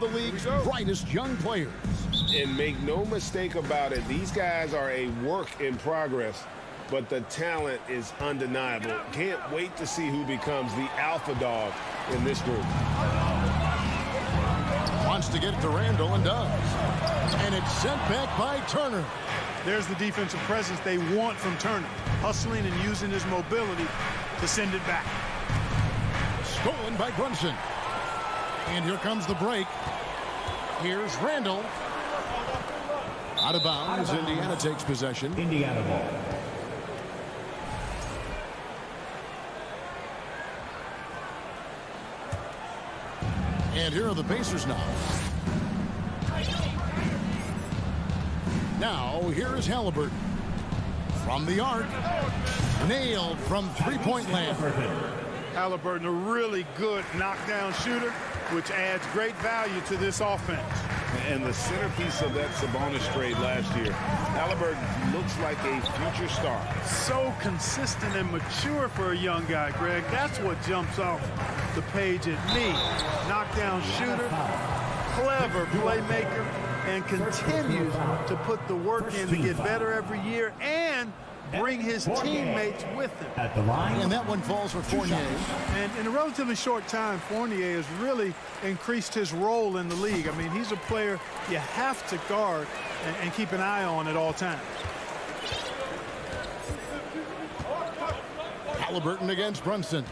of the league's brightest young players. And make no mistake about it, these guys are a work in progress, but the talent is undeniable. Can't wait to see who becomes the alpha dog in this group. Wants to get it to Randall and does. And it's sent back by Turner. There's the defensive presence they want from Turner, hustling and using his mobility to send it back. Stolen by Brunson. And here comes the break. Here's Randall. Out of bounds. Indiana takes possession. Indiana ball. And here are the Pacers now. Now, here is Halliburton. From the arc. Nailed from three-point land. Halliburton, a really good knockdown shooter, which adds great value to this offense. And the centerpiece of that Sabonis trade last year. Halliburton looks like a future star. So consistent and mature for a young guy, Greg. That's what jumps off the page at me. Knockdown shooter, clever playmaker, and continues to put the work in to get better every year and bring his teammates with him. At the line. And that one falls for Fournier. And in a relatively short time, Fournier has really increased his role in the league. I mean, he's a player you have to guard and keep an eye on at all times. Halliburton against Brunson.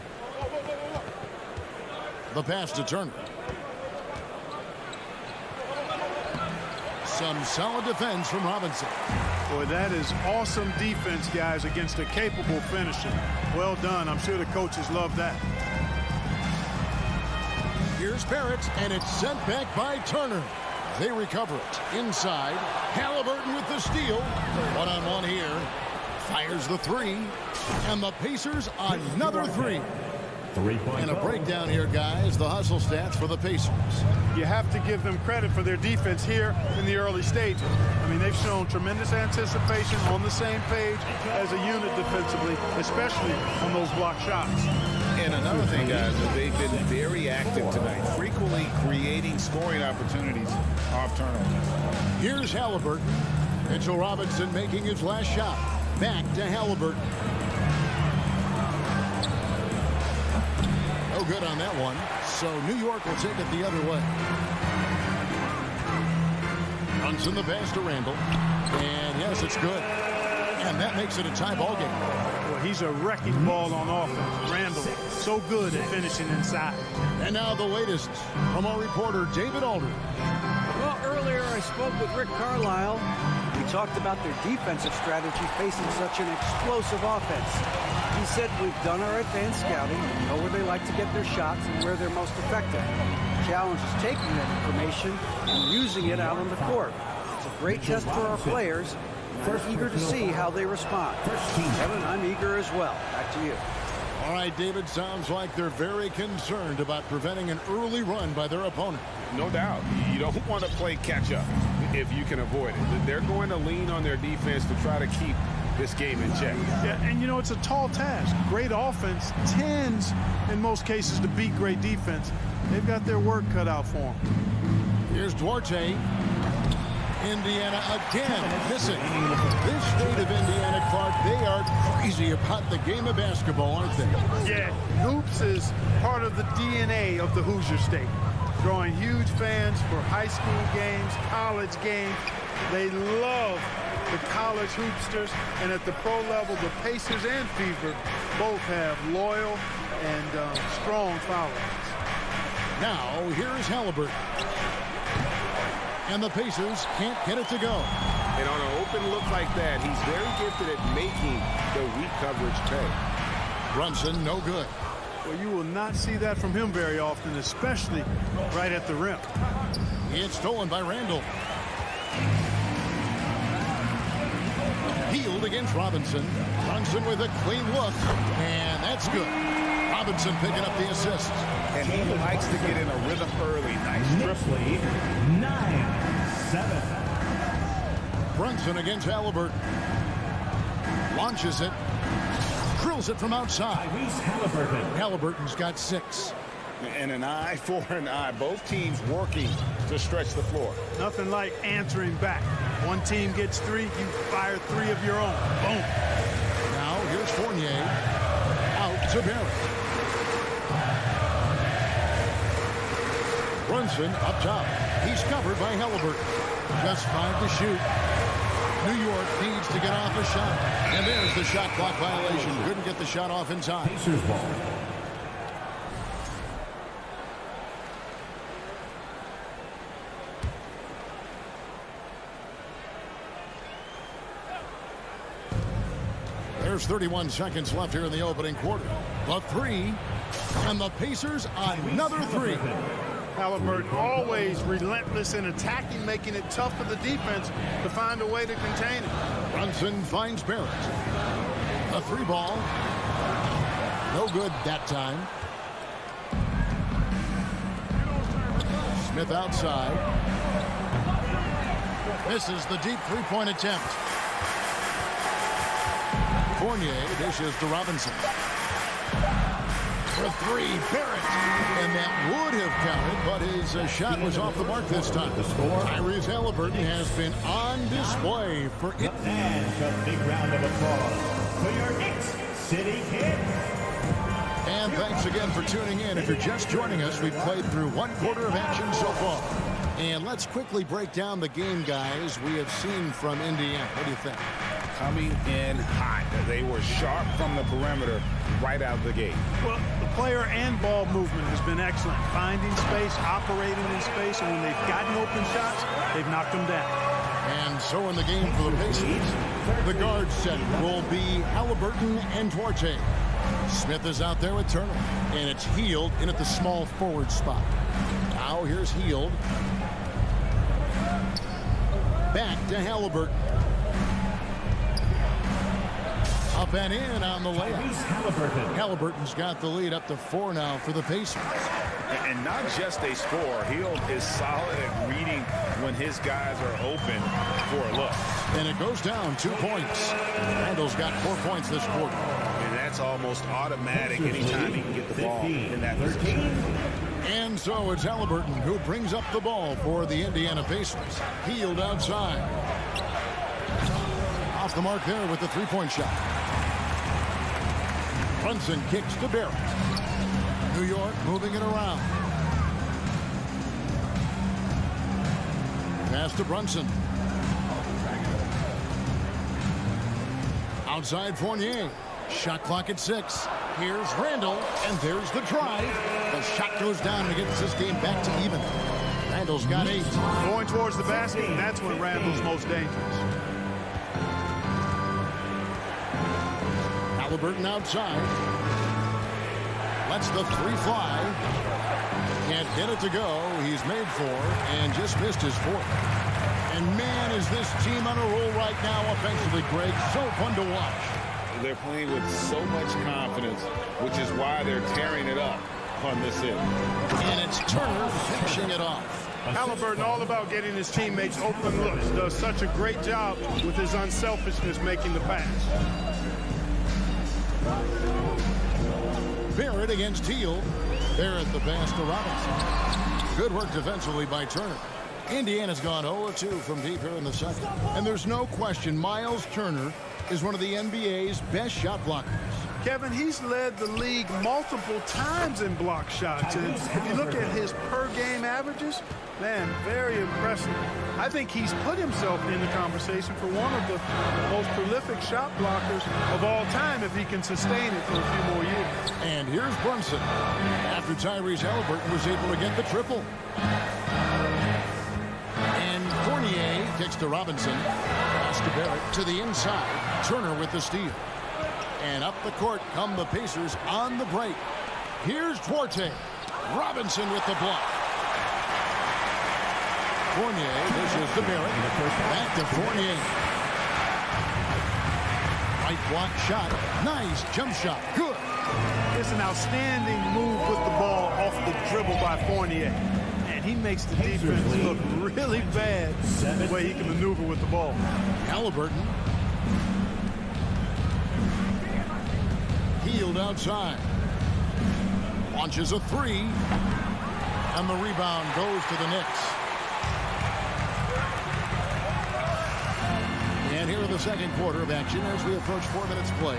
The pass to Turner. Some solid defense from Robinson. Boy, that is awesome defense, guys, against a capable finisher. Well done. I'm sure the coaches love that. Here's Barrett, and it's sent back by Turner. They recover it. Inside, Halliburton with the steal. One-on-one here. Fires the three. And the Pacers another three. And a breakdown here, guys. The hustle stats for the Pacers. You have to give them credit for their defense here in the early stages. I mean, they've shown tremendous anticipation, on the same page as a unit defensively, especially on those block shots. And another thing, guys, is they've been very active tonight, frequently creating scoring opportunities off turnovers. Here's Halliburton. Mitchell Robinson making his last shot. Back to Halliburton. No good on that one. So New York will take it the other way. Runs in the pass to Randall. And yes, it's good. And that makes it a tie ball game. Well, he's a wrecking ball on offense. Randall, so good at finishing inside. And now the latest from our reporter, David Aldridge. Well, earlier I spoke with Rick Carlisle. We talked about their defensive strategy facing such an explosive offense. He said, we've done our advanced scouting, we know where they like to get their shots and where they're most effective. The challenge is taking that information and using it out on the court. It's a great test for our players, and I'm eager to see how they respond. Kevin, I'm eager as well. Back to you. All right, David, sounds like they're very concerned about preventing an early run by their opponent. No doubt. You don't want to play catch-up if you can avoid it. They're going to lean on their defense to try to keep this game in check. Yeah, and you know, it's a tall task. Great offense tends, in most cases, to beat great defense. They've got their work cut out for them. Here's Duarte. Indiana again missing. This state of Indiana, Clark, they are crazy about the game of basketball, aren't they? Yeah, hoops is part of the DNA of the Hoosier State. Drawing huge fans for high school games, college games. They love the college hoopsters, and at the pro level, the Pacers and Fever both have loyal and strong followings. Now, here's Halliburton. And the Pacers can't get it to go. And on an open look like that, he's very gifted at making the weak coverage pay. Brunson, no good. Well, you will not see that from him very often, especially right at the rim. It's stolen by Randall. Healed against Robinson. Brunson with a clean look. And that's good. Robinson picking up the assist. And he likes to get in a rhythm early. Nice Knicks lead 9-7. Brunson against Halliburton. Launches it. Drills it from outside. Halliburton. Halliburton's got 6. And an eye for an eye. Both teams working to stretch the floor. Nothing like answering back. One team gets 3, you fire 3 of your own. Boom. Now here's Fournier. Out to Barrett. Brunson up top. He's covered by Halliburton. Just 5 to shoot. New York needs to get off a shot. And there's the shot clock violation. Couldn't get the shot off in time. Pacers ball. There's 31 seconds left here in the opening quarter. The 3. And the Pacers another 3. Halliburton always relentless in attacking, making it tough for the defense to find a way to contain it. Brunson finds Barrett. A 3 ball. No good that time. Smith outside. Misses the deep three-point attempt. Fournier dishes to Robinson. For 3, Barrett. And that would have counted, but his shot was off the mark this time. Tyrese Halliburton has been on display for it. And a big round of applause for your Knicks City Kicks. And thanks again for tuning in. If you're just joining us, we've played through 1 quarter of action so far. And let's quickly break down the game, guys, we have seen from Indiana. What do you think? Coming in hot. They were sharp from the perimeter right out of the gate. Well, the player and ball movement has been excellent. Finding space, operating in space, and when they've gotten open shots, they've knocked them down. And so in the game for the Pacers, the guard set will be Halliburton and Duarte. Smith is out there with Turner, and it's Hield in at the small forward spot. Now here's Hield. Back to Halliburton. Up and in on the layup. Halliburton's got the lead up to 4 now for the Pacers. And not just a score. Hield is solid at reading when his guys are open for a look. And it goes down 2 points. Randall's got 4 points this quarter. And that's almost automatic anytime he can get the ball in that position. And so it's Halliburton who brings up the ball for the Indiana Pacers. Hield outside. Off the mark there with the 3-point shot. Brunson kicks to Barrett. New York moving it around. Pass to Brunson. Outside Fournier. Shot clock at 6. Here's Randall, and there's the drive. The shot goes down and gets this game back to even. Randall's got 8. Going towards the basket, and that's when Randall's most dangerous. Halliburton outside. Lets the 3 fly. Can't get it to go. He's made 4 and just missed his 4th. And man, is this team on a roll right now offensively, Greg. So fun to watch. They're playing with so much confidence, which is why they're tearing it up on this end. And it's Turner finishing it off. Halliburton all about getting his teammates open looks. Does such a great job with his unselfishness making the pass. Barrett against Hield. Barrett the pass to Robinson. Good work defensively by Turner. Indiana's gone 0-2 from deep here in the second. And there's no question Miles Turner is one of the NBA's best shot blockers. Kevin, he's led the league multiple times in block shots. And if you look at his per-game averages, man, very impressive. I think he's put himself in the conversation for one of the most prolific shot blockers of all time if he can sustain it for a few more years. And here's Brunson after Tyrese Halliburton was able to get the triple. And Fournier kicks to Robinson. Pass to Barrett to the inside. Turner with the steal. And up the court come the Pacers on the break. Here's Duarte. Robinson with the block. Fournier dishes to Barrett. Back to Fournier. Right block shot. Nice jump shot. Good. It's an outstanding move with the ball off the dribble by Fournier. And he makes the defense look really bad the way he can maneuver with the ball. Halliburton. Hield outside. Launches a 3. And the rebound goes to the Knicks. the second quarter of action as we approach 4 minutes played.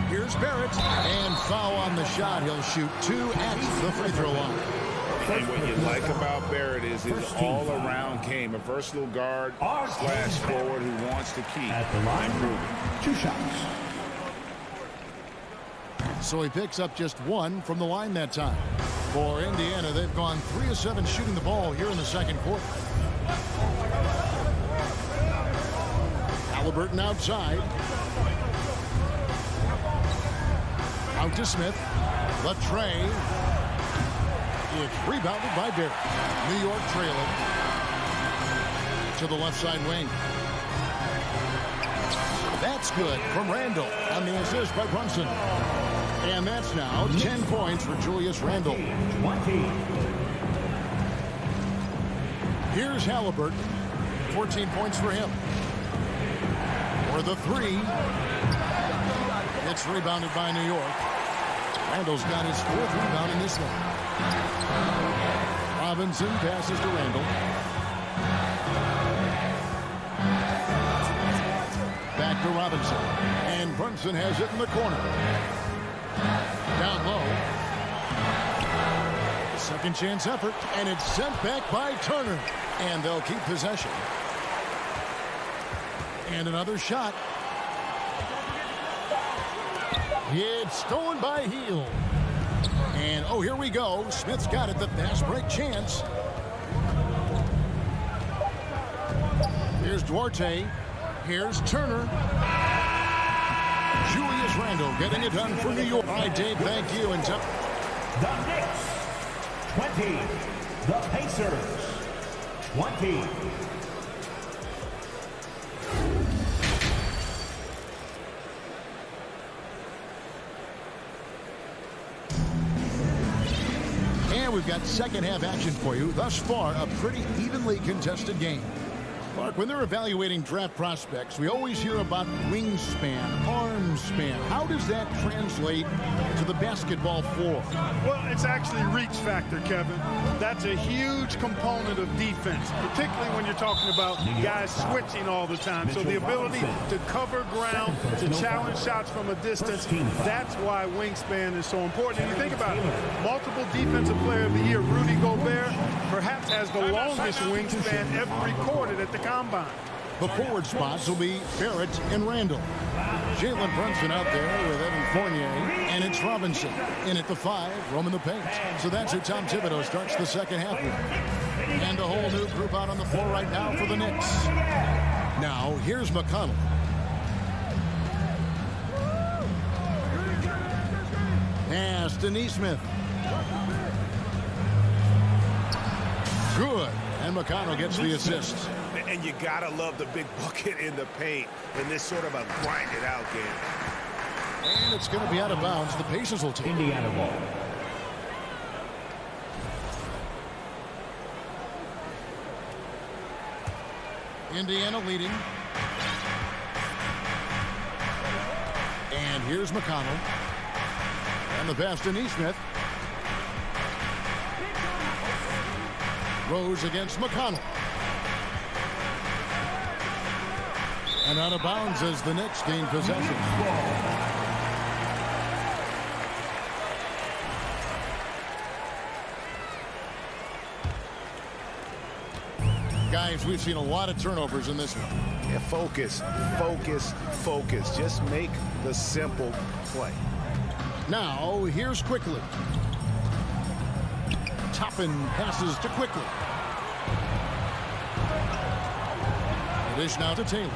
Here's Barrett, and foul on the shot. He'll shoot 2 at the free throw line. And what you like about Barrett is his all-around game, a versatile guard slash forward who wants to keep improving. 2 shots. So he picks up just 1 from the line that time. For Indiana, they've gone 3 of 7 shooting the ball here in the second quarter. Halliburton outside. Out to Smith. Latre. It's rebounded by Barrett. New York trailing to the left side wing. That's good from Randle on the assist by Brunson. And that's now 10 points for Julius Randle. 20. Here's Halliburton. 14 points for him. For the 3. It's rebounded by New York. Randle's got his 4th rebound in this one. Robinson passes to Randle. Back to Robinson. And Brunson has it in the corner. Down low. Second chance effort. And it's sent back by Turner. And they'll keep possession. And another shot. It's stolen by Heel. And, oh, here we go. Smith's got it. The fast break chance. Here's Duarte. Here's Turner. Julius Randle getting it done for New York. All right, Dave, thank you. And The Knicks, 20. The Pacers, 20. And we've got second half action for you. Thus far, a pretty evenly contested game. Mark, when they're evaluating draft prospects, we always hear about wingspan, arm span. How does that translate to the basketball floor? Well, it's actually reach factor, Kevin. That's a huge component of defense, particularly when you're talking about guys switching all the time. So the ability to cover ground, to challenge shots from a distance, that's why wingspan is so important. And you think about it, multiple defensive player of the year, Rudy Gobert, perhaps has the longest wingspan ever recorded at the combine. The forward spots will be Barrett and Randle. Jalen Brunson out there with Evan Fournier, and it's Robinson in at the 5, roaming the paint. So that's who Tom Thibodeau starts the second half with. And a whole new group out on the floor right now for the Knicks. Now, here's McConnell. Pass to Neesmith. Good. And McConnell gets the assist. And you gotta love the big bucket in the paint in this sort of a grind-it-out game. And it's going to be out of bounds. The Pacers will take Indiana ball. Indiana leading. And here's McConnell. And the pass to Neesmith. Rose against McConnell. And out of bounds as the Knicks gain possession. Guys, we've seen a lot of turnovers in this one. Yeah, focus, focus, focus. Just make the simple play. Now, here's Quickly. Toppin passes to Quickly. Dish now to Taylor.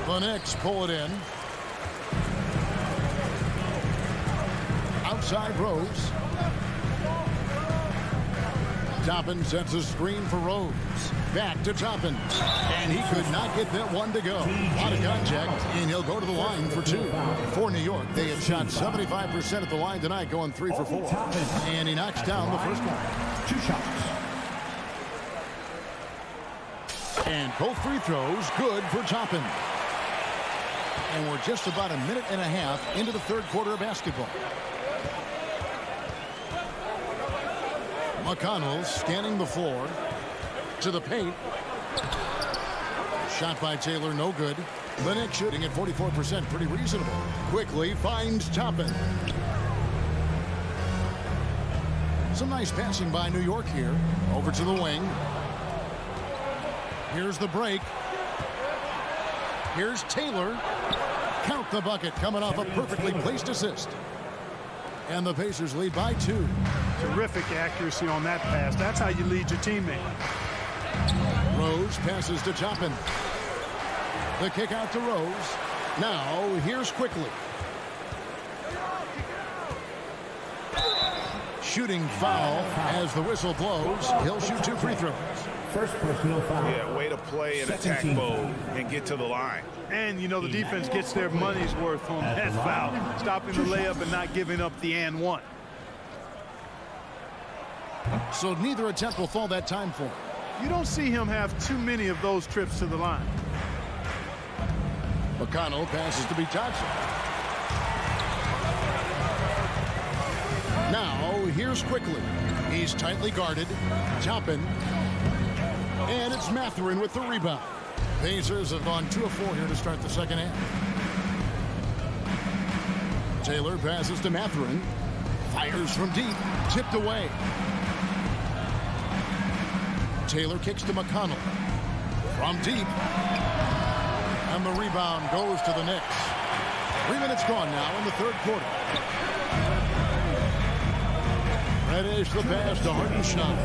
The Knicks pull it in. Outside Rose. Toppin sets a screen for Rose. Back to Toppin. And he could not get that one to go. Out of contact, and he'll go to the line for 2. For New York, they had shot 75% at the line tonight, going 3 for 4. And he knocks down the first one. 2 shots. And both free throws good for Toppin. And we're just about a minute and a half into the third quarter of basketball. McConnell scanning the floor to the paint. Shot by Taylor, no good. The Knicks shooting at 44%, pretty reasonable. Quickly finds Toppin. Some nice passing by New York here. Over to the wing. Here's the break. Here's Taylor. Count the bucket, coming off a perfectly placed assist. And the Pacers lead by 2. Terrific accuracy on that pass. That's how you lead your teammate. Rose passes to Toppin. The kick out to Rose. Now, here's Quickly. Shooting foul as the whistle blows. He'll shoot 2 free throws. First personal foul. Yeah, way to play in attack mode and get to the line. And, you know, the defense gets their money's worth on that foul. Stopping the layup and not giving up the and one. So neither attempt will fall that time for him. You don't see him have too many of those trips to the line. McConnell passes to Bitadze. Now, here's Quickly. He's tightly guarded. Toppin. And it's Mathurin with the rebound. Pacers have gone 2 of 4 here to start the second half. Taylor passes to Mathurin. Fires from deep. Tipped away. Taylor kicks to McConnell. From deep. And the rebound goes to the Knicks. 3 minutes gone now in the third quarter. Reddish the pass to Hartenstein.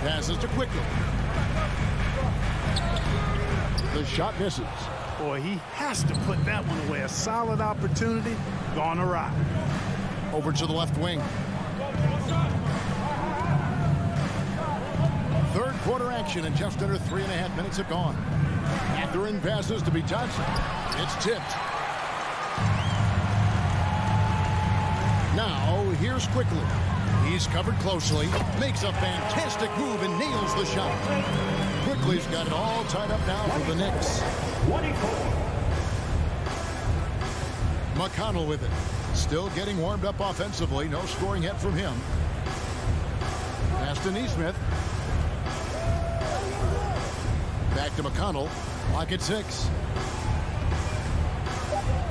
Passes to Quickly. The shot misses. Boy, he has to put that one away. A solid opportunity, gone awry. Over to the left wing. Third quarter action and just under 3.5 minutes have gone. Mathurin passes to Bitadze. It's tipped. Now, here's Quickly. He's covered closely, makes a fantastic move and nails the shot. Quickly's got it all tied up now for the Knicks. 24. McConnell with it. Still getting warmed up offensively. No scoring yet from him. Pass to Nesmith. Back to McConnell. Lock at 6.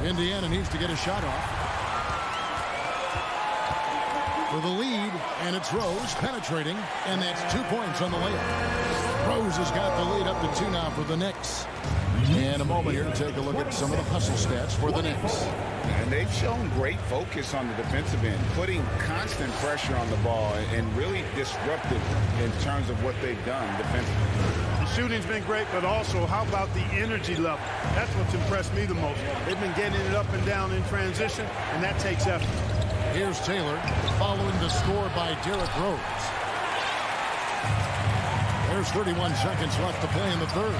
Indiana needs to get a shot off. For the lead, and it's Rose penetrating, and that's 2 points on the layup. Rose has got the lead up to 2 now for the Knicks. And a moment here to take a look at some of the hustle stats for the Knicks. And they've shown great focus on the defensive end, putting constant pressure on the ball and really disruptive in terms of what they've done defensively. The shooting's been great, but also how about the energy level? That's what's impressed me the most. They've been getting it up and down in transition, and that takes effort. Here's Taylor following the score by Derrick Rose. There's 31 seconds left to play in the third.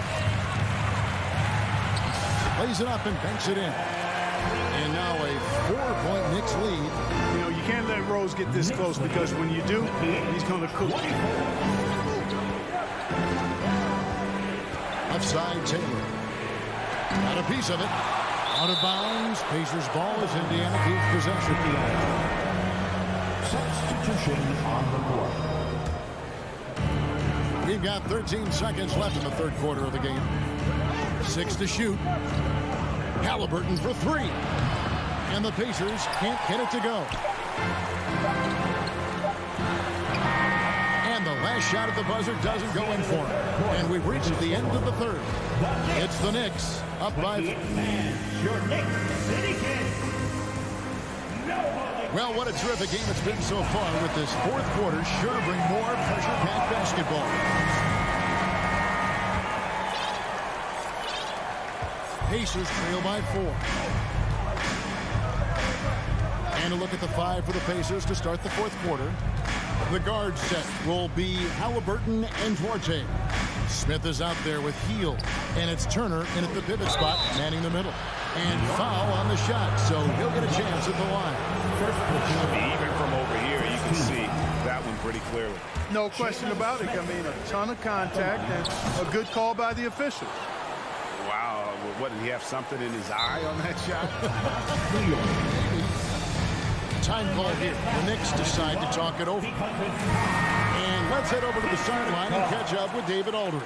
Lays it up and banks it in. And now a 4-point Knicks lead. You know, you can't let Rose get this close because when you do, he's going to cook. Left side, Taylor. Got a piece of it. Out of bounds. Pacers ball as Indiana keeps possession. Substitution on the court. We've got 13 seconds left in the third quarter of the game. 6 to shoot. Halliburton for 3. And the Pacers can't get it to go. And the last shot at the buzzer doesn't go in for him. And we've reached the end of the third. It's the Knicks up by... Your Knicks City Kid. Well, what a terrific game it's been so far with this fourth quarter. Sure to bring more pressure-packed basketball. Pacers trail by 4. And a look at the 5 for the Pacers to start the fourth quarter. The guard set will be Halliburton and Duarte. Smith is out there with Heel, and it's Turner in at the pivot spot, manning the middle. And foul on the shot, so he'll get a chance at the line. Even from over here, you can see that one pretty clearly. No question about it. I mean, a ton of contact and a good call by the officials. Wow, what, did he have something in his eye on that shot? Time call here. The Knicks decide to talk it over. And Let's head over to the sideline and catch up with David Aldridge.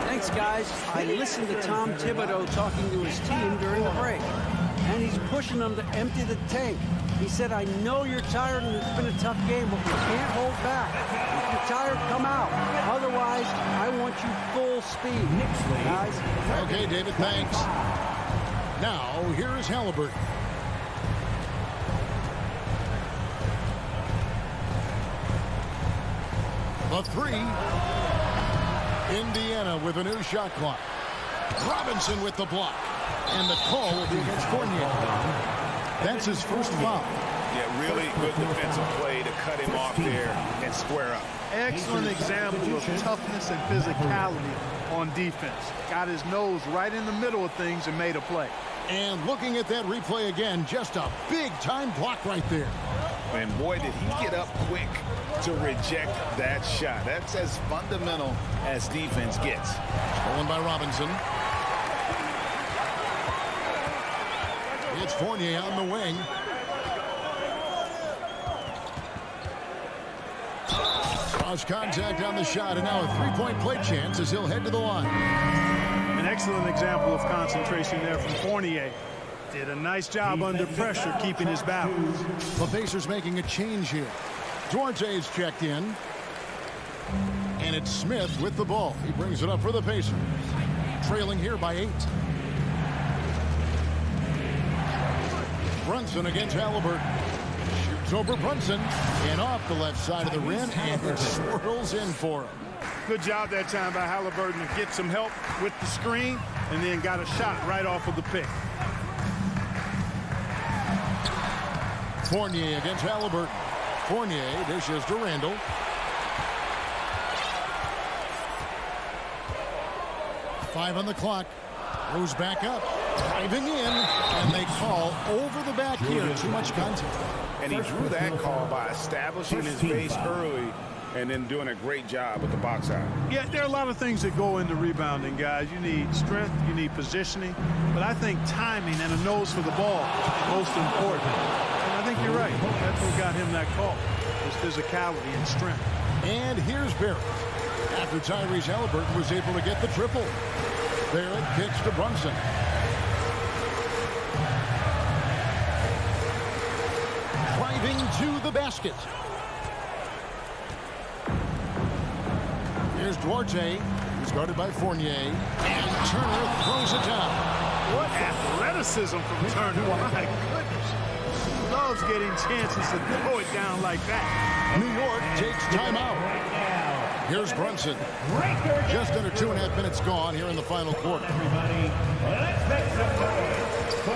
Thanks, guys. I listened to Tom Thibodeau talking to his team during the break, and he's pushing them to empty the tank. He said, I know you're tired and it's been a tough game, but we can't hold back. If you're tired, come out. Otherwise, I want you full speed. Guys. Okay, David, thanks. Now, here is Halliburton. The three. Indiana with a new shot clock. Robinson with the block. And the call will be against Fournier. That's his first foul. Yeah, really good defensive play to cut him off there and square up. Excellent example of toughness and physicality on defense. Got his nose right in the middle of things and made a play. And looking at that replay again, just a big-time block right there. And boy, did he get up quick to reject that shot. That's as fundamental as defense gets. Stolen by Robinson. It's Fournier on the wing. Cross contact on the shot, and now a three-point play chance as he'll head to the line. An excellent example of concentration there from Fournier. Did a nice job under pressure keeping his balance. The Pacers making a change here. Duarte is checked in. And it's Smith with the ball. He brings it up for the Pacers. Trailing here by 8. Brunson against Halliburton. Shoots over Brunson. And off the left side of the rim. And it swirls in for him. Good job that time by Halliburton to get some help with the screen. And then got a shot right off of the pick. Fournier against Halliburton. Fournier dishes to Randall. Five on the clock. Goes back up. Driving in. And they call over the back here. Too much contact. And he drew that call by establishing his base early and then doing a great job with the box out. Yeah, there are a lot of things that go into rebounding, guys. You need strength, you need positioning, but I think timing and a nose for the ball is most important. And I think you're right. That's what got him that call, his physicality and strength. And here's Barrett. After Tyrese Halliburton was able to get the triple. Barrett kicks to Brunson. Driving to the basket. Here's Duarte, who's guarded by Fournier, and Turner throws it down. What athleticism from Turner. My goodness. He loves getting chances to throw it down like that. New York takes timeout. Here's Brunson. Just under 2.5 minutes gone here in the final quarter.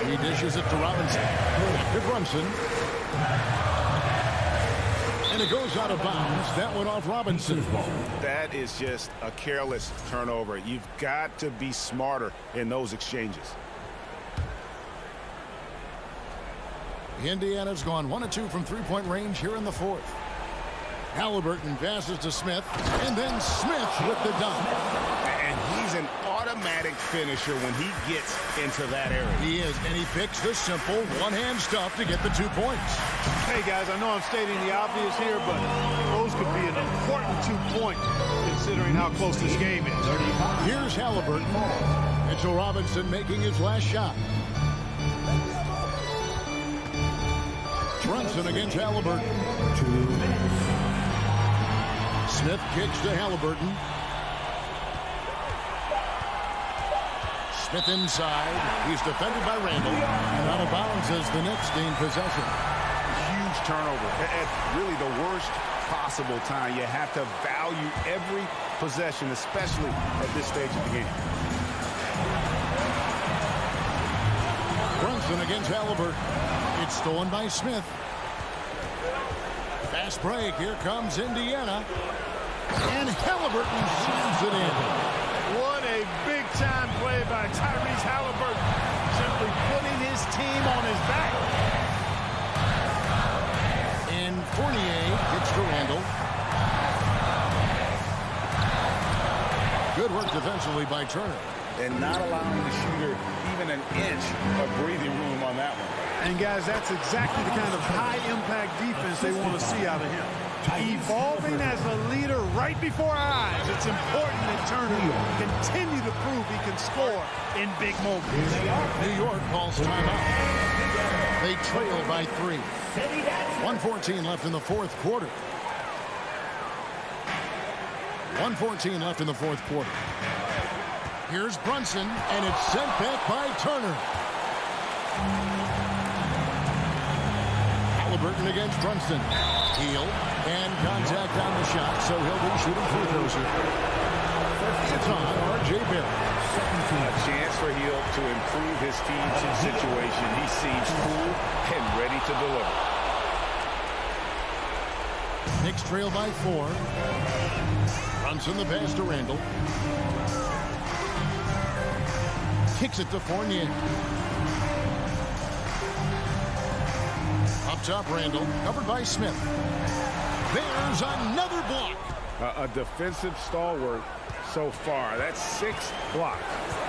He dishes it to Robinson. To Brunson. And it goes out of bounds. That went off Robinson. That is just a careless turnover. You've got to be smarter in those exchanges. Indiana's gone 1 of 2 from three-point range here in the fourth. Halliburton passes to Smith, and then Smith with the dunk. And he's an automatic finisher when he gets into that area. He is, and he picks the simple one-hand stuff to get the 2 points. Hey, guys, I know I'm stating the obvious here, but those could be an important 2 points considering how close this game is. Here's Halliburton. Mitchell Robinson making his last shot. Brunson against Halliburton. Smith kicks to Halliburton. Smith inside. He's defended by Randall. And out of bounds as the Knicks gain possession. Huge turnover. At really the worst possible time. You have to value every possession, especially at this stage of the game. Brunson against Halliburton. It's stolen by Smith. Fast break. Here comes Indiana. And Halliburton slams it in. What a big-time play by Tyrese Halliburton. Simply putting his team on his back. And Fournier gets to Randall. Good work defensively by Turner. And not allowing the shooter even an inch of breathing room on that one. And, guys, that's exactly the kind of high-impact defense they want to see out of him. Evolving as a leader right before our eyes. It's important that Turner continue to prove he can score in big moments. New York calls timeout. They trail by 3. 1:14 left in the fourth quarter. 1:14 left in the fourth quarter. Here's Brunson, and it's sent back by Turner. Halliburton against Brunson. Heel and contact on the shot, so he'll be shooting free throws here. It's on R.J. Barrett. A chance for Hill to improve his team's situation. He seems cool and ready to deliver. Knicks trail by 4. Brunson the pass to Randall. Kicks it to Fournier. Up top, Randall, covered by Smith. There's another block. A defensive stalwart so far. That's 6 blocks.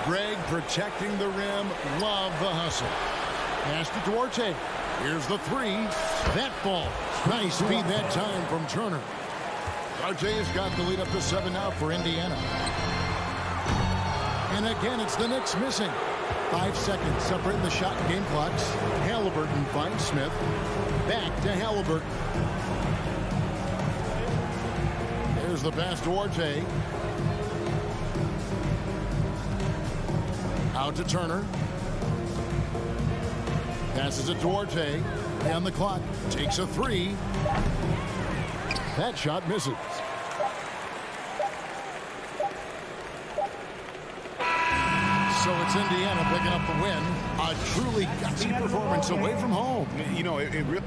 Greg protecting the rim. Love the hustle. Pass to Duarte. Here's the 3. That ball. Nice speed that time from Turner. Duarte has got the lead up to 7 now for Indiana. And again, it's the Knicks missing. 5 seconds separating the shot and game clocks. Halliburton finds Smith. Back to Halliburton. There's the pass to Duarte. Out to Turner. Passes it to Duarte. And the clock takes a 3. That shot misses. So it's Indiana picking up the win. A truly gutsy performance away from home. You know, it really...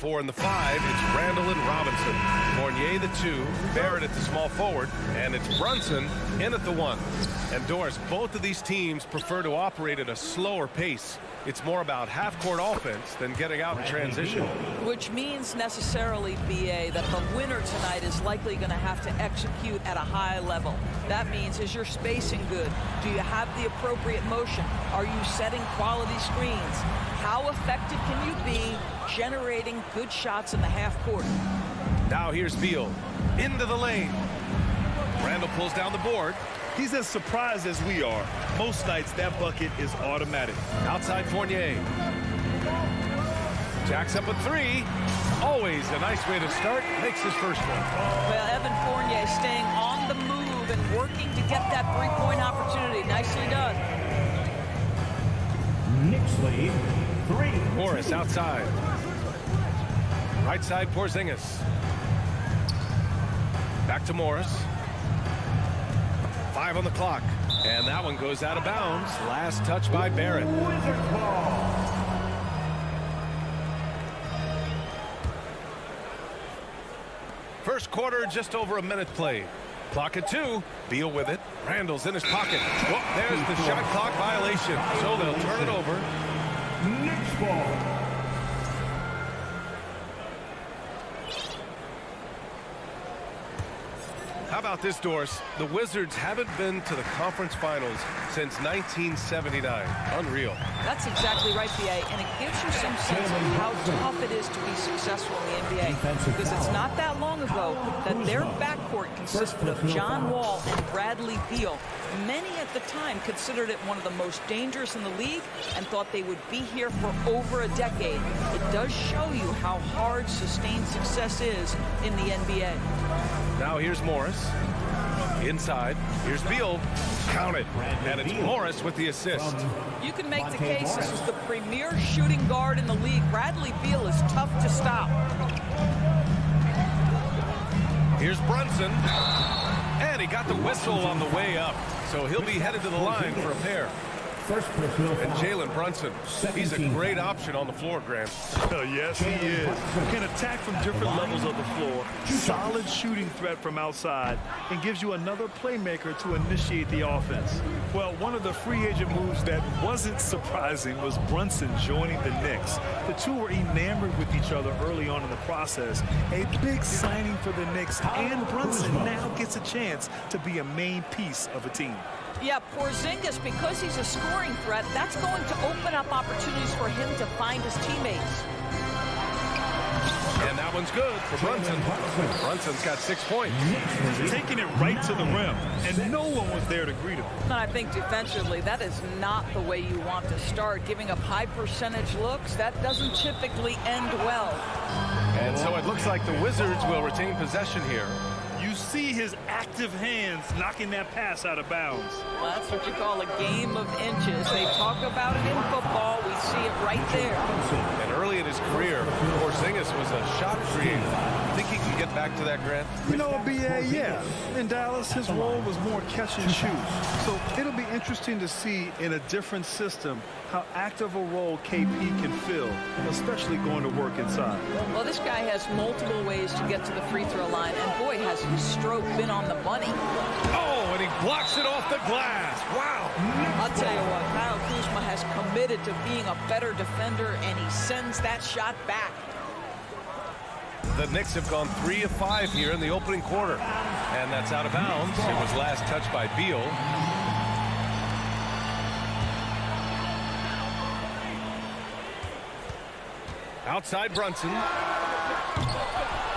4 and the 5, it's Randall and Robinson. Fournier the 2, Barrett at the small forward, and it's Brunson in at the 1. And Doris, both of these teams prefer to operate at a slower pace. It's more about half-court offense than getting out in transition. Which means necessarily, BA, that the winner tonight is likely going to have to execute at a high level. That means, is your spacing good? Do you have the appropriate motion? Are you setting quality screens? How effective can you be generating good shots in the half court? Now here's Beal into the lane. Randall pulls down the board. He's as surprised as we are. Most nights that bucket is automatic. Outside Fournier. Jacks up a 3. Always a nice way to start. Makes his first one. Well, Evan Fournier staying on the move and working to get that three-point opportunity. Nicely done. Knicks lead 3. Morris outside. Right side Porzingis. Back to Morris. 5 on the clock. And that one goes out of bounds. Last touch by Barrett. Wizards ball. First quarter, just over a minute played. Clock at 2. Beal with it. Randall's in his pocket. Whoop, there's the shot clock violation. So they'll turn it over. Knicks ball. How about this, Doris? The Wizards haven't been to the conference finals since 1979. Unreal. That's exactly right, BA, and it gives you some sense of how tough it is to be successful in the NBA. Because it's not that long ago that their backcourt consisted of John Wall and Bradley Beal. Many at the time considered it one of the most dangerous in the league and thought they would be here for over a decade. It does show you how hard sustained success is in the NBA. Now here's Morris. Inside. Here's Beal. Count it. And it's Morris with the assist. You can make the case this is the premier shooting guard in the league. Bradley Beal is tough to stop. Here's Brunson. And he got the whistle on the way up. So he'll be headed to the line for a pair. And Jalen Brunson, he's a great option on the floor, Grant. Yes, he is. Can attack from different levels of the floor. Solid shooting threat from outside and gives you another playmaker to initiate the offense. Well, one of the free agent moves that wasn't surprising was Brunson joining the Knicks. The two were enamored with each other early on in the process. A big signing for the Knicks, and Brunson now gets a chance to be a main piece of a team. Yeah, Porzingis, because he's a scoring threat, that's going to open up opportunities for him to find his teammates. And that one's good for Brunson. Brunson's got 6 points. Taking it right to the rim, and no one was there to greet him. And I think defensively, that is not the way you want to start. Giving up high percentage looks, that doesn't typically end well. And so it looks like the Wizards will retain possession here. You see his active hands knocking that pass out of bounds. Well, that's what you call a game of inches. They talk about it in football. We see it right there. And early in his career, Porzingis was a shot creator. Think he can get back to that, Grant? You know, BA, yeah. In Dallas, his role was more catch and shoot. So it'll be interesting to see in a different system how active a role KP can fill, especially going to work inside. Well, this guy has multiple ways to get to the free throw line, and boy, has his stroke been on the money. Oh, and he blocks it off the glass. Wow. I'll tell you what, Kyle Kuzma has committed to being a better defender, and he sends that shot back. The Knicks have gone 3 of 5 here in the opening quarter. And that's out of bounds. It was last touched by Beal. Outside Brunson.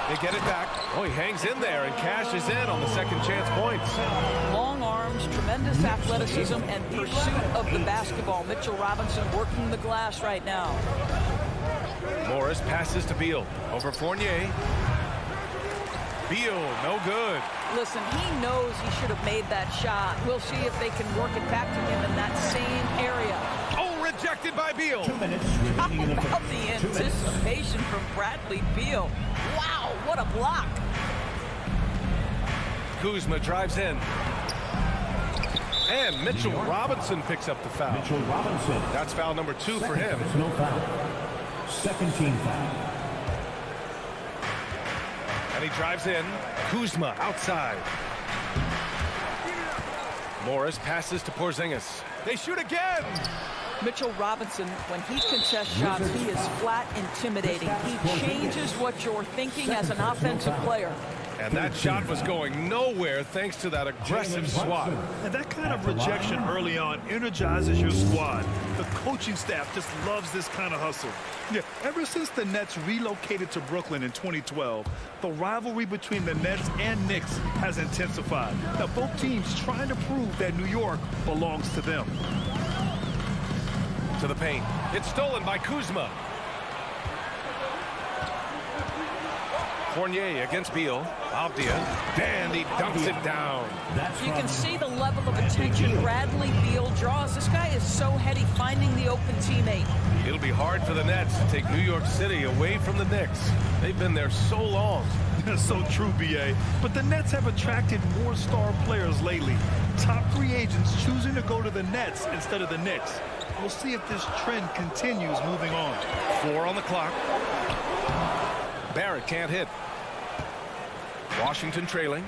They get it back. Oh, he hangs in there and cashes in on the second chance points. Long arms, tremendous athleticism, and pursuit of the basketball. Mitchell Robinson working the glass right now. Morris passes to Beal. Over Fournier. Beal, no good. Listen, he knows he should have made that shot. We'll see if they can work it back to him in that same area. Oh, rejected deflected by Beal. 2 minutes remaining in the How about first. the 2 minutes. anticipation from Bradley Beal? Wow, what a block. Kuzma drives in. And Mitchell Robinson picks up the foul. Mitchell Robinson. That's foul number 2 for him. No foul. Second team foul. And he drives in. Kuzma outside. Morris passes to Porzingis. They shoot again. Mitchell Robinson, when he contests shots, he is flat intimidating. He changes what you're thinking as an offensive player. And that shot was going nowhere thanks to that aggressive swat. And that kind of rejection early on energizes your squad. The coaching staff just loves this kind of hustle. Yeah, ever since the Nets relocated to Brooklyn in 2012, the rivalry between the Nets and Knicks has intensified. Now, both teams trying to prove that New York belongs to them. To the paint. It's stolen by Kuzma. Fournier against Beal. Avdia. And he dunks it down. You can see the level of attention Bradley Beal draws. This guy is so heady finding the open teammate. It'll be hard for the Nets to take New York City away from the Knicks. They've been there so long. That's so true, B.A. But the Nets have attracted more star players lately. Top free agents choosing to go to the Nets instead of the Knicks. We'll see if this trend continues moving on. 4 on the clock. Barrett can't hit. Washington trailing.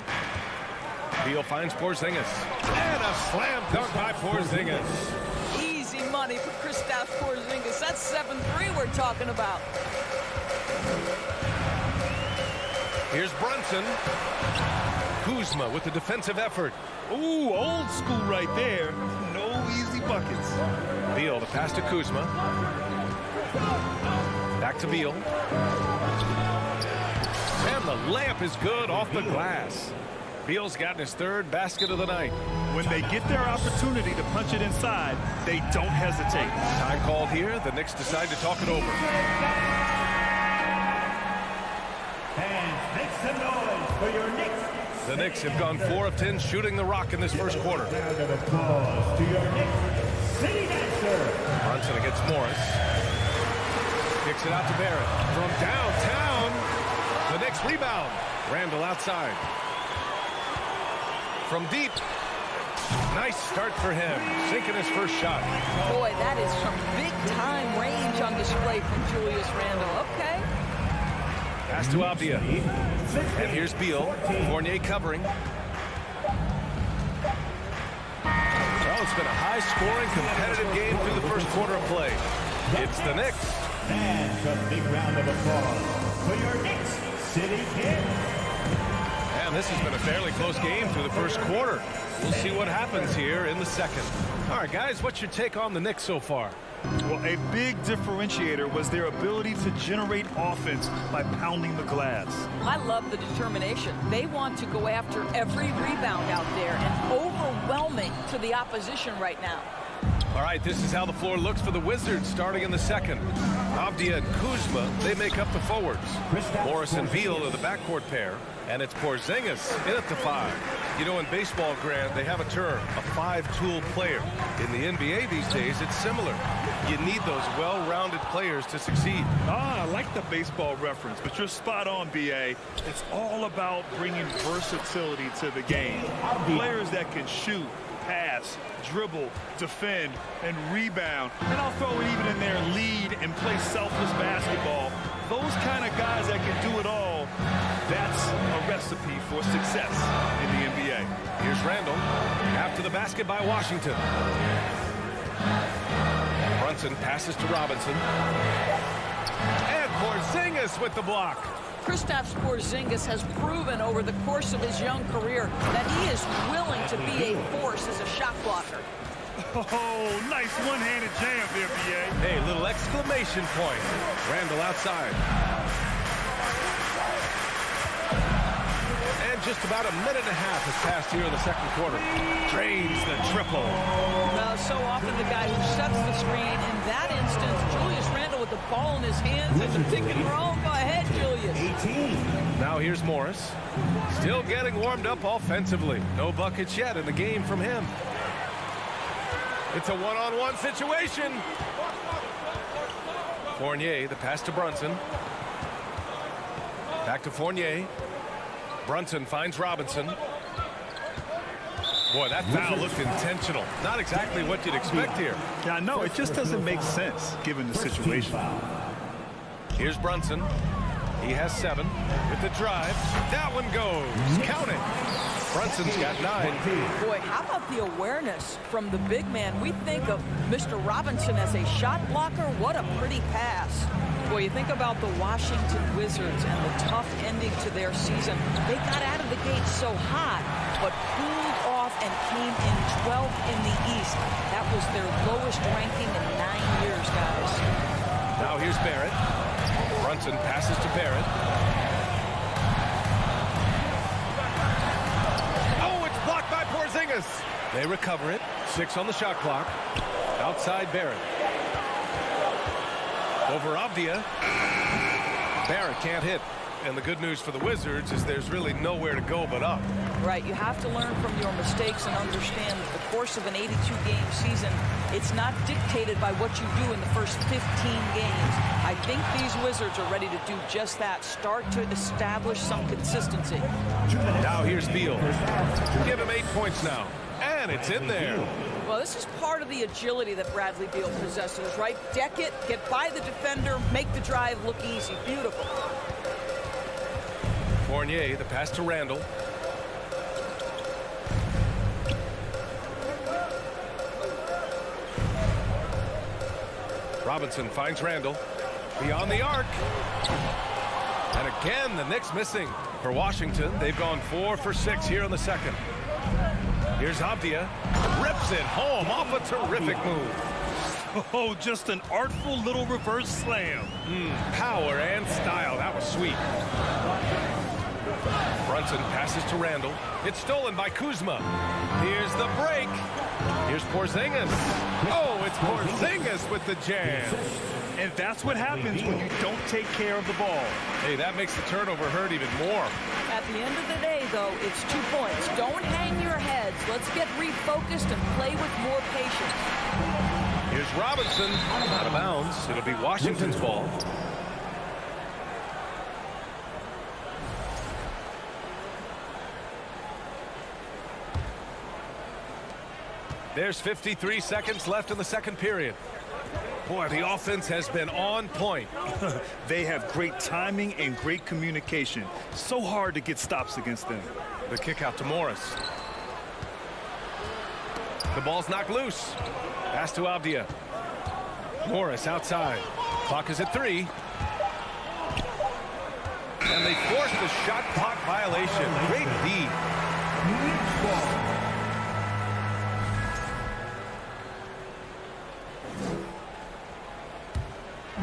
Beal finds Porzingis. And a slam dunk by Porzingis. Easy money for Kristaps Porzingis. That's 7-3 we're talking about. Here's Brunson. Kuzma with the defensive effort. Ooh, old school right there. No easy buckets. Beal to pass to Kuzma. Back to Beal. And the layup is good off the glass. Beal's gotten his 3rd basket of the night. When they get their opportunity to punch it inside, they don't hesitate. Time called here. The Knicks decide to talk it over. And make some noise for your Knicks. The Knicks have gone 4 of 10 shooting the rock in this first quarter. Round of applause to your Knicks City Dancer. Brunson against Morris. Kicks it out to Barrett. From downtown, the Knicks rebound. Randall outside. From deep. Nice start for him. Sinking his first shot. Boy, that is some big-time range on display from Julius Randle. Okay. Pass to Avdia. And here's Beal. Fournier covering. Well, it's been a high-scoring, competitive game through the first quarter of play. It's the Knicks. And a big round of applause for your Knicks City Kid. And this has been a fairly close game through the first quarter. We'll see what happens here in the second. All right, guys, what's your take on the Knicks so far? Well, a big differentiator was their ability to generate offense by pounding the glass. I love the determination. They want to go after every rebound out there and overwhelming to the opposition right now. All right, this is how the floor looks for the Wizards starting in the second. Avdia and Kuzma, they make up the forwards. Morris and Beal are the backcourt pair, and it's Porzingis in at the 5. You know, in baseball, Grant, they have a term, a 5-tool player. In the NBA these days, it's similar. You need those well-rounded players to succeed. I like the baseball reference, but you're spot on, B.A. It's all about bringing versatility to the game. Players that can shoot, pass, dribble, defend, and rebound. And I'll throw it even in there, lead and play selfless basketball. Those kind of guys that can do it all, that's a recipe for success in the NBA. Here's Randall. After the basket by Washington. Brunson passes to Robinson. And Porzingis with the block. Kristaps Porzingis has proven over the course of his young career that he is willing to be a force as a shot blocker. Oh, nice one-handed jam there, B.A. Hey, little exclamation point. Randall outside. And just about a minute and a half has passed here in the second quarter. Drains the triple. Now, so often the guy who sets the screen, in that instance, Julius Randle with the ball in his hands and the pick and roll. Go ahead, Julius. 18. Now here's Morris. Still getting warmed up offensively. No buckets yet in the game from him. It's a one-on-one situation. Fournier, the pass to Brunson. Back to Fournier. Brunson finds Robinson. Boy, that foul looked intentional. Not exactly what you'd expect here. Yeah, I know. It just doesn't make sense given the situation. Here's Brunson. He has 7 with the drive. That one goes. Count it. Brunson's got 9. Boy, how about the awareness from the big man? We think of Mr. Robinson as a shot blocker. What a pretty pass. Boy, you think about the Washington Wizards and the tough ending to their season. They got out of the gate so hot, but cooled off and came in 12th in the East. That was their lowest ranking in 9 years, guys. Now here's Barrett. Brunson passes to Barrett. Oh, it's blocked by Porzingis. They recover it. 6 on the shot clock. Outside Barrett. Over Avdia. Barrett can't hit. And the good news for the Wizards is there's really nowhere to go but up. Right, you have to learn from your mistakes and understand that the course of an 82-game season, it's not dictated by what you do in the first 15 games. I think these Wizards are ready to do just that, start to establish some consistency. Now here's Beal. Give him 8 points now. And it's in there. Well, this is part of the agility that Bradley Beal possesses, right? Deck it, get by the defender, make the drive look easy. Beautiful. Fournier, the pass to Randall. Robinson finds Randall. Beyond the arc. And again, the Knicks missing. For Washington, they've gone 4 for 6 here in the second. Here's Avdia. Rips it home off a terrific move. Oh, just an artful little reverse slam. Power and style. That was sweet. Brunson passes to Randall. It's stolen by Kuzma. Here's the break. Here's Porzingis. Oh, it's Porzingis with the jam. And that's what happens when you don't take care of the ball. Hey, that makes the turnover hurt even more. At the end of the day, though, it's 2 points. Don't hang your heads. Let's get refocused and play with more patience. Here's Robinson. Out of bounds. It'll be Washington's ball. There's 53 seconds left in the second period. Boy, the offense has been on point. They have great timing and great communication. So hard to get stops against them. The kick out to Morris. The ball's knocked loose. Pass to Avdia. Morris outside. Clock is at 3. And they forced the shot clock violation. Great D.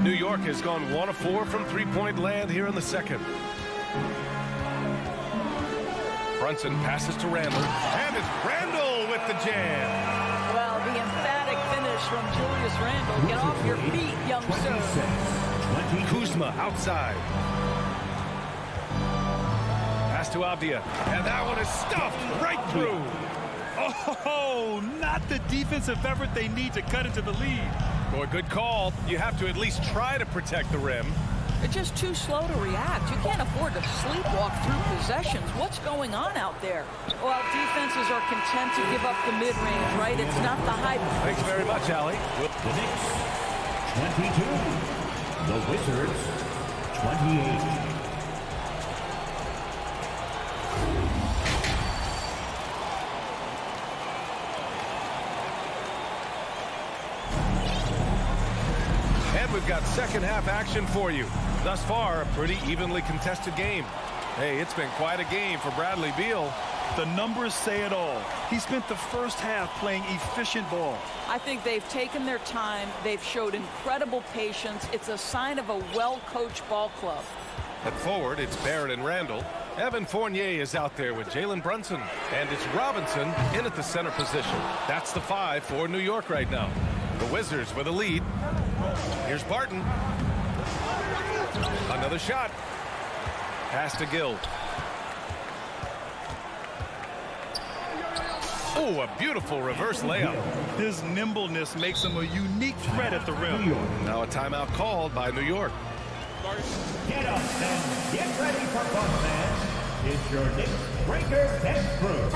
New York has gone 1 of 4 from three-point land here in the second. Brunson passes to Randall. And it's Randall with the jam. Well, the emphatic finish from Julius Randall. Get off your feet, young sir. Kuzma outside. Pass to Avdia. And that one is stuffed right through. Oh, not the defensive effort they need to cut into the lead. Boy, good call. You have to at least try to protect the rim. They're just too slow to react. You can't afford to sleepwalk through possessions. What's going on out there? Well, defenses are content to give up the mid-range, right? It's not the high. Thanks very much, Allie. The Knicks, 22. The Wizards, 28. We've got second half action for you. Thus far, a pretty evenly contested game. Hey, it's been quite a game for Bradley Beal. The numbers say it all. He spent the first half playing efficient ball. I think they've taken their time. They've showed incredible patience. It's a sign of a well-coached ball club. At forward, it's Barrett and Randall. Evan Fournier is out there with Jalen Brunson. And it's Robinson in at the center position. That's the 5 for New York right now. The Wizards with a lead. Here's Barton. Another shot. Pass to Gill. Oh, a beautiful reverse layup. His nimbleness makes him a unique threat at the rim. Now a timeout called by New York. Get up and get ready for fun, fans. It's your Knicks Breaker Dance Crew.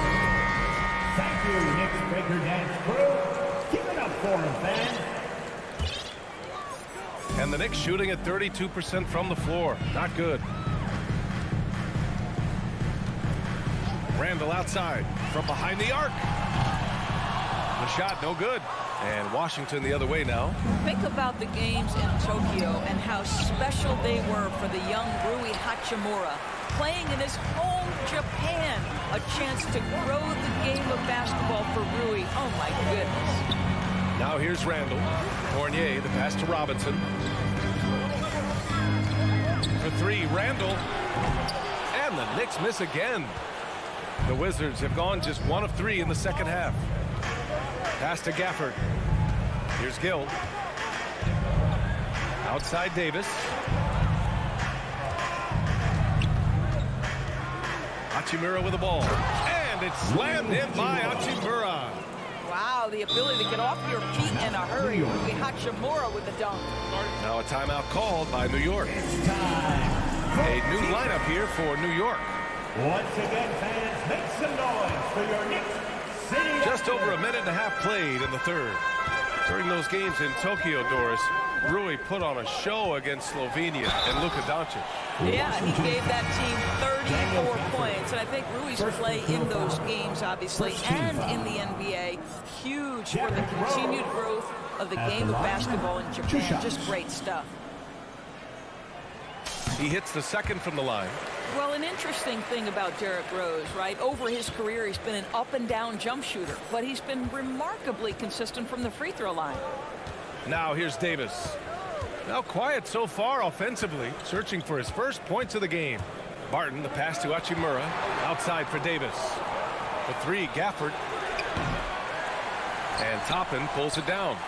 Thank you, Knicks Breaker Dance Crew. Give it up for him, fans. And the Knicks shooting at 32% from the floor. Not good. Randall outside from behind the arc. The shot no good. And Washington the other way now. Think about the games in Tokyo and how special they were for the young Rui Hachimura. Playing in his home Japan. A chance to grow the game of basketball for Rui. Oh my goodness. Now here's Randall. Fournier, the pass to Robinson. For three, Randall. And the Knicks miss again. The Wizards have gone just 1 of 3 in the second half. Pass to Gafford. Here's Gill. Outside Davis. Hachimura with the ball. And it's slammed in by Hachimura. Wow, the ability to get off your feet in a hurry. Rui Hachimura with the dunk. Now a timeout called by New York. A new lineup here for New York. Once again, fans, make some noise for your Knicks City. Just over a minute and a half played in the third. During those games in Tokyo, Doris, Rui put on a show against Slovenia and Luka Doncic. Yeah, he gave that team 34 points. And I think Rui's play in those games, obviously, and in the NBA, huge for the continued growth of the game of basketball in Japan. Just great stuff. He hits the second from the line. Well, an interesting thing about Derrick Rose, right? Over his career, he's been an up-and-down jump shooter, but he's been remarkably consistent from the free throw line. Now here's Davis. Now quiet so far offensively, searching for his first points of the game. Barton, the pass to Hachimura, outside for Davis. For three, Gafford. And Toppin pulls it down.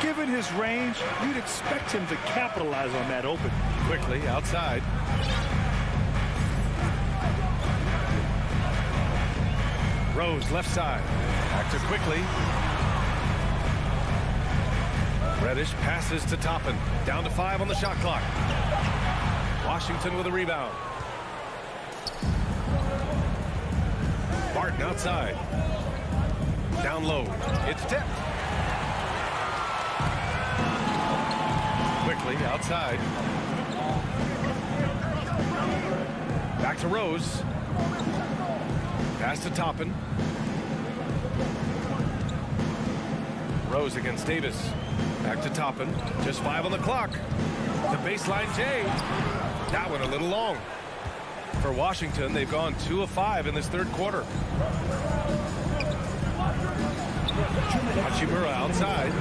Given his range, you'd expect him to capitalize on that open. Quickly, outside. Rose, left side. Back to Quickly. Reddish passes to Toppin. Down to 5 on the shot clock. Washington with a rebound. Barton outside. Down low. It's tipped. Quickly outside. Back to Rose. Pass to Toppin. Rose against Davis. Back to Toppin. Just 5 on the clock. The baseline J. That one a little long. For Washington, they've gone 2 of 5 in this third quarter. Hachimura outside.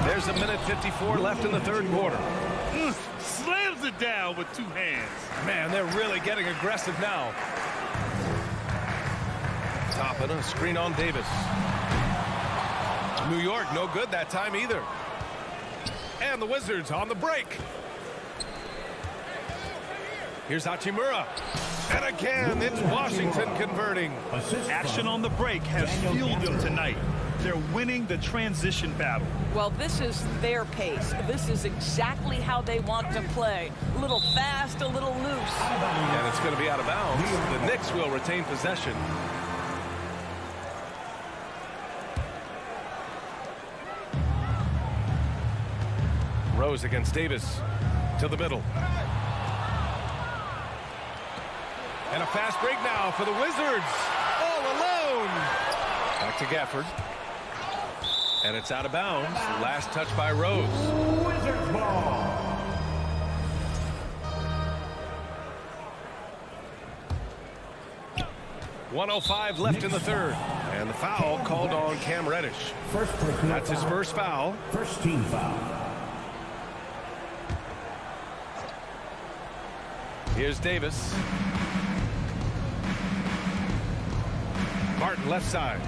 There's a minute 54 left in the third quarter. Slams it down with 2 hands. Man, they're really getting aggressive now. Toppin, a screen on Davis. New York, no good that time either. And the Wizards on the break. Here's Hachimura. And again, it's Washington converting. Action on the break has fueled them tonight. They're winning the transition battle. Well, this is their pace. This is exactly how they want to play. A little fast, a little loose. And it's going to be out of bounds. The Knicks will retain possession. Rose against Davis. To the middle. And a fast break now for the Wizards. All alone. Back to Gafford. And it's out of bounds. Last touch by Rose. Wizards ball. .105 left in the third. And the foul called on Cam Reddish. That's his first foul. First team foul. Here's Davis. Barton left side.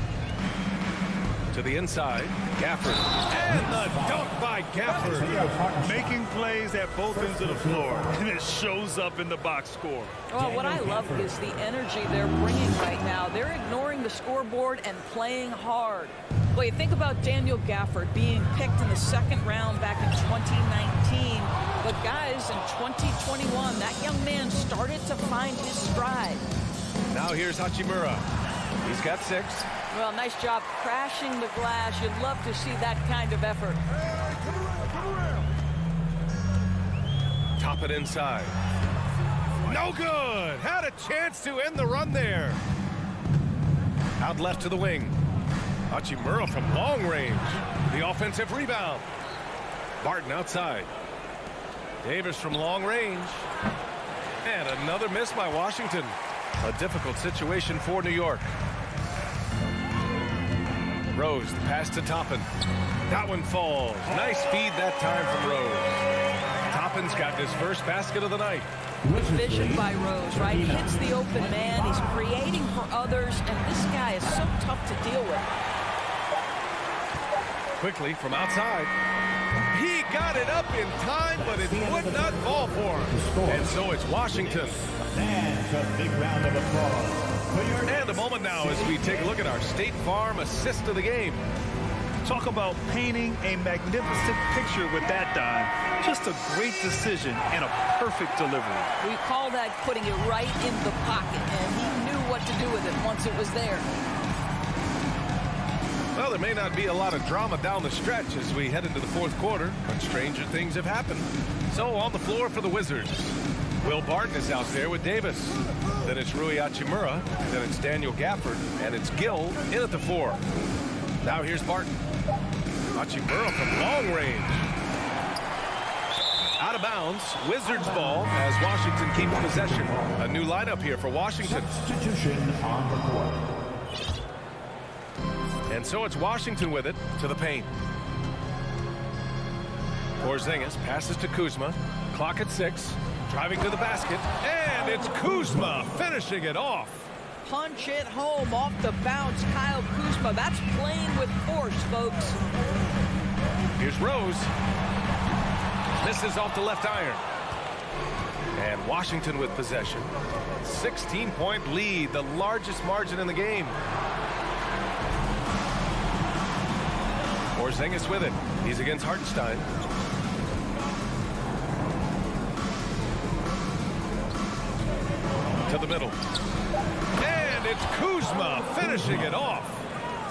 To the inside, Gafford. And the dunk by Gafford. Making plays at both ends of the floor, and it shows up in the box score. Well, what I love is the energy they're bringing right now. They're ignoring the scoreboard and playing hard. Well, you think about Daniel Gafford being picked in the second round back in 2019. But guys, in 2021, that young man started to find his stride. Now here's Hachimura. He's got 6. Well, nice job crashing the glass. You'd love to see that kind of effort. Top it inside. No good. Had a chance to end the run there. Out left to the wing. Hachimura from long range. The offensive rebound. Barton outside. Davis from long range. And another miss by Washington. A difficult situation for New York. Rose, the pass to Toppin. That one falls. Nice feed that time from Rose. Toppin's got his first basket of the night. Good vision by Rose, right? Hits the open man. He's creating for others, and this guy is so tough to deal with. Quickly from outside. He got it up in time, but it would not fall for him. And so it's Washington. That's a big round of applause. And a moment now as we take a look at our State Farm assist of the game. Talk about painting a magnificent picture with that dime. Just a great decision and a perfect delivery. We call that putting it right in the pocket, and he knew what to do with it once it was there. Well, there may not be a lot of drama down the stretch as we head into the fourth quarter, but stranger things have happened. So on the floor for the Wizards, Will Barton is out there with Davis. Then it's Rui Hachimura. Then it's Daniel Gafford. And it's Gill in at the 4. Now here's Barton. Hachimura from long range. Out of bounds. Wizards ball as Washington keeps possession. A new lineup here for Washington. Substitution on the court. And so it's Washington with it to the paint. Porzingis passes to Kuzma. Clock at 6. Driving to the basket. And it's Kuzma finishing it off. Punch it home off the bounce. Kyle Kuzma. That's playing with force, folks. Here's Rose. Misses off the left iron. And Washington with possession. 16-point lead, the largest margin in the game. Porzingis with it. He's against Hartenstein. To the middle. And it's Kuzma finishing it off.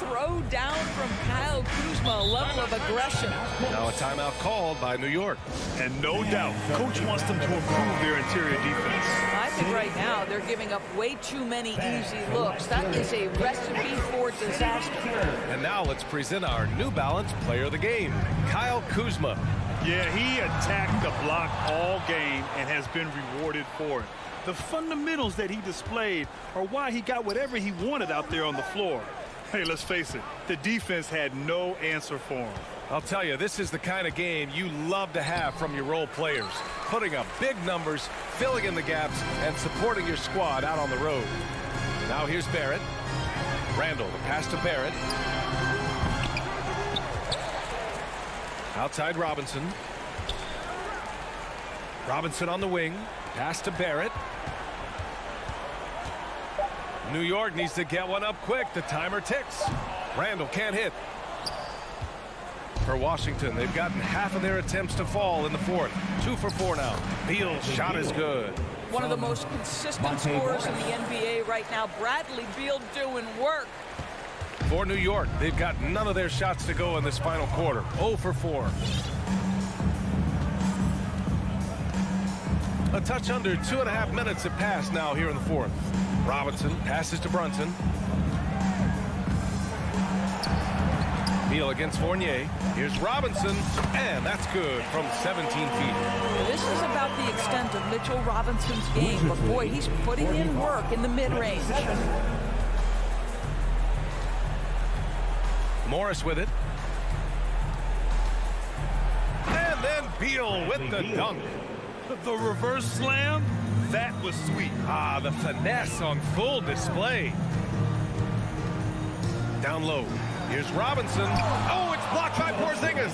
Throw down from Kyle Kuzma, a level of aggression. Now a timeout called by New York. And no doubt, coach wants them to improve their interior defense. I think right now they're giving up way too many easy looks. That is a recipe for disaster. And now let's present our New Balance player of the game, Kyle Kuzma. Yeah, he attacked the block all game and has been rewarded for it. The fundamentals that he displayed are why he got whatever he wanted out there on the floor. Hey, let's face it, the defense had no answer for him. I'll tell you, this is the kind of game you love to have from your role players. Putting up big numbers, filling in the gaps, and supporting your squad out on the road. Now here's Barrett. Randall, the pass to Barrett. Outside Robinson. Robinson on the wing. Pass to Barrett. New York needs to get one up quick. The timer ticks. Randall can't hit. For Washington, they've gotten half of their attempts to fall in the fourth. 2 for 4 now. Beal's shot is good. One of the most consistent scorers in the NBA right now. Bradley Beal doing work. For New York, they've got none of their shots to go in this final quarter. 0 for 4. A touch under 2.5 minutes have passed now here in the fourth. Robinson passes to Brunson. Beal against Fournier. Here's Robinson, and that's good from 17 feet. This is about the extent of Mitchell Robinson's game, but boy, he's putting in work in the mid-range. Morris with it. And then Beal with the dunk. The reverse slam, that was sweet. Ah, the finesse on full display. Down low. Here's Robinson. Oh, it's blocked by Porzingis.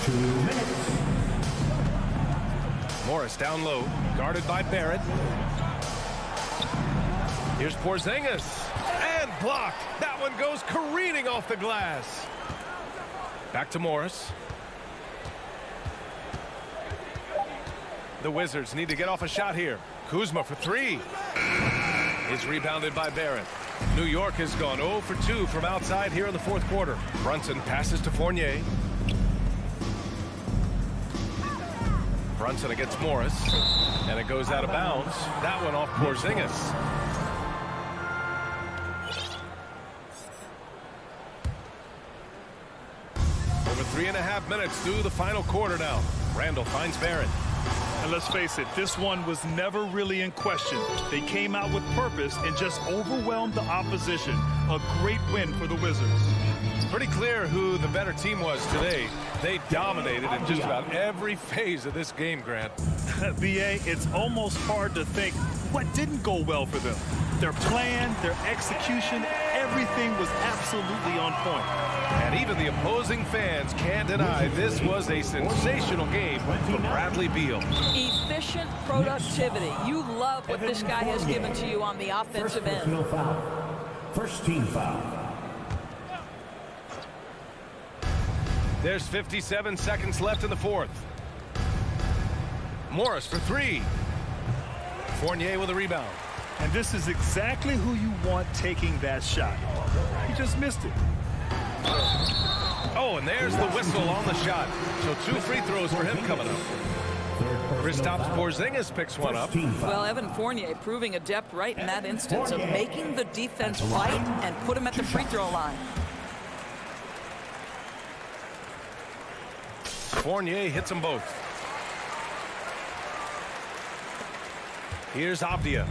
2 minutes. Morris down low, guarded by Barrett. Here's Porzingis, and blocked. That one goes careening off the glass. Back to Morris. The Wizards need to get off a shot here. Kuzma for three. Is rebounded by Barrett. New York has gone 0 for 2 from outside here in the fourth quarter. Brunson passes to Fournier. Brunson against Morris, and it goes out of bounds. That one off Porzingis. Over 3.5 minutes through the final quarter now. Randall finds Barrett. And let's face it, this one was never really in question. They came out with purpose and just overwhelmed the opposition. A great win for the Wizards. It's pretty clear who the better team was today. They dominated in just about every phase of this game, Grant. BA, it's almost hard to think what didn't go well for them. Their plan, their execution, everything was absolutely on point. And even the opposing fans can't deny this was a sensational game from Bradley Beal. Efficient productivity. You love what this guy has given to you on the offensive end. First team foul. There's 57 seconds left in the fourth. Morris for three. Fournier with a rebound. And this is exactly who you want taking that shot. He just missed it. Oh, and there's the whistle on the shot. So 2 free throws for him coming up. Kristaps Porzingis picks one up. Well, Evan Fournier proving adept right in that instance of making the defense fight and put him at the free throw line. Fournier hits them both. Here's Avdia.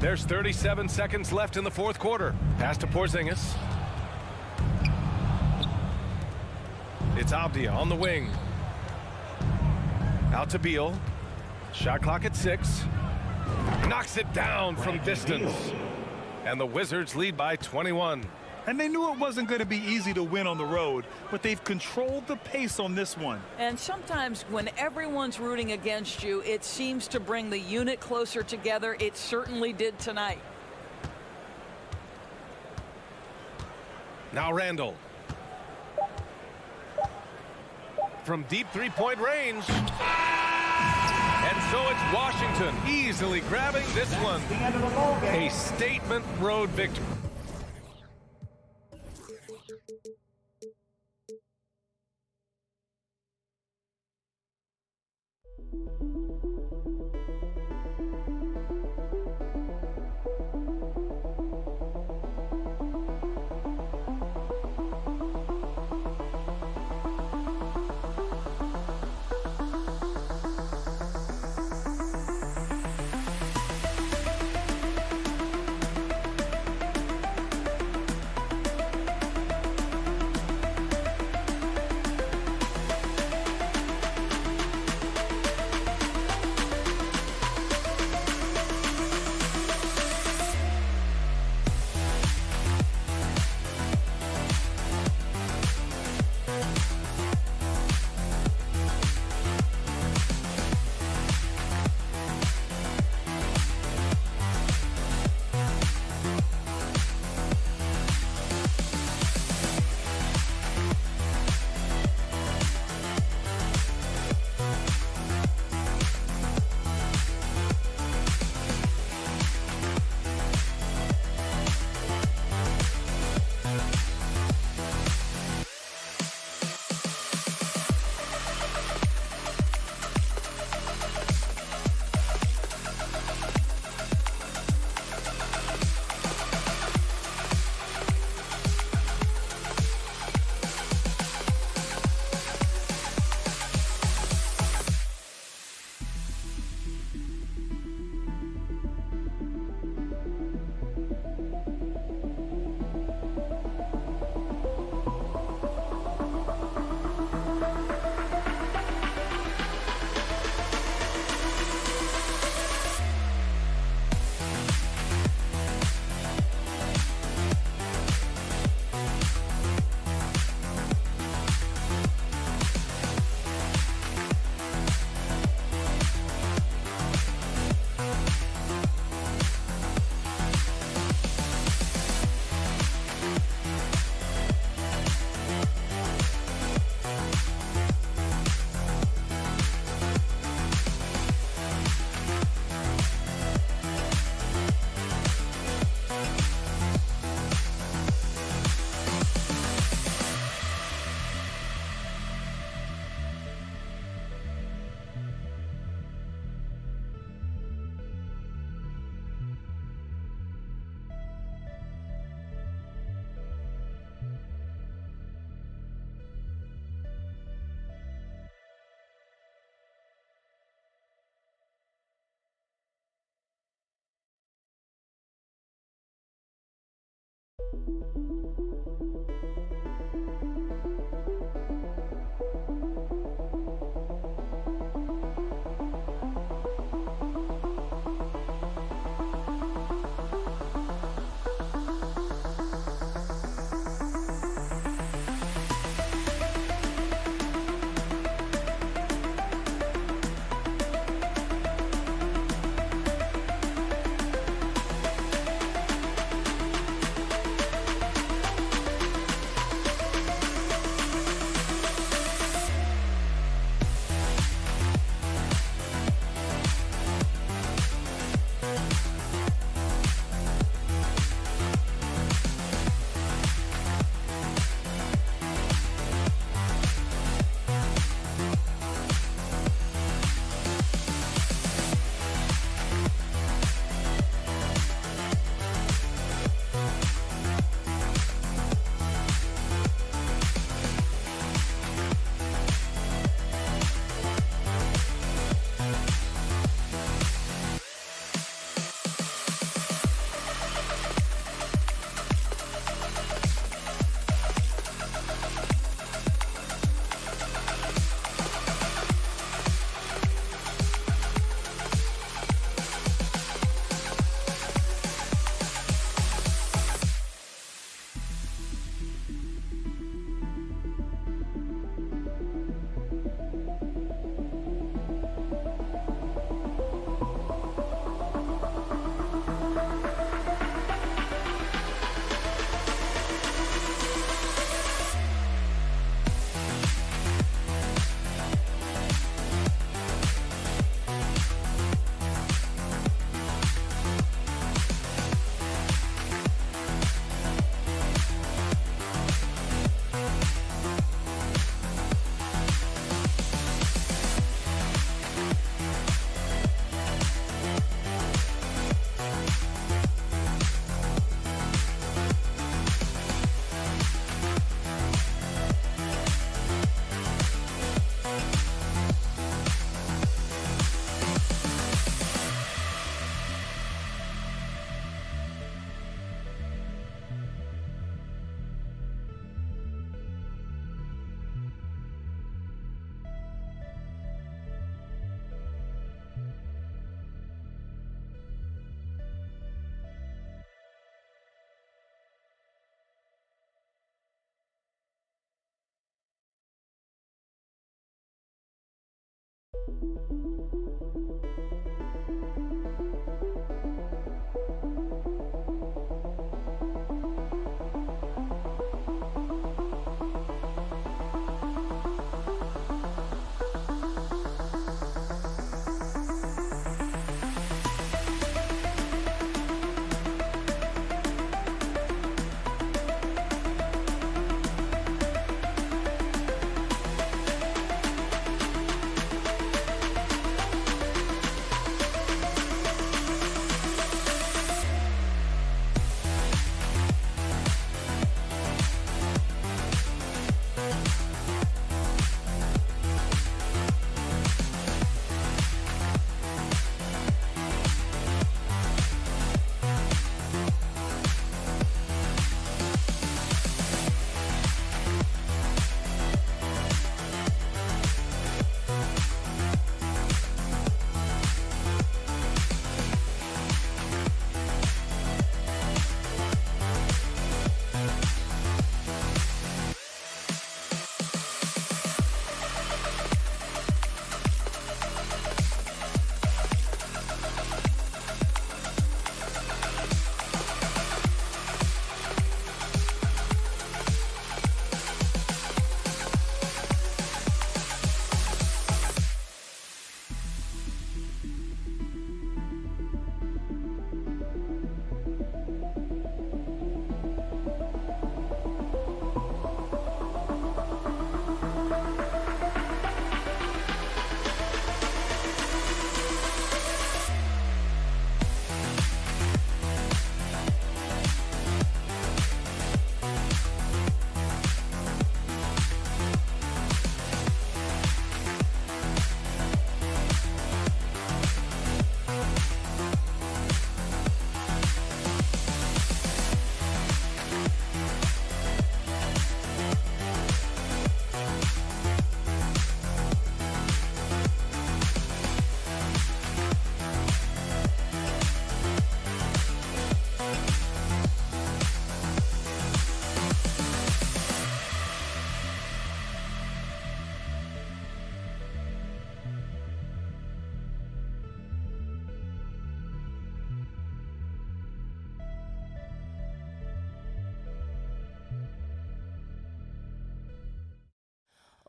There's 37 seconds left in the fourth quarter. Pass to Porzingis. It's Avdia on the wing. Out to Beal. Shot clock at 6. Knocks it down from distance. And the Wizards lead by 21. And they knew it wasn't going to be easy to win on the road, but they've controlled the pace on this one. And sometimes when everyone's rooting against you, it seems to bring the unit closer together. It certainly did tonight. Now Randall. From deep three-point range. And so it's Washington easily grabbing this one. A statement road victory.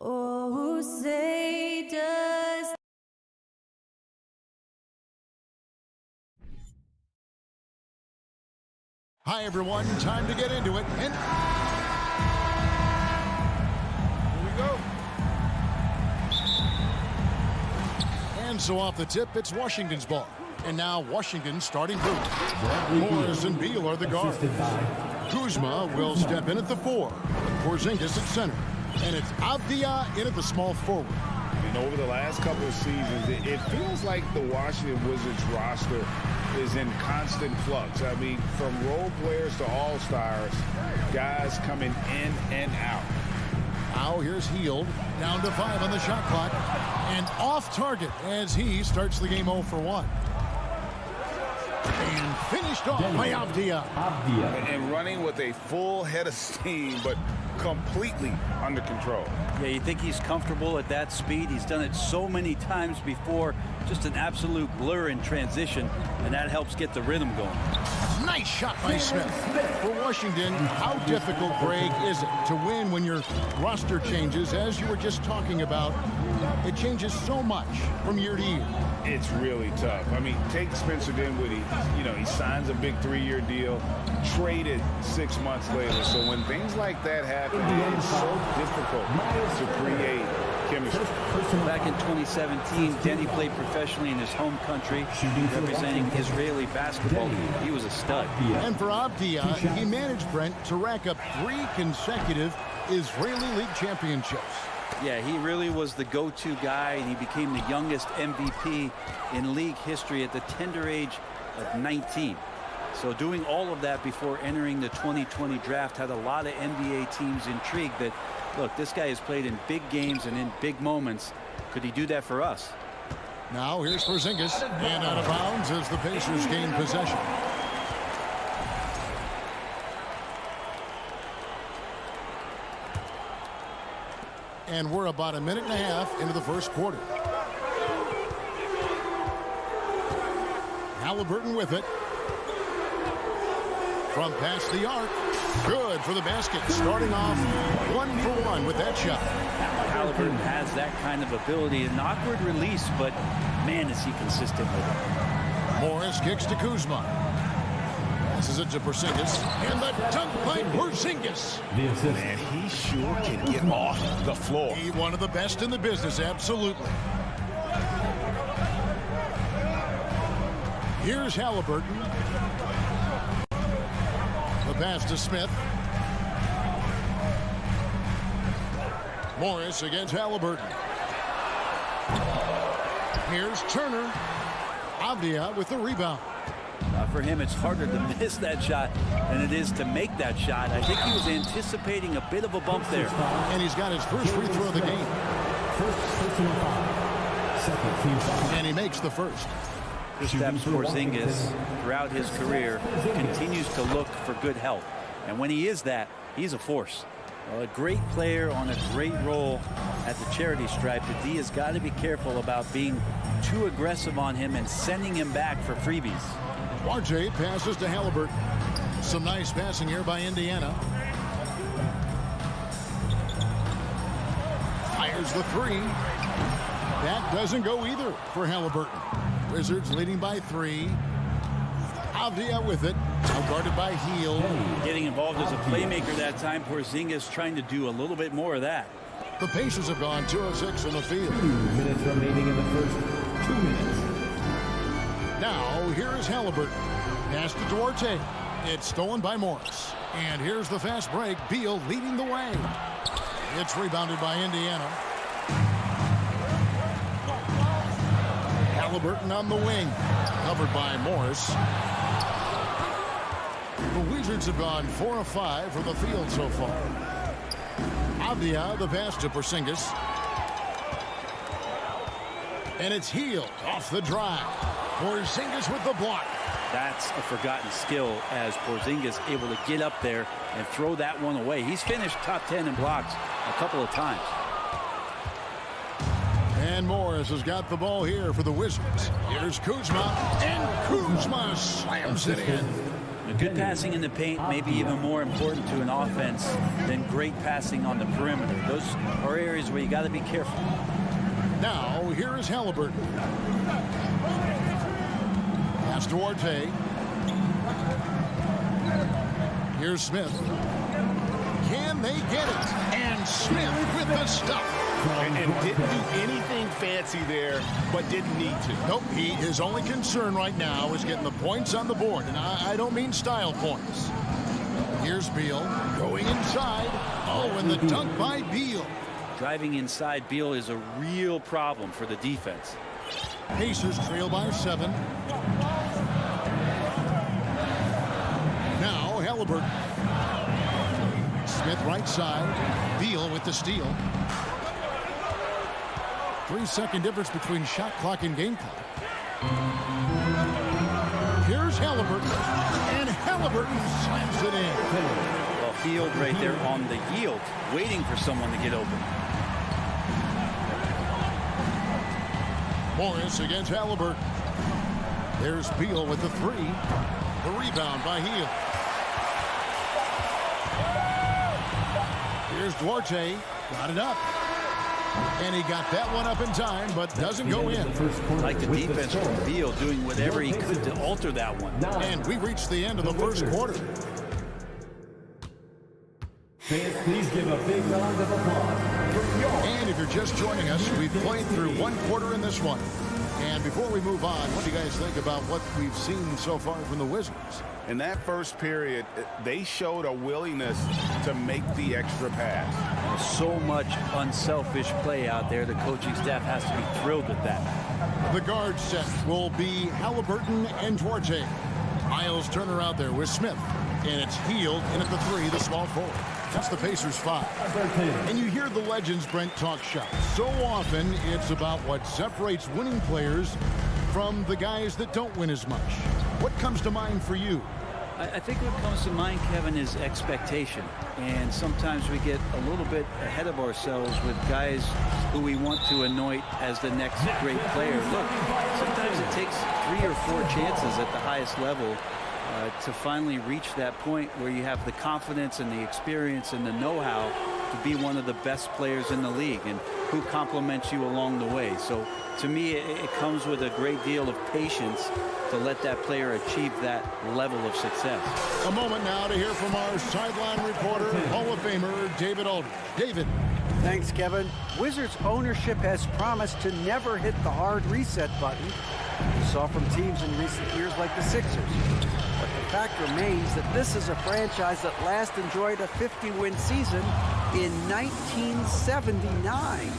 Oh, say does. Hi, everyone. Time to get into it. And here we go. And so off the tip, it's Washington's ball. And now Washington's starting group. Morris and Beal are the guards. Kuzma will step in at the 4. Porzingis at center. And it's Avdia in at the small forward. And over the last couple of seasons, it feels like the Washington Wizards roster is in constant flux. I mean, from role players to all-stars, guys coming in and out. Now here's Hield, down to 5 on the shot clock, and off target as he starts the game 0 for 1. And finished off by Avdia. And running with a full head of steam, but completely under control. Yeah, you think he's comfortable at that speed. He's done it so many times before. Just an absolute blur in transition, and that helps get the rhythm going. Nice shot by Smith. For Washington, how difficult, Greg, is it to win when your roster changes? As you were just talking about, it changes so much from year to year. It's really tough. I mean, take Spencer Dinwiddie. He signs a big 3-year deal, traded 6 months later. So when things like that happen, it's so difficult to create chemistry. Back in 2017, Denny played professionally in his home country, representing Israeli basketball. He was a stud. And for Avdia, he managed, Brent, to rack up 3 consecutive Israeli League championships. Yeah, he really was the go-to guy, and he became the youngest MVP in league history at the tender age of 19. So doing all of that before entering the 2020 draft had a lot of NBA teams intrigued that, look, this guy has played in big games and in big moments. Could he do that for us? Now here's Porzingis, and out of bounds as the Pacers gain possession. And we're about a minute and a half into the first quarter. Halliburton with it. From past the arc. Good for the basket. Starting off 1 for 1 with that shot. Halliburton has that kind of ability. An awkward release, but man, is he consistent with it. Morris kicks to Kuzma. Passes it to Porzingis. And the dunk by Porzingis. Man, he sure can get off the floor. He one of the best in the business, absolutely. Here's Halliburton. The pass to Smith. Morris against Halliburton. Here's Turner. Avdia with the rebound. For him, it's harder to miss that shot than it is to make that shot. I think he was anticipating a bit of a bump there. And he's got his first free throw of the game. And he makes the first. Kristaps Porzingis, throughout his career, continues to look for good health. And when he is that, he's a force. A great player on a great role at the charity stripe. The D has got to be careful about being too aggressive on him and sending him back for freebies. RJ passes to Halliburton. Some nice passing here by Indiana. Fires the three. That doesn't go either for Halliburton. Wizards leading by 3. Avdia with it. Now guarded by Hield. Getting involved as a playmaker that time. Porzingis trying to do a little bit more of that. The Pacers have gone 2 of 6 in the field. 2 minutes remaining in the first 2 minutes. Now, here is Halliburton. Pass to Duarte. It's stolen by Morris. And here's the fast break. Beal leading the way. It's rebounded by Indiana. Halliburton on the wing. Covered by Morris. The Wizards have gone 4 of 5 from the field so far. Avdia, the pass to Porzingis. And it's Hield off the drive. Porzingis with the block. That's a forgotten skill as Porzingis able to get up there and throw that one away. He's finished top 10 in blocks a couple of times. And Morris has got the ball here for the Wizards. Here's Kuzma, and Kuzma slams it in. Good passing in the paint may be even more important to an offense than great passing on the perimeter. Those are areas where you got to be careful. Now, here is Halliburton. Pass to Duarte. Here's Smith. Can they get it? And Smith with the stuff. And didn't do anything fancy there, but didn't need to. Nope, his only concern right now is getting the points on the board. And I don't mean style points. Here's Beal going inside. Oh, and the dunk by Beal. Driving inside Beal is a real problem for the defense. Pacers trail by 7. Now Halliburton. Smith right side. Beal with the steal. 3-second difference between shot clock and game clock. Here's Halliburton. And Halliburton slams it in. Well, Hield right there on the yield, waiting for someone to get open. Morris against Halliburton. There's Beal with the 3. The rebound by Hield. Here's Duarte. Got it up. And he got that one up in time, but doesn't go in. Like the defense from Beal doing whatever he could to alter that one. And we reached the end of the first quarter. Fans, please give a big round of applause. And if you're just joining us, we've played through 1 quarter in this one. And before we move on, what do you guys think about what we've seen so far from the Wizards? In that first period, they showed a willingness to make the extra pass. So much unselfish play out there. The coaching staff has to be thrilled with that. The guard set will be Halliburton and Duarte. Miles Turner out there with Smith. And it's Hield in at the 3, the small forward. That's the Pacers 5. And you hear the legends Brent talk shop. So often it's about what separates winning players from the guys that don't win as much. What comes to mind for you? I think what comes to mind, Kevin, is expectation. And sometimes we get a little bit ahead of ourselves with guys who we want to anoint as the next great player. Look, sometimes it takes 3 or 4 chances at the highest level to finally reach that point where you have the confidence and the experience and the know-how to be one of the best players in the league, and who compliments you along the way. So to me, it comes with a great deal of patience to let that player achieve that level of success. A moment now to hear from our sideline reporter, Hall of Famer David Aldridge. David. Thanks, Kevin. Wizards ownership has promised to never hit the hard reset button we saw from teams in recent years like the Sixers. But the fact remains that this is a franchise that last enjoyed a 50-win season in 1979.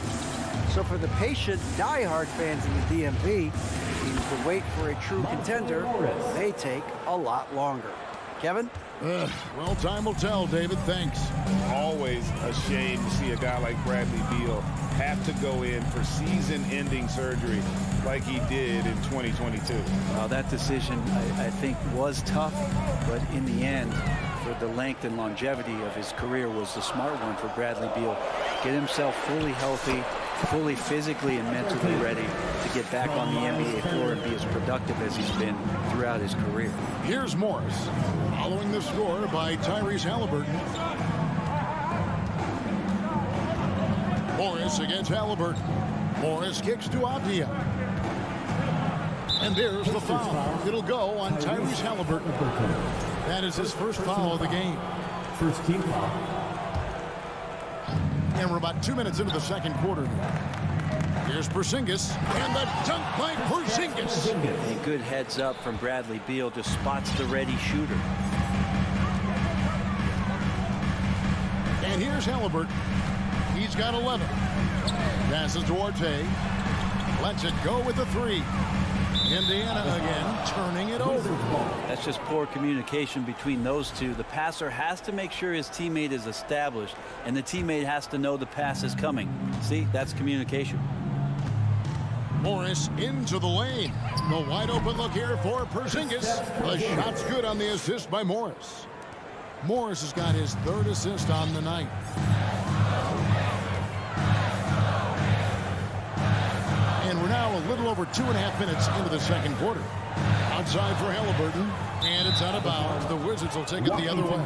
So for the patient, diehard fans in the DMV, to wait for a true contender may take a lot longer. Kevin? Well, time will tell, David. Thanks. Always a shame to see a guy like Bradley Beal have to go in for season-ending surgery like he did in 2022. Well, that decision, I think, was tough, but in the end, for the length and longevity of his career, was the smart one for Bradley Beal. Get himself fully healthy, fully physically and mentally ready to get back on the NBA floor and be as productive as he's been throughout his career. Here's Morris, following the score by Tyrese Halliburton. Morris against Halliburton. Morris kicks to Avdia. And there's the foul. It'll go on Tyrese Halliburton. That is his first foul of the game. First team foul. And we're about 2 minutes into the second quarter. Here's Porzingis, and the dunk by Porzingis. A good heads up from Bradley Beal, just spots the ready shooter. And here's Halliburton. He's got 11. Passes to Duarte. Lets it go with the 3. Indiana again turning it over. That's just poor communication between those two. The passer has to make sure his teammate is established, and the teammate has to know the pass is coming. See, that's communication. Morris into the lane. The wide open look here for Porzingis. The shot's good on the assist by Morris. Morris has got his 3rd assist on the night. And we're now a little over 2.5 minutes into the second quarter. Outside for Halliburton, and it's out of bounds. The Wizards will take it the other way.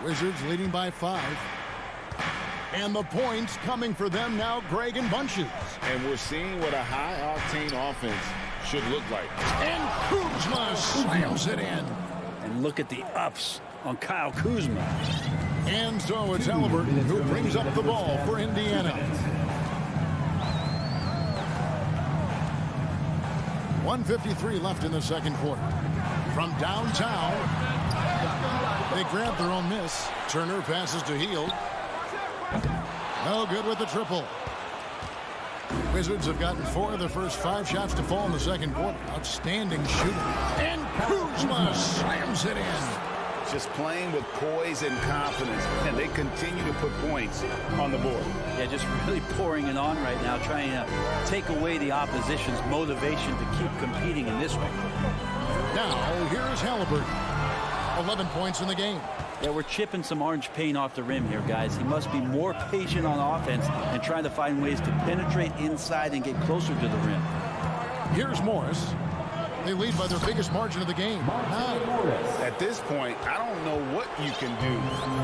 Wizards leading by 5. And the points coming for them now, Greg and Bunches. And we're seeing what a high-octane offense should look like. And Kuzma slams it in. And look at the ups on Kyle Kuzma. And so it's Halliburton who brings up the ball for Indiana. 1:53 left in the second quarter. From downtown, they grab their own miss. Turner passes to Hield. No good with the triple. Wizards have gotten 4 of the first 5 shots to fall in the second quarter. Outstanding shooting. And Kuzma slams it in. Just playing with poise and confidence, and they continue to put points on the board. Yeah, just really pouring it on right now, trying to take away the opposition's motivation to keep competing in this one. Now, here is Halliburton. 11 points in the game. Yeah, we're chipping some orange paint off the rim here, guys. He must be more patient on offense and trying to find ways to penetrate inside and get closer to the rim. Here's Morris. They lead by their biggest margin of the game. At this point, I don't know what you can do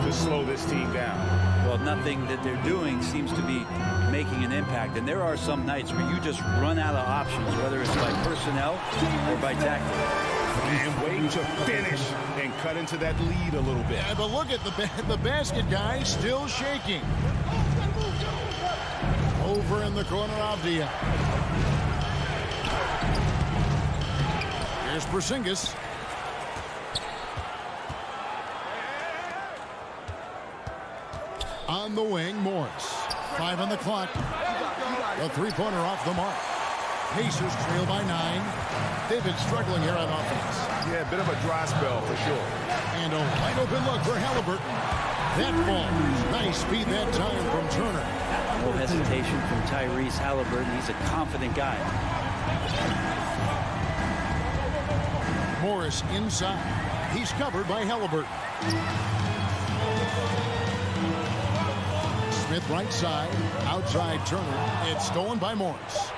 to slow this team down. Well, nothing that they're doing seems to be making an impact. And there are some nights where you just run out of options, whether it's by personnel or by tactics. And wait to finish and cut into that lead a little bit. Yeah, but look at the basket guy still shaking. Over in the corner, Avdia. Here's Porzingis. On the wing, Morris. 5 on the clock. The three-pointer off the mark. Pacers trail by 9. They've been struggling here on offense. Yeah, a bit of a dry spell for sure. And a wide open look for Halliburton. That ball. Nice speed that time from Turner. No hesitation from Tyrese Halliburton. He's a confident guy. Morris inside. He's covered by Halliburton. Smith right side. Outside Turner. It's stolen by Morris.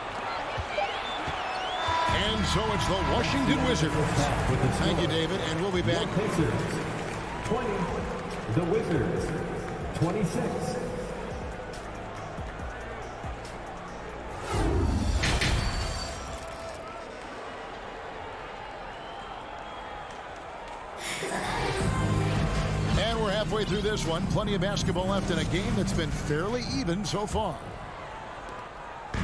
And so it's the Washington Wizards. Thank you, David, and we'll be back. The Pacers, 20. The Wizards, 26. And we're halfway through this one. Plenty of basketball left in a game that's been fairly even so far.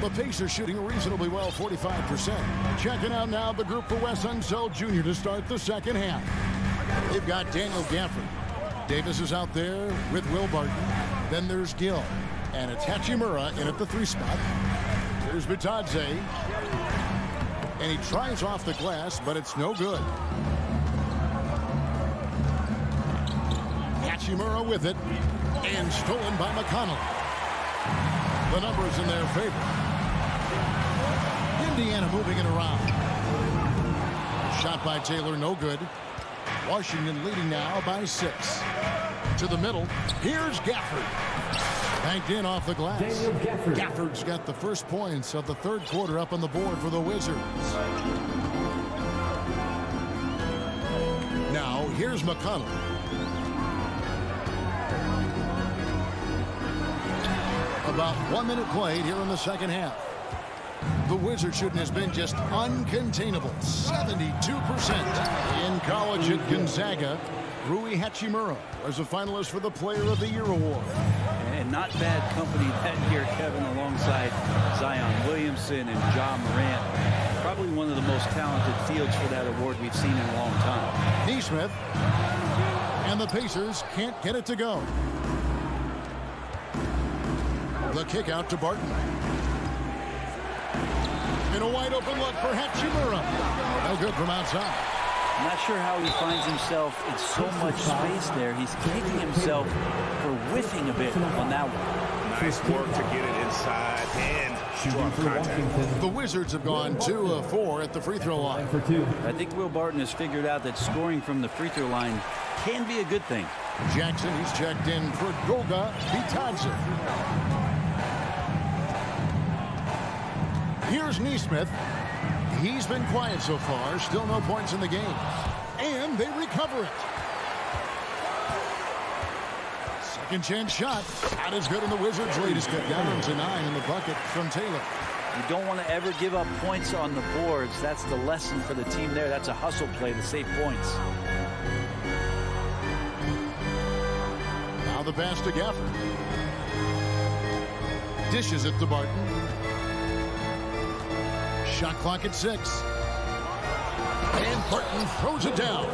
The Pacers shooting reasonably well, 45%. Checking out now the group for Wes Unseld Jr. to start the second half. They've got Daniel Gafford. Davis is out there with Will Barton. Then there's Gill. And it's Hachimura in at the 3 spot. Here's Bitadze. And he tries off the glass, but it's no good. Hachimura with it. And stolen by McConnell. The numbers in their favor. Indiana moving it around. Shot by Taylor, no good. Washington leading now by 6. To the middle. Here's Gafford. Banked in off the glass. Daniel Gafford. Gafford's got the first points of the third quarter up on the board for the Wizards. Now, here's McConnell. About 1 minute played here in the second half. The Wizards shooting has been just uncontainable. 72%. In college at Gonzaga, Rui Hachimura was a finalist for the Player of the Year award. And not bad company that year, Kevin, alongside Zion Williamson and John Morant. Probably one of the most talented fields for that award we've seen in a long time. Nesmith. And the Pacers can't get it to go. The kick out to Barton. In a wide open look for Hachimura. No good from outside. I'm not sure how he finds himself in so much space there. He's kicking himself for whiffing a bit on that one. Nice work to get it inside and draw contact. The Wizards have gone 2 of 4 at the free throw line. I think Will Barton has figured out that scoring from the free throw line can be a good thing. Jackson, he's checked in for Goga Bitadze. Here's Nesmith. He's been quiet so far. Still no points in the game. And they recover it. Second chance shot. Not as good, and the Wizards lead is cut down to 9 in the bucket from Taylor. You don't want to ever give up points on the boards. That's the lesson for the team there. That's a hustle play to save points. Now the pass to Gafford. Dishes it to Barton. Shot clock at 6. And Barton throws it down.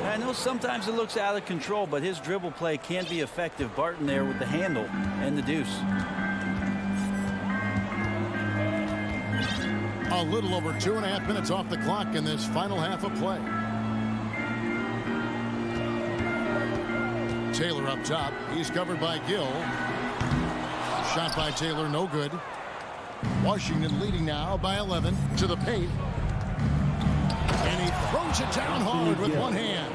I know sometimes it looks out of control, but his dribble play can be effective. Barton there with the handle and the deuce. A little over 2.5 minutes off the clock in this final half of play. Taylor up top. He's covered by Gill. Shot by Taylor, no good. Washington leading now by 11 to the paint. And he throws it down hard with one hand.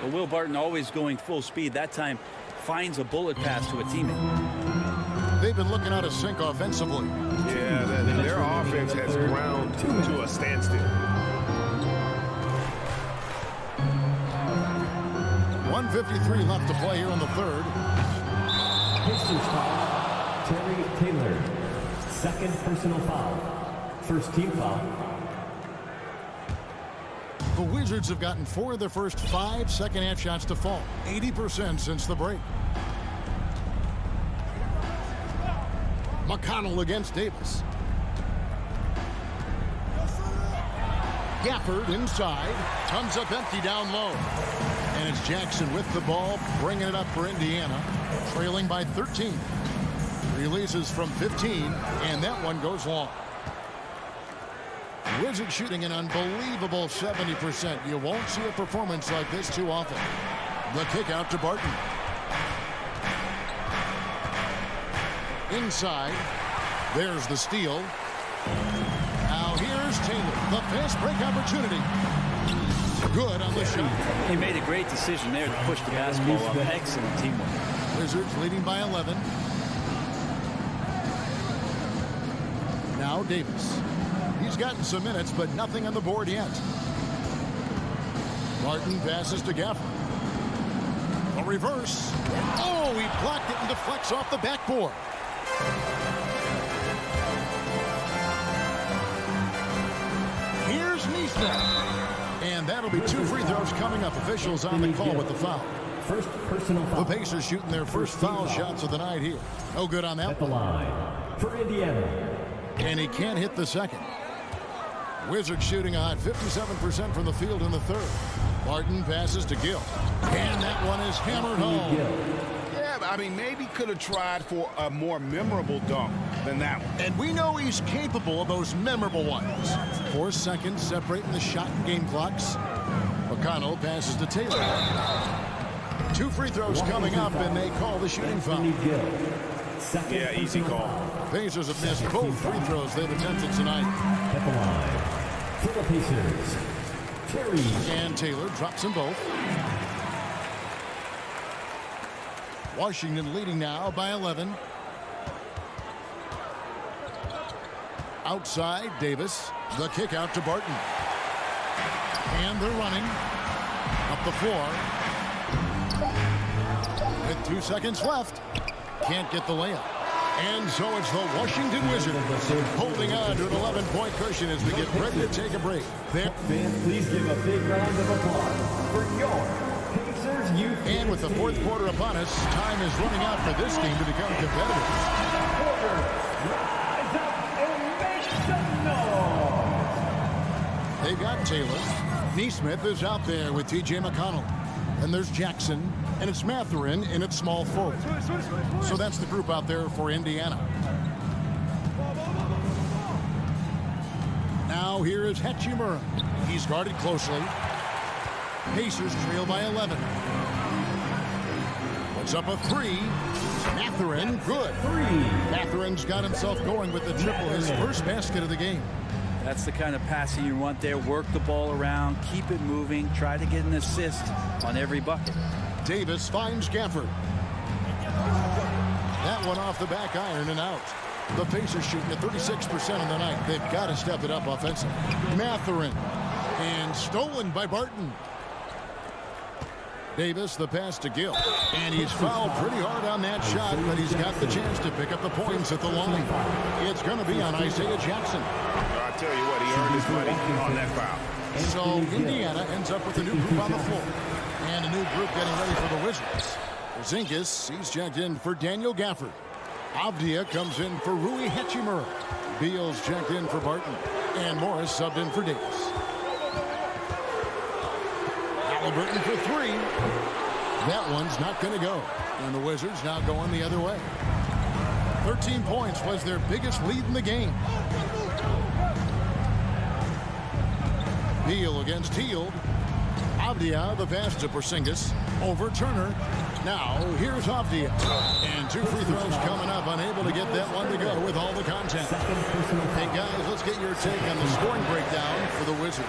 Well, Will Barton always going full speed. That time finds a bullet pass to a teammate. They've been looking out of sync offensively. Yeah, their offense has ground to a standstill. 1:53 left to play here in the third. Pacers foul. Terry Taylor. Second personal foul. First team foul. The Wizards have gotten 4 of their first 5 second-half shots to fall. 80% since the break. McConnell against Davis. Gafford inside. Comes up empty down low. And it's Jackson with the ball, bringing it up for Indiana. Trailing by 13. Releases from 15, and that one goes long. Wizards shooting an unbelievable 70%. You won't see a performance like this too often. The kick out to Barton. Inside. There's the steal. Now here's Taylor. The fast break opportunity. Good on the shot. He made a great decision there to push the basketball up. Excellent teamwork. Wizards leading by 11. Now Davis. He's gotten some minutes, but nothing on the board yet. Martin passes to Gafford. A reverse. Oh, he blocked it and deflects off the backboard. Here's Neesmith. And that'll be 2 free throws coming up. Officials on the call with the foul. First personal foul. The Pacers shooting their first foul shots of the night here. No good on that at the line for Indiana. And he can't hit the second. Wizards shooting a hot 57% from the field in the third. Martin passes to Gill. And that one is hammered home. Yeah, I mean, maybe could have tried for a more memorable dunk than that one. And we know he's capable of those memorable ones. 4 seconds separating the shot and game clocks. McConnell passes to Taylor. 2 free throws coming up, and they call the shooting foul. Yeah, easy call. Pacers have missed both free throws they've attempted tonight. At the line for the Pacers, Terry. And Taylor drops them both. Washington leading now by 11. Outside, Davis. The kick out to Barton. And they're running up the floor. With 2 seconds left. Can't get the layup. And so it's the Washington Wizards holding on to an 11-point cushion as we get ready to take a break. Fans, please give a big round of applause for your Pacers youth. And with the fourth quarter upon us, time is running out for this game to become competitive. Rise up and make some noise. They've got Taylor. Neesmith is out there with T.J. McConnell. And there's Jackson, and it's Mathurin in its small forward. So that's the group out there for Indiana. Now here is Hachimura. He's guarded closely. Pacers trail by 11. What's up a 3? Mathurin, good. Mathurin's got himself going with the triple, his first basket of the game. That's the kind of passing you want there. Work the ball around, keep it moving, try to get an assist on every bucket. Davis finds Gafford. That one off the back iron and out. The Pacers shooting at 36% on the night. They've got to step it up offensively. Mathurin. And stolen by Barton. Davis, the pass to Gill. And he's fouled pretty hard on that shot, but he's got the chance to pick up the points at the line. It's going to be on Isaiah Jackson. I'll tell you what, he earned his money on that foul. So Indiana ends up with a new group on the floor. And a new group getting ready for the Wizards. Skijesss, he's checked in for Daniel Gafford. Avdia comes in for Rui Hachimura. Beals checked in for Barton. And Morris subbed in for Davis. Halliburton for 3. That one's not going to go. And the Wizards now going the other way. 13 points was their biggest lead in the game. Beal against Hield. Avdia, the pass to Skijesss. Over Turner. Now, here's Avdia. And 2 free throws coming up. Unable to get that one to go with all the content. Hey, guys, let's get your take on the scoring breakdown for the Wizards.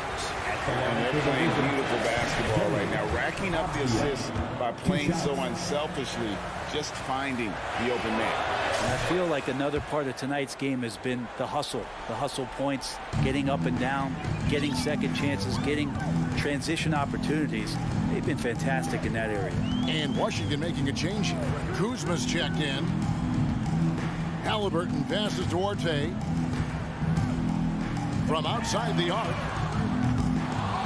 And they're playing beautiful basketball right now, racking up the assists by playing so unselfishly, just finding the open man. And I feel like another part of tonight's game has been the hustle points, getting up and down, getting second chances, getting transition opportunities. They've been fantastic in that area. And Washington making a change here. Kuzma's checked in. Halliburton passes to Orte. From outside the arc.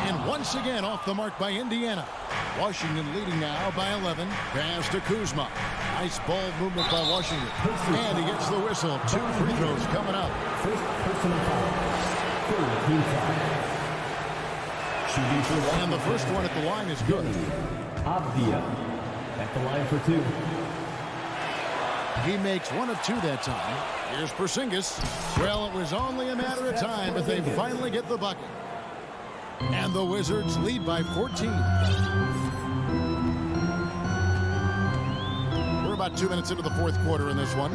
And once again off the mark by Indiana. Washington leading now by 11. Pass to Kuzma. Nice ball movement by Washington. And he gets the whistle. 2 free throws coming up. First personal foul. And the first one at the line is good. Avdia at the line for 2. He makes 1 of 2 that time. Here's Skijesss. Well, it was only a matter of time, but they finally get the bucket. And the Wizards lead by 14. We're about 2 minutes into the fourth quarter in this one.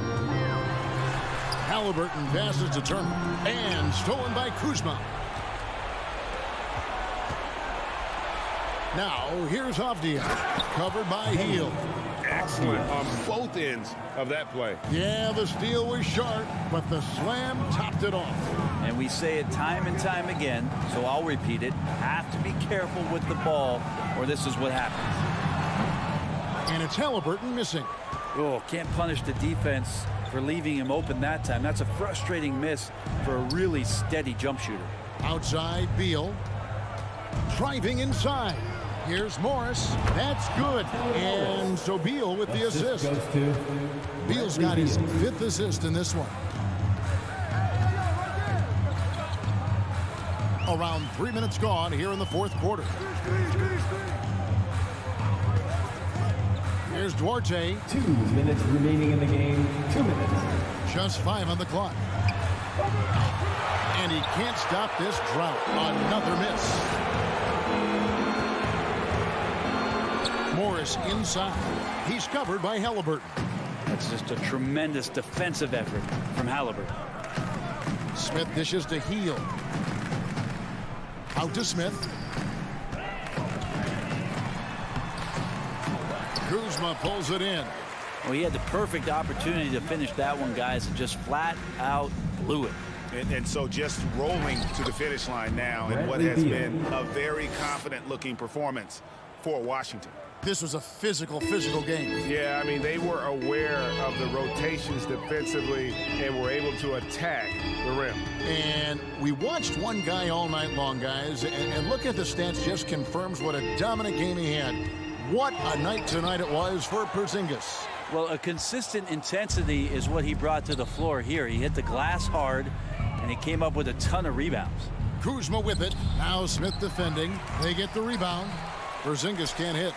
Halliburton passes to Turner. And stolen by Kuzma. Now, here's Avdia. Covered by Hield. excellent on both ends of that play. Yeah, the steal was sharp, but the slam topped it off. And we say it time and time again, so I'll repeat it. Have to be careful with the ball, or this is what happens. And it's Halliburton missing. Oh, can't punish the defense for leaving him open that time. That's a frustrating miss for a really steady jump shooter. Outside, Beal. Driving inside. Here's Morris. That's good. And so Beal with the assist. Beal's got his 5th assist in this one. Around 3 minutes gone here in the 4th quarter. Here's Duarte. 2 minutes remaining in the game. 2 minutes. Just 5 on the clock. And he can't stop this drought. Another miss. Morris inside. He's covered by Halliburton. That's just a tremendous defensive effort from Halliburton. Smith dishes to Heel. Out to Smith. Kuzma pulls it in. Well, he had the perfect opportunity to finish that one, guys, and just flat out blew it. And so just rolling to the finish line now in what has been a very confident-looking performance for Washington. This was a physical game. Yeah, I mean, they were aware of the rotations defensively and were able to attack the rim. And we watched one guy all night long, guys, and look at the stats just confirms what a dominant game he had. What a night tonight it was for Porzingis. Well, a consistent intensity is what he brought to the floor here. He hit the glass hard, and he came up with a ton of rebounds. Kuzma with it. Now Smith defending. They get the rebound. Porzingis can't hit.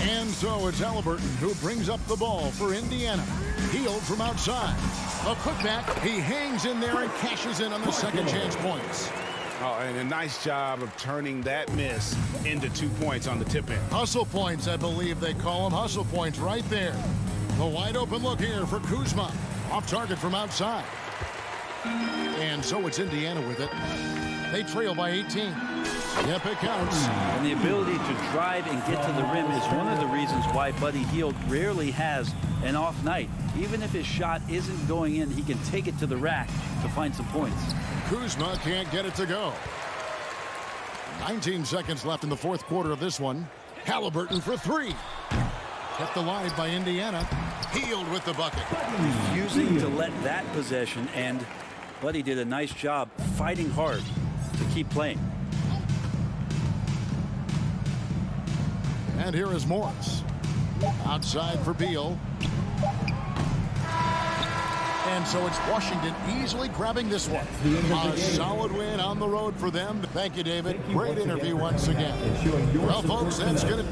And so it's Halliburton who brings up the ball for Indiana. Healed from outside. A putback. He hangs in there and cashes in on the second chance points. Oh, and a nice job of turning that miss into 2 points on the tip end. Hustle points, I believe they call them. Hustle points right there. The wide open look here for Kuzma. Off target from outside. And so it's Indiana with it. They trail by 18. Yep, it counts. And the ability to drive and get to the rim is one of the reasons why Buddy Hield rarely has an off night. Even if his shot isn't going in, he can take it to the rack to find some points. Kuzma can't get it to go. 19 seconds left in the 4th quarter of this one. Halliburton for 3. Kept alive by Indiana. Healed with the bucket. Refusing to let that possession end. Buddy did a nice job fighting hard to keep playing. And here is Morris. Outside for Beal. And so it's Washington easily grabbing this one. A solid win on the road for them. Thank you, David. Great interview once again. Well, folks, that's good.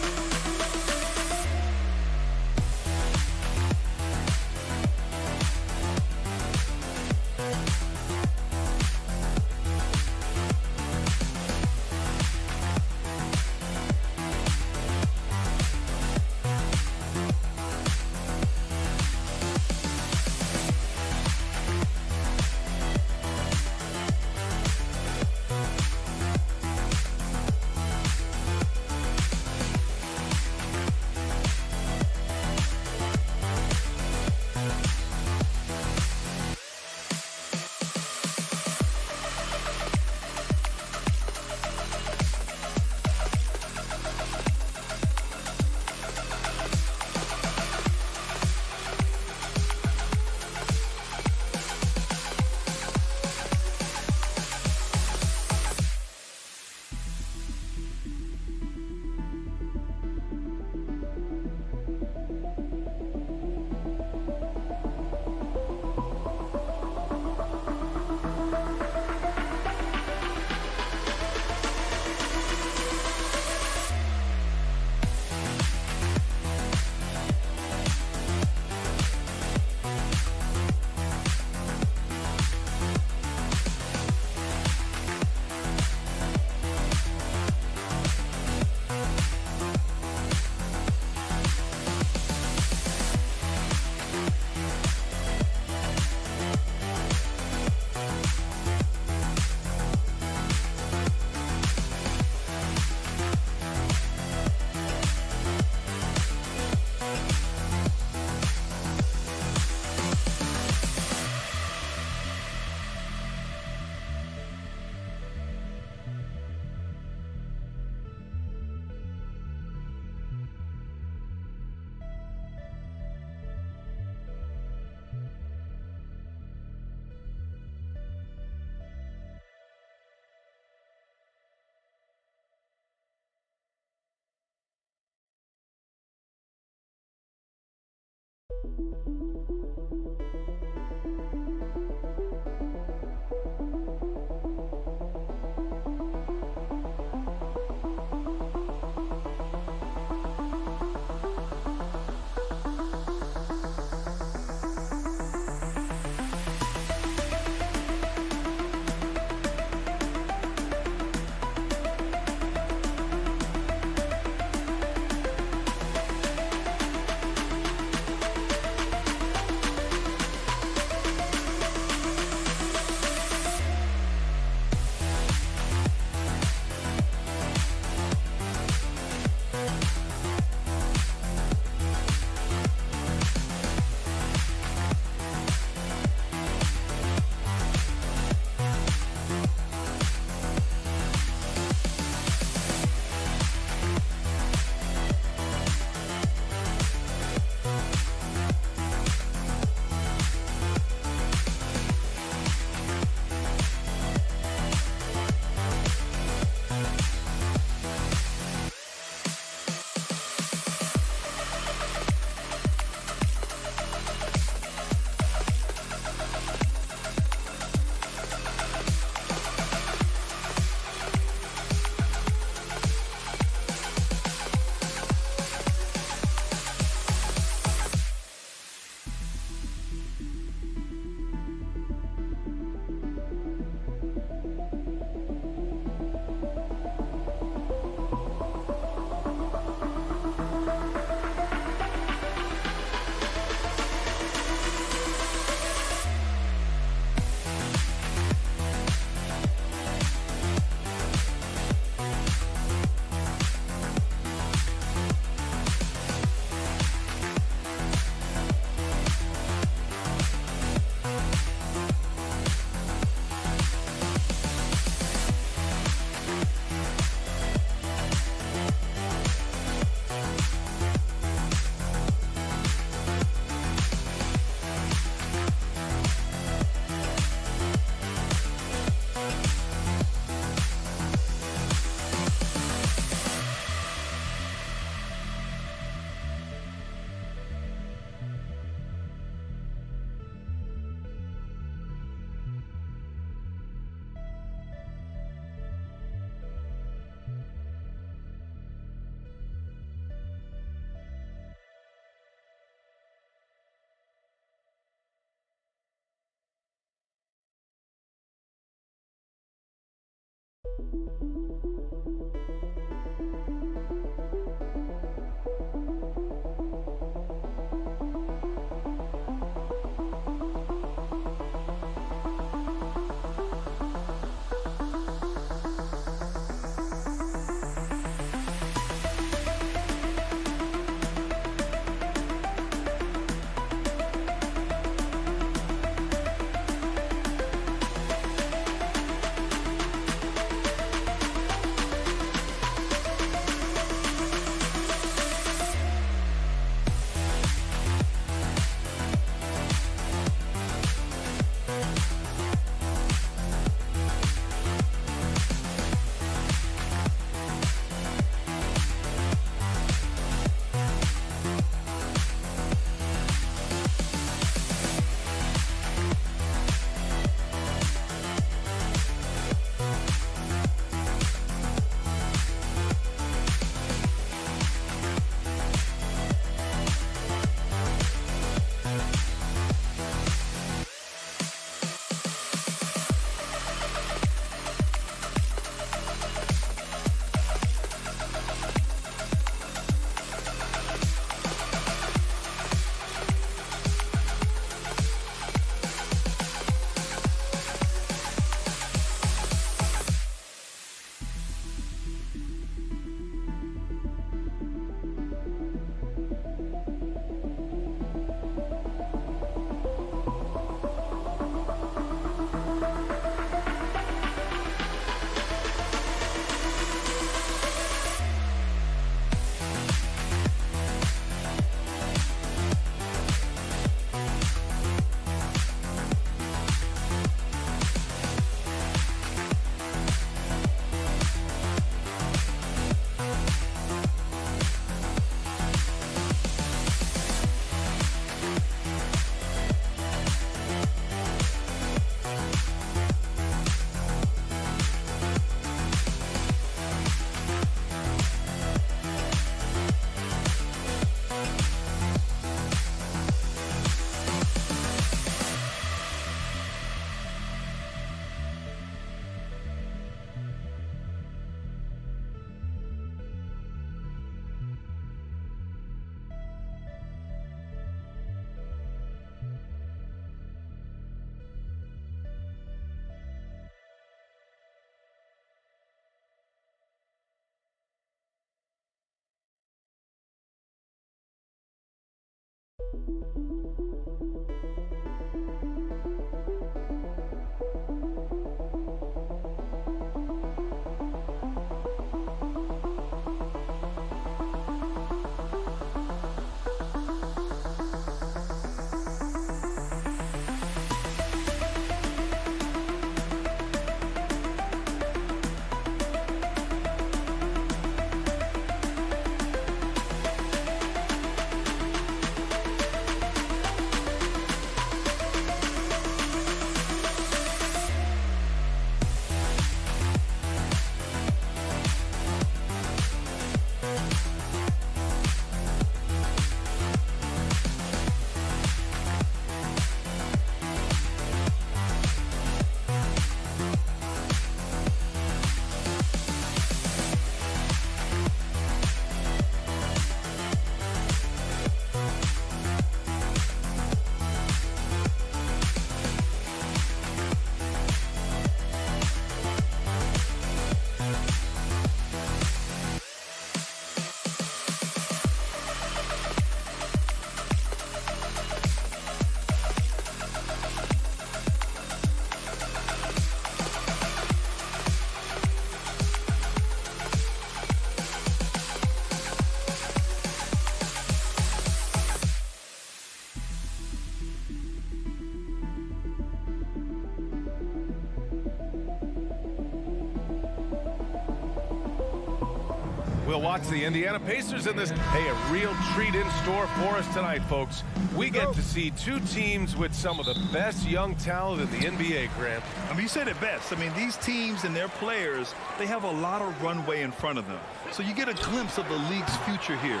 We'll watch the Indiana Pacers in this. Hey, a real treat in store for us tonight, folks. We get to see two teams with some of the best young talent in the NBA, Grant. I mean, you said it best. I mean, these teams and their players, they have a lot of runway in front of them. So you get a glimpse of the league's future here.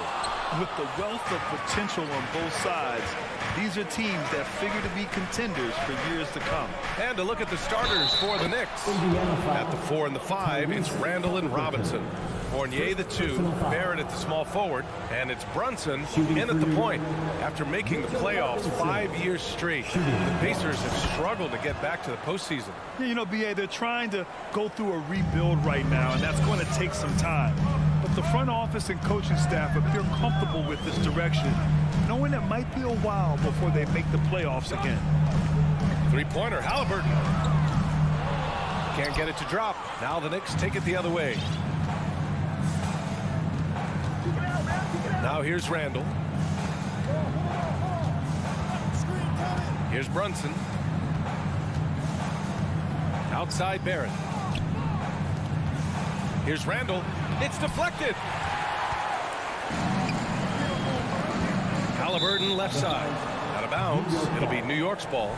With the wealth of potential on both sides, these are teams that figure to be contenders for years to come. And to look at the starters for the Knicks. At the 4 and the 5, it's Randall and Robinson. Fournier the 2, Barrett at the small forward, and it's Brunson in at the point. After making the playoffs 5 years straight, the Pacers have struggled to get back to the postseason. Yeah, you know, B.A., they're trying to go through a rebuild right now, and that's going to take some time. But the front office and coaching staff appear comfortable with this direction, knowing it might be a while before they make the playoffs again. Three-pointer, Halliburton. Can't get it to drop. Now the Knicks take it the other way. Now here's Randall. Here's Brunson. Outside Barrett. Here's Randall. It's deflected. Halliburton left side. Out of bounds. It'll be New York's ball.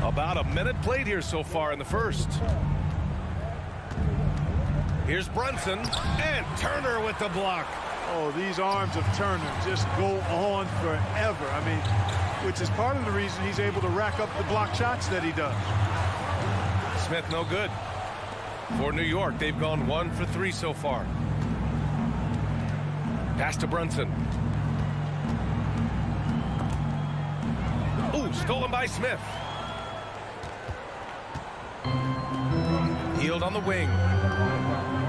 About a minute played here so far in the first. Here's Brunson, and Turner with the block. Oh, these arms of Turner just go on forever. I mean, which is part of the reason he's able to rack up the block shots that he does. Smith no good. For New York, they've gone 1 for 3 so far. Pass to Brunson. Ooh, stolen by Smith. Healed on the wing.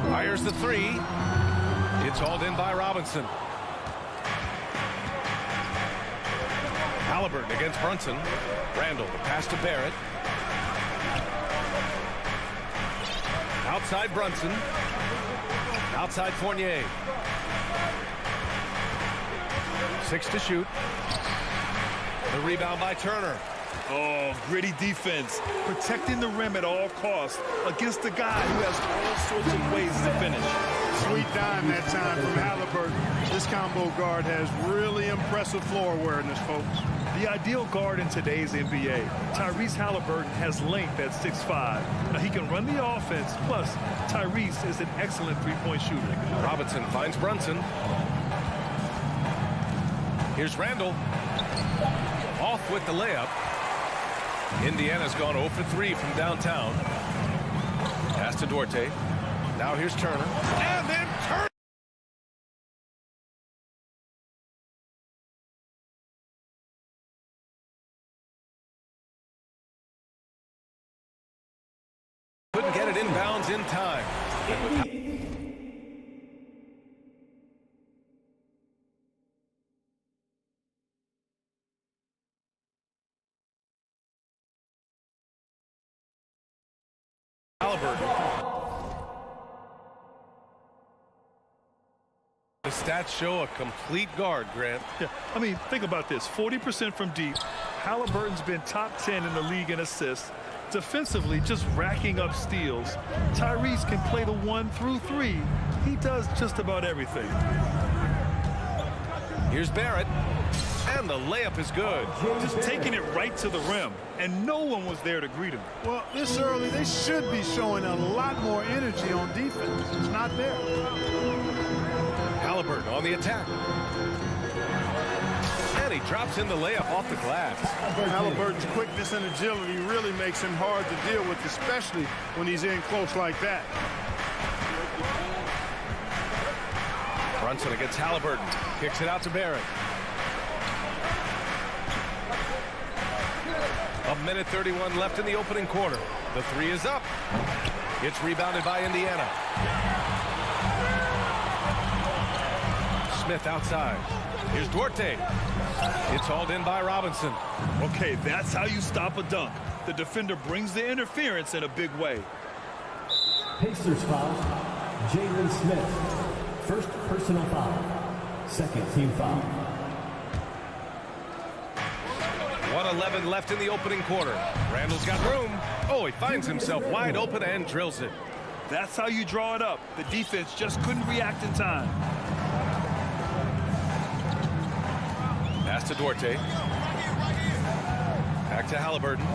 Fires the 3. It's hauled in by Robinson. Halliburton against Brunson. Randall, the pass to Barrett. Outside Brunson. Outside Fournier. 6 to shoot. The rebound by Turner. Oh, gritty defense, protecting the rim at all costs against a guy who has all sorts of ways to finish. Sweet dime that time from Halliburton. This combo guard has really impressive floor awareness, folks. The ideal guard in today's NBA, Tyrese Halliburton, has length at 6'5". Now, he can run the offense, plus Tyrese is an excellent three-point shooter. Robinson finds Brunson. Here's Randall. Off with the layup. Indiana's gone 0 for 3 from downtown. Pass to Duarte. Now here's Turner. And then Turner. Couldn't get it inbounds in time. stats show a complete guard, Grant. Yeah, I mean, think about this. 40% from deep. Halliburton's been top 10 in the league in assists. Defensively, just racking up steals. Tyrese can play the 1 through 3. He does just about everything. Here's Barrett. And the layup is good. Just taking it right to the rim. And no one was there to greet him. Well, this early, they should be showing a lot more energy on defense. It's not there. Halliburton on the attack. And he drops in the layup off the glass. Halliburton's quickness and agility really makes him hard to deal with, especially when he's in close like that. Brunson against Halliburton. Kicks it out to Barrett. A minute 31 left in the opening quarter. The three is up. It's rebounded by Indiana. Smith outside. Here's Duarte. It's hauled in by Robinson. Okay, that's how you stop a dunk. The defender brings the interference in a big way. Pacers foul. Jalen Smith. First personal foul. Second team foul. 1:11 left in the opening quarter. Randall's got room. Oh, he finds himself wide open and drills it. That's how you draw it up. The defense just couldn't react in time. Pass to Duarte. Back to Halliburton.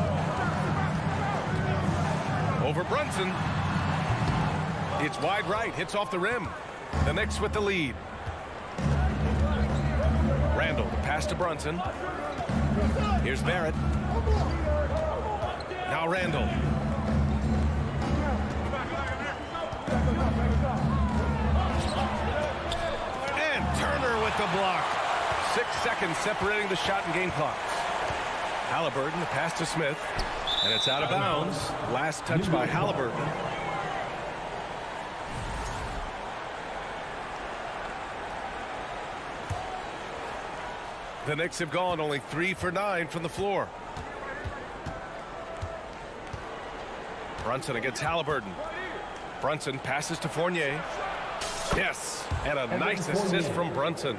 Over Brunson. It's wide right. Hits off the rim. The Knicks with the lead. Randall, the pass to Brunson. Here's Barrett. Now Randall. And Turner with the block. 6 seconds separating the shot and game clocks. Halliburton, the pass to Smith. And it's out of bounds. Last touch by Halliburton. The Knicks have gone only 3 for 9 from the floor. Brunson against Halliburton. Brunson passes to Fournier. Yes, and a nice assist from Brunson.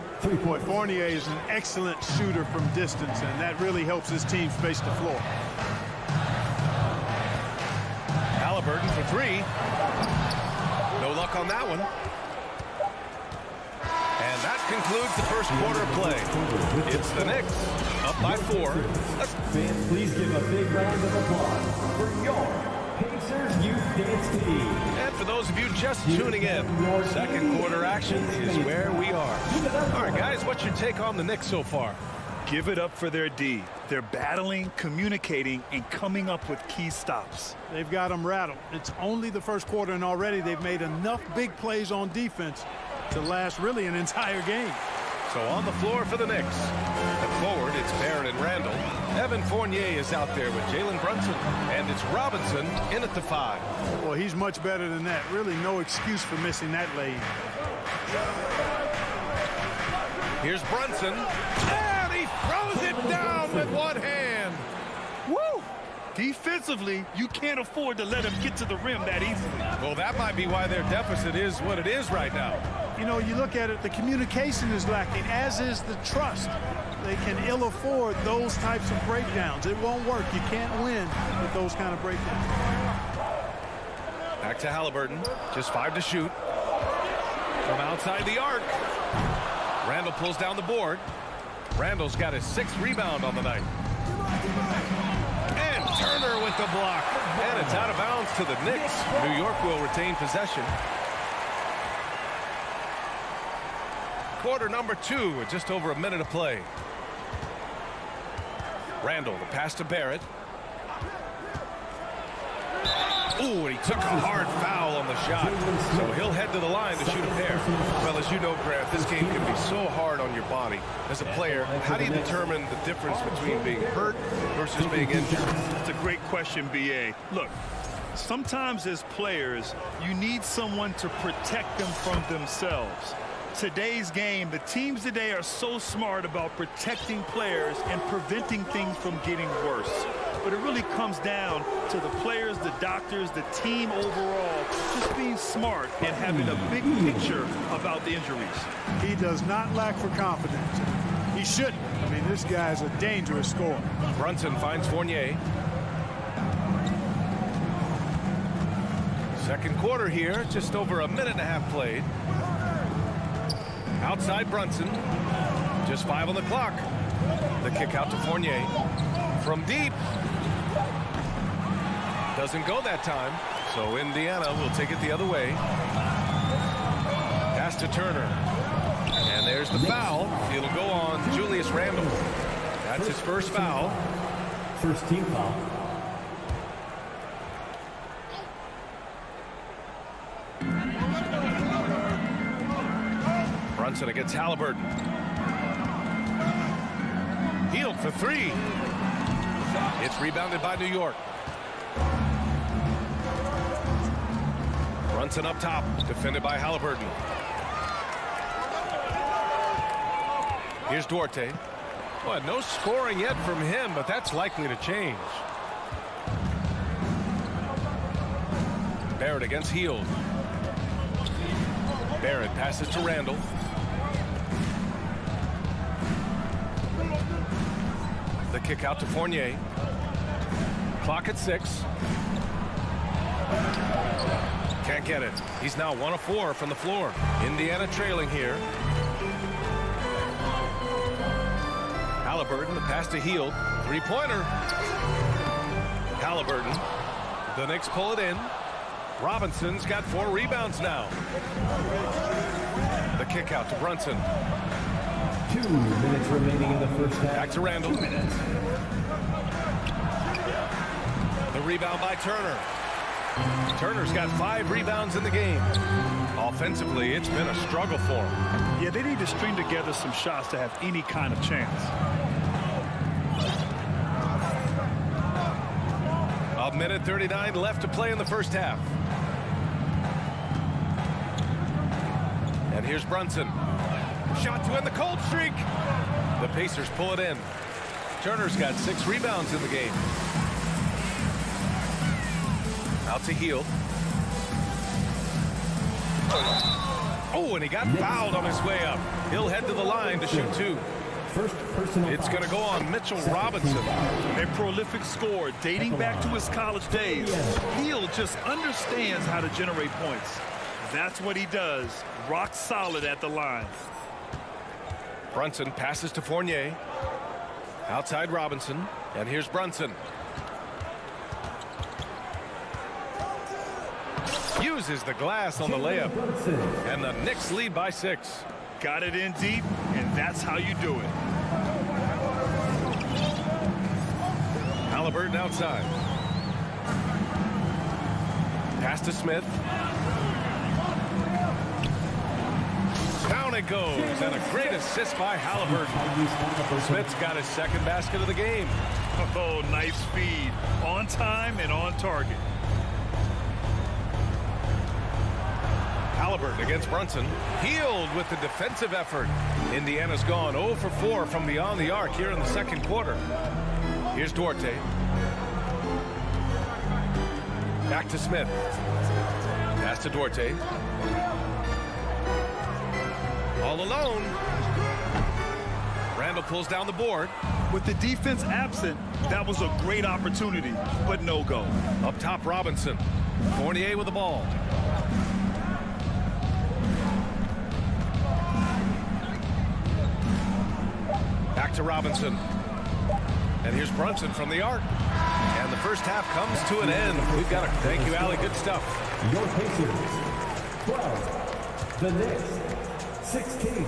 Fournier is an excellent shooter from distance, and that really helps his team space the floor. Halliburton for 3. No luck on that one. And that concludes the first quarter of play. It's the Knicks up by 4. Fans, please give a big round of applause for your Pacers Youth Dance Team. And for those of you just tuning in, second quarter action is where we are. All right, guys, what's your take on the Knicks so far? Give it up for their D. They're battling, communicating, and coming up with key stops. They've got them rattled. It's only the first quarter, and already they've made enough big plays on defense to last really an entire game. So on the floor for the Knicks. At forward, it's Barrett and Randall. Evan Fournier is out there with Jalen Brunson. And it's Robinson in at the 5. Well, he's much better than that. Really no excuse for missing that lane. Here's Brunson. And he throws it down with one hand. Woo! Defensively, you can't afford to let him get to the rim that easily. Well, that might be why their deficit is what it is right now. You know, you look at it, the communication is lacking, as is the trust. They can ill afford those types of breakdowns. It won't work. You can't win with those kind of breakdowns. Back to Halliburton. Just 5 to shoot. From outside the arc. Randall pulls down the board. Randall's got his 6th rebound on the night. And Turner with the block. And it's out of bounds to the Knicks. New York will retain possession. Quarter number 2 with just over a minute of play. Randall, the pass to Barrett. Ooh, and he took a hard foul on the shot. So he'll head to the line to shoot a pair. Well, as you know, Grant, this game can be so hard on your body. As a player, how do you determine the difference between being hurt versus being injured? That's a great question, B.A. Look, sometimes as players, you need someone to protect them from themselves. Today's game, the teams today are so smart about protecting players and preventing things from getting worse. but it really comes down to the players, the doctors, the team overall, just being smart and having a big picture about the injuries. He does not lack for confidence. He shouldn't. I mean, this guy's a dangerous scorer. Brunson finds Fournier. Second quarter here, just over a minute and a half played. Outside Brunson, just 5 on the clock. The kick out to Fournier. From deep. Doesn't go that time, so Indiana will take it the other way. Pass to Turner. And there's the foul. It'll go on Julius Randle. That's his first foul. First team foul. Brunson against Halliburton. Healed for 3. It's rebounded by New York. Brunson up top, defended by Halliburton. Here's Duarte. Well, no scoring yet from him, but that's likely to change. Barrett against Hield. Barrett passes to Randle. The kick out to Fournier. Clock at 6. Can't get it. He's now 1 of 4 from the floor. Indiana trailing here. Halliburton, the pass to Hield. 3-pointer. Halliburton. The Knicks pull it in. Robinson's got 4 rebounds now. The kick out to Brunson. 2 minutes remaining in the first half. Back to Randle. 2 minutes. The rebound by Turner. Turner's got 5 rebounds in the game. Offensively, it's been a struggle for him. Yeah, they need to string together some shots to have any kind of chance. A minute 39 left to play in the first half. And here's Brunson. Shot to end the cold streak. The Pacers pull it in. Turner's got 6 rebounds in the game. Out to Hield. Oh, and he got fouled on his way up. He'll head to the line to shoot 2. It's going to go on Mitchell Robinson. A prolific scorer dating back to his college days. Hield just understands how to generate points. That's what he does. Rock solid at the line. Brunson passes to Fournier. Outside Robinson. And here's Brunson. Uses the glass on the layup. And the Knicks lead by 6. Got it in deep, and that's how you do it. Halliburton outside. Pass to Smith. Down it goes, and a great assist by Halliburton. Smith's got his 2nd basket of the game. Oh, nice feed. On time and on target. Halliburton against Brunson. Hield with the defensive effort. Indiana's gone 0 for 4 from beyond the arc here in the second quarter. Here's Duarte. Back to Smith. Pass to Duarte. All alone. Randle pulls down the board. With the defense absent, that was a great opportunity, but no go. Up top, Robinson. Fournier with the ball. Back to Robinson. And here's Brunson from the arc. And the first half comes to an end. We've got a thank you, Allie. Good stuff. Your Pacers, 12. The Knicks, 16.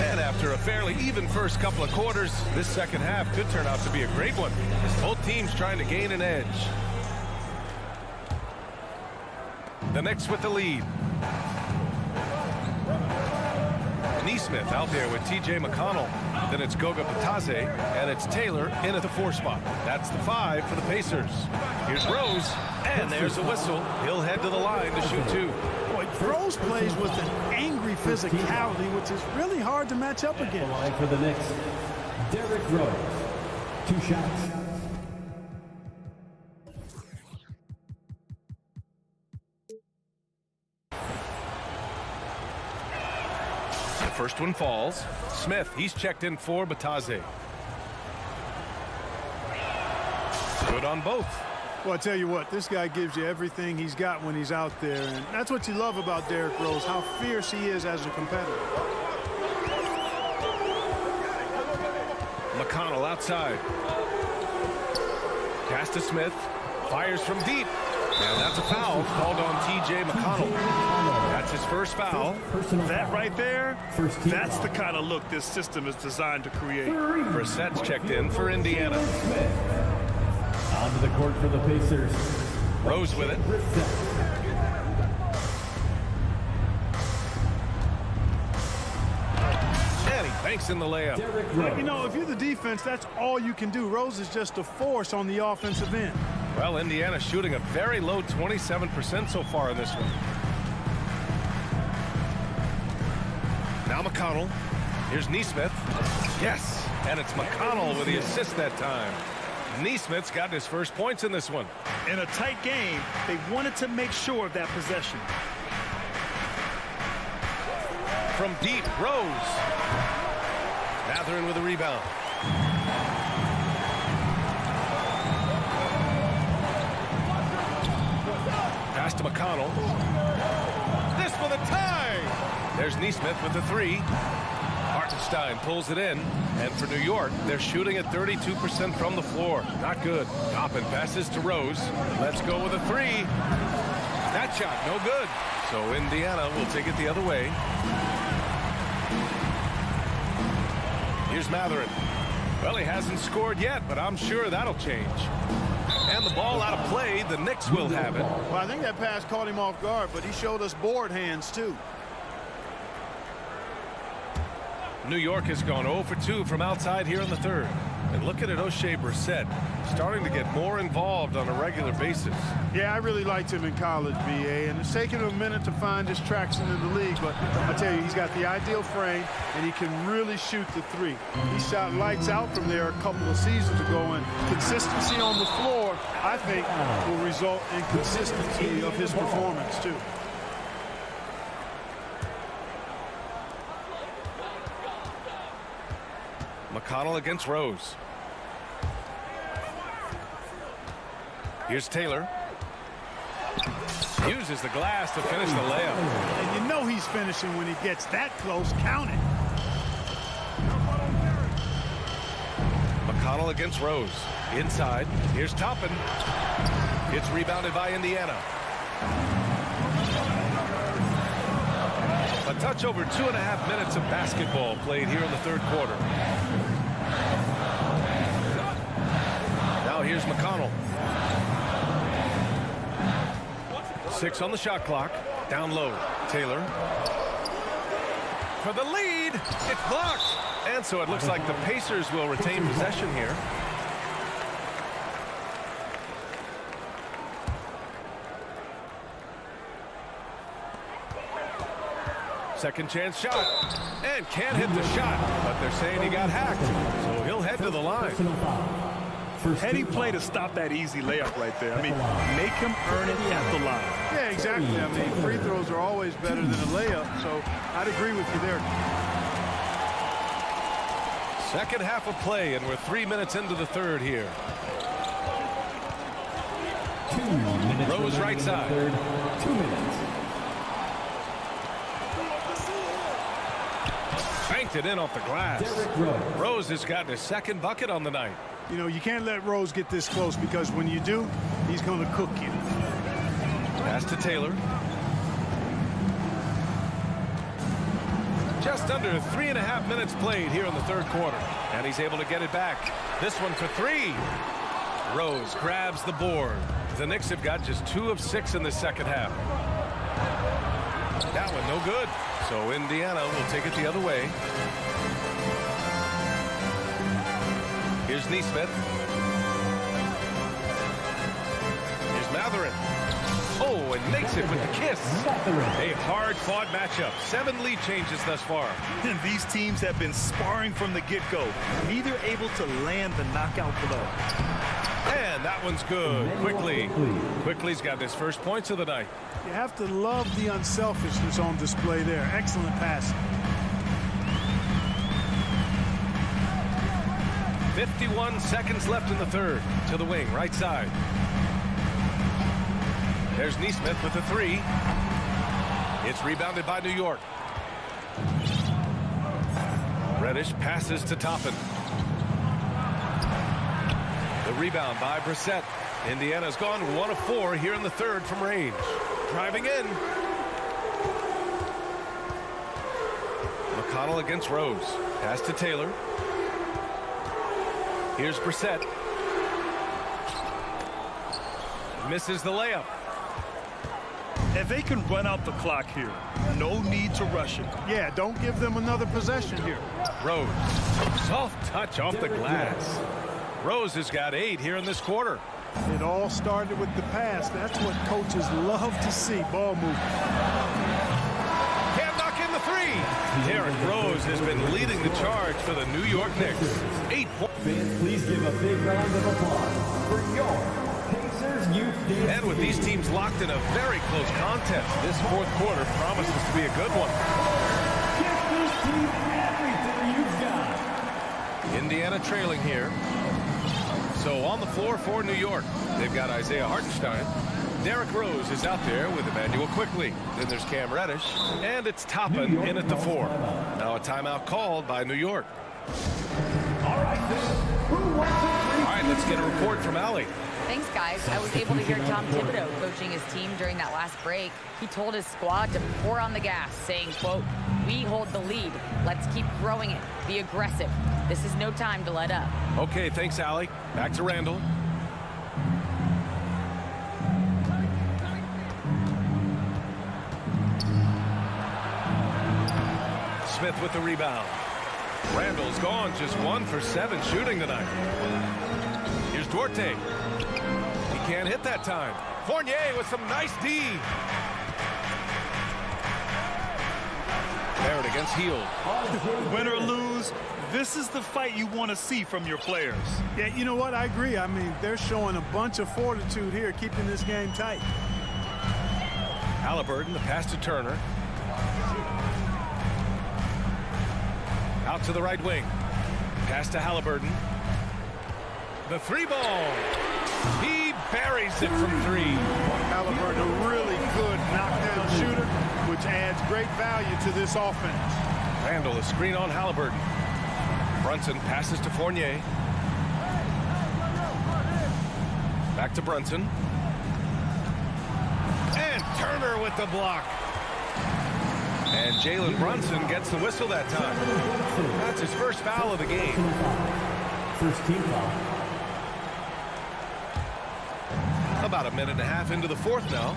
And after a fairly even first couple of quarters, this second half could turn out to be a great one, as both teams trying to gain an edge. The Knicks with the lead. Neesmith out there with T.J. McConnell. Then it's Goga Patase, and it's Taylor in at the 4 spot. That's the 5 for the Pacers. Here's Rose, and there's a whistle. He'll head to the line to shoot 2. Boy, Rose plays with an angry physicality, which is really hard to match up against. Line for the Knicks, Derrick Rose. 2 shots. The first one falls. Smith, he's checked in for Batase. Good on both. Well, I tell you what, this guy gives you everything he's got when he's out there, and that's what you love about Derrick Rose, how fierce he is as a competitor. McConnell outside. Pass to Smith. Fires from deep. And that's a foul called on T.J. McConnell. That's his first foul. That right there, that's the kind of look this system is designed to create. Brissett's checked in for Indiana. Onto the court for the Pacers. Rose with it. And he banks in the layup. You know, if you're the defense, that's all you can do. Rose is just a force on the offensive end. Well, Indiana's shooting a very low 27% so far in this one. Now McConnell. Here's Neesmith. Yes, and it's McConnell with the assist that time. Neesmith's got his first points in this one. In a tight game, they wanted to make sure of that possession. From deep, Rose. Mathurin with a rebound. Pass to McConnell. This for the tie. There's Neesmith with the 3. Hartenstein pulls it in. And for New York, they're shooting at 32% from the floor. Not good. Toppin passes to Rose. Let's go with a 3. That shot, no good. So Indiana will take it the other way. Here's Mathurin. Well, he hasn't scored yet, but I'm sure that'll change. And the ball out of play. The Knicks will have it. Well, I think that pass caught him off guard, but he showed us board hands, too. New York has gone 0 for 2 from outside here in the 3rd. And look at it, O'Shea Brissett starting to get more involved on a regular basis. Yeah, I really liked him in college, B.A., and it's taken him a minute to find his traction in the league, but I tell you, he's got the ideal frame, and he can really shoot the 3. He shot lights out from there a couple of seasons ago, and consistency on the floor, I think, will result in consistency of his performance, too. McConnell against Rose. Here's Taylor. Uses the glass to finish the layup. And you know he's finishing when he gets that close. Count it. McConnell against Rose. Inside. Here's Toppin. It's rebounded by Indiana. A touch over 2.5 minutes of basketball played here in the 3rd quarter. Now here's McConnell. 6 on the shot clock. Down low. Taylor. For the lead. It's blocked. And so it looks like the Pacers will retain possession here. Second chance shot. And can't hit the shot. But they're saying he got hacked. So he'll head to the line. Heady play to stop that easy layup right there. I mean, make him earn it at the line. Yeah, exactly. I mean, free throws are always better than a layup, so I'd agree with you there. Second half of play, and we're 3 minutes into the 3rd here. 2 minutes. Rose right side. 2 minutes. Banked it in off the glass. Rose has gotten his 2nd bucket on the night. You know, you can't let Rose get this close because when you do, he's going to cook you. Pass to Taylor. Just under 3.5 minutes played here in the 3rd quarter. And he's able to get it back. This one for 3. Rose grabs the board. The Knicks have got just 2 of 6 in the 2nd half. That one no good. So Indiana will take it the other way. Here's Neesmith. Here's Matherin. Oh, and makes it with the kiss. A hard-fought matchup. 7 lead changes thus far. And these teams have been sparring from the get-go. Neither able to land the knockout blow. And that one's good. Quickly's got his first points of the night. You have to love the unselfishness on display there. Excellent pass. 51 seconds left in the third. To the wing, right side. There's Neesmith with the 3. It's rebounded by New York. Reddish passes to Toppin. The rebound by Brissett. Indiana's gone 1 of 4 here in the third from range. Driving in. McConnell against Rose. Pass to Taylor. Here's Brissett. Misses the layup. And they can run out the clock here. No need to rush it. Yeah, don't give them another possession here. Rose. Soft touch off the glass. Rose has got 8 here in this quarter. It all started with the pass. That's what coaches love to see. Ball movement. Can't knock in the 3. Derrick Rose has been leading the charge for the New York Knicks. 8 points. Fans, please give a big round of applause for your Pacers Youth Dance. And with these teams locked in a very close contest, this fourth quarter promises to be a good one. Give this team everything you've got. Indiana trailing here. So on the floor for New York, they've got Isaiah Hartenstein. Derrick Rose is out there with Emmanuel Quickly. Then there's Cam Reddish. And it's Toppin in at the 4. Now a timeout called by New York. All right, let's get a report from Allie. Thanks, guys. I was able to hear Tom Thibodeau coaching his team during that last break. He told his squad to pour on the gas, saying, quote, "We hold the lead. Let's keep growing it. Be aggressive. This is no time to let up." Okay, thanks, Allie. Back to Randall. Smith with the rebound. Randall's gone just 1 for 7 shooting tonight. Here's Duarte. He can't hit that time. Fournier with some nice D. Barrett against Hield. Win or lose, this is the fight you want to see from your players. Yeah, you know what? I agree. I mean, they're showing a bunch of fortitude here, keeping this game tight. Halliburton, the pass to Turner. Out to the right wing. Pass to Halliburton. The 3 ball. He buries it from 3. Halliburton, a really good knockdown shooter, which adds great value to this offense. Randall, a screen on Halliburton. Brunson passes to Fournier. Back to Brunson. And Turner with the block. And Jalen Brunson gets the whistle that time. That's his first foul of the game. First team foul. About a minute and a half into the fourth now.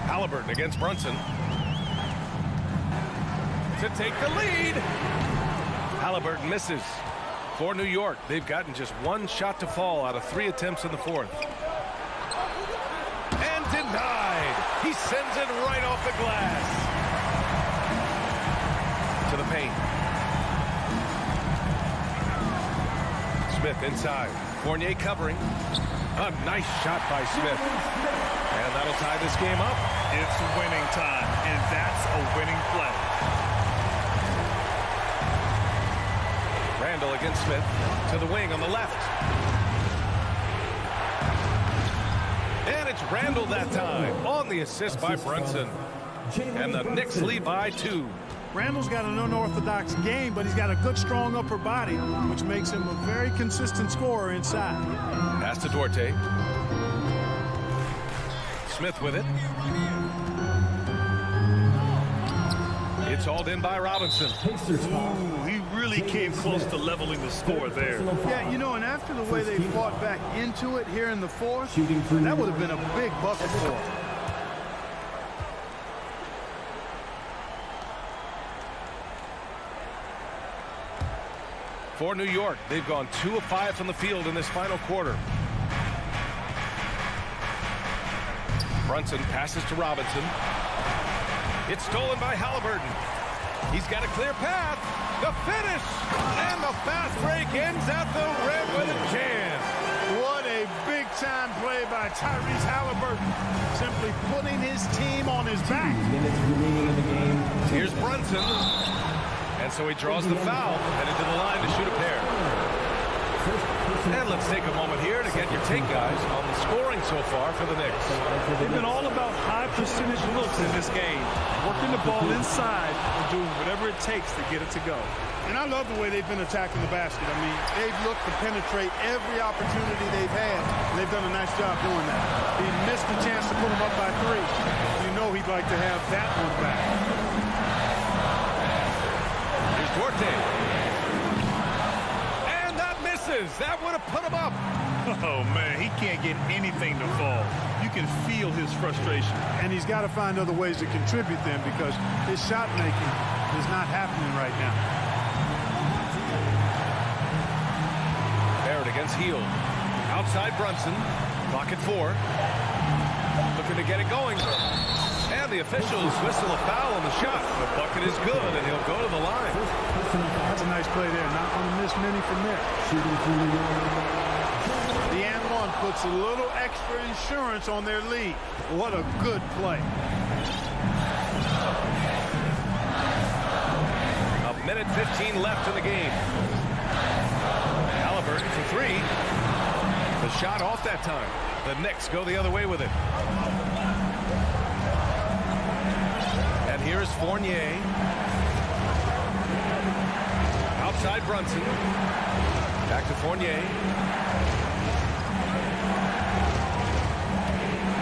Halliburton against Brunson. To take the lead. Halliburton misses. For New York, they've gotten just 1 shot to fall out of 3 attempts in the fourth. And denied. He sends it right off the glass. To the paint. Smith inside. Fournier covering. A nice shot by Smith. And that'll tie this game up. It's winning time, and that's a winning play. Randall against Smith. To the wing on the left. And it's Randall that time on the assist by Brunson. And the Knicks lead by 2. Randall's got an unorthodox game, but he's got a good, strong upper body, which makes him a very consistent scorer inside. Pass to Duarte. Smith with it. It's hauled in by Robinson. Ooh, he really came close to leveling the score there. Yeah, you know, and after the way they fought back into it here in the fourth, that would have been a big bucket for him. For New York, they've gone 2 of 5 from the field in this final quarter. Brunson passes to Robinson. It's stolen by Halliburton. He's got a clear path. The finish! And the fast break ends at the rim with a jam. What a big-time play by Tyrese Halliburton. Simply putting his team on his back. Minutes remaining in the game. Here's Brunson. And so he draws the foul, headed to the line to shoot a pair. And let's take a moment here to get your take, guys, on the scoring so far for the Knicks. They've been all about high percentage looks in this game, working the ball inside and doing whatever it takes to get it to go. And I love the way they've been attacking the basket. I mean, they've looked to penetrate every opportunity they've had, and they've done a nice job doing that. He missed the chance to put them up by 3. You know he'd like to have that one back. Here's Duarte. And that misses. That would have put him up. Oh, man, he can't get anything to fall. You can feel his frustration. And he's got to find other ways to contribute them because his shot making is not happening right now. Barrett against Hield. Outside Brunson. Clock at 4. Looking to get it going. And the officials whistle a foul on the shot. The bucket is good, and he'll go to the line. That's a nice play there. Not going to miss many from there. The and one puts a little extra insurance on their lead. What a good play. A minute 15 left in the game. Halliburton for 3. The shot off that time. The Knicks go the other way with it. And here's Fournier. Outside Brunson. Back to Fournier.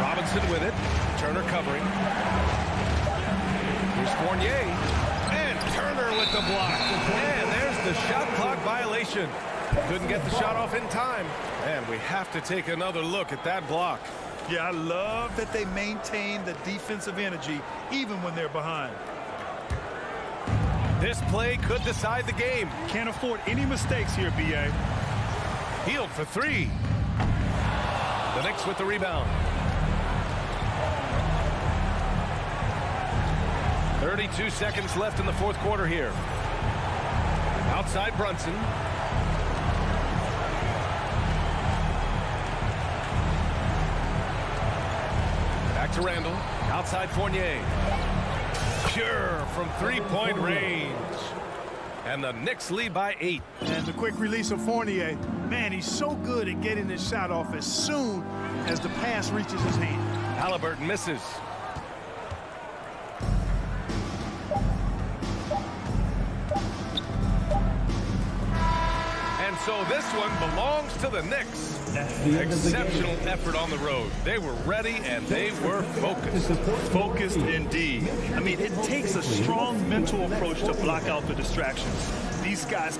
Robinson with it. Turner covering. Here's Fournier. And Turner with the block. And there's the shot clock violation. Couldn't get the shot off in time. And we have to take another look at that block. Yeah, I love that they maintain the defensive energy even when they're behind. This play could decide the game. Can't afford any mistakes here, B.A. Hield for 3. The Knicks with the rebound. 32 seconds left in the fourth quarter here. Outside Brunson. Back to Randall. Outside Fournier. Pure from three-point range. And the Knicks lead by 8. And the quick release of Fournier. Man, he's so good at getting his shot off as soon as the pass reaches his hand. Halliburton misses. And so this one belongs to the Knicks. Exceptional effort on the road. They were ready and they were focused. Focused indeed. I mean, it takes a strong mental approach to block out the distractions. These guys...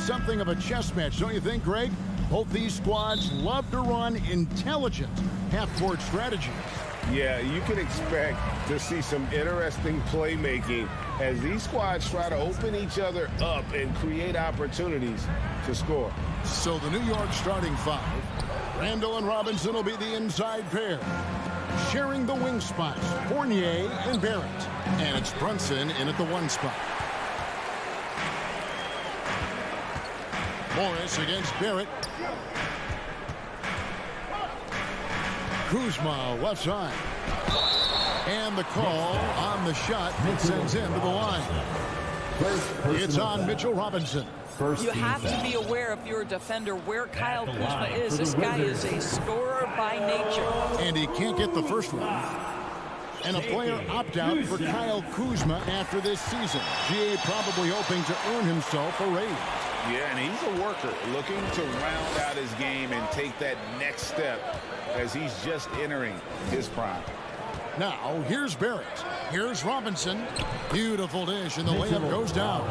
something of a chess match, don't you think, Greg? Both these squads love to run intelligent half-court strategies. Yeah, you can expect to see some interesting playmaking as these squads try to open each other up and create opportunities to score. So the New York starting five, Randall and Robinson will be the inside pair. Sharing the wing spots, Fournier and Barrett. And it's Brunson in at the one spot. Morris against Barrett. Kuzma left side. And the call on the shot that sends him to the line. It's on Mitchell Robinson. You have to be aware, if you're a defender, where Kyle Kuzma is. This guy is a scorer by nature. And he can't get the first one. And a player opt-out for Kyle Kuzma after this season. GA probably hoping to earn himself a raise. Yeah, and he's a worker looking to round out his game and take that next step as he's just entering his prime. Now, here's Barrett. Here's Robinson. Beautiful dish, and the layup goes down.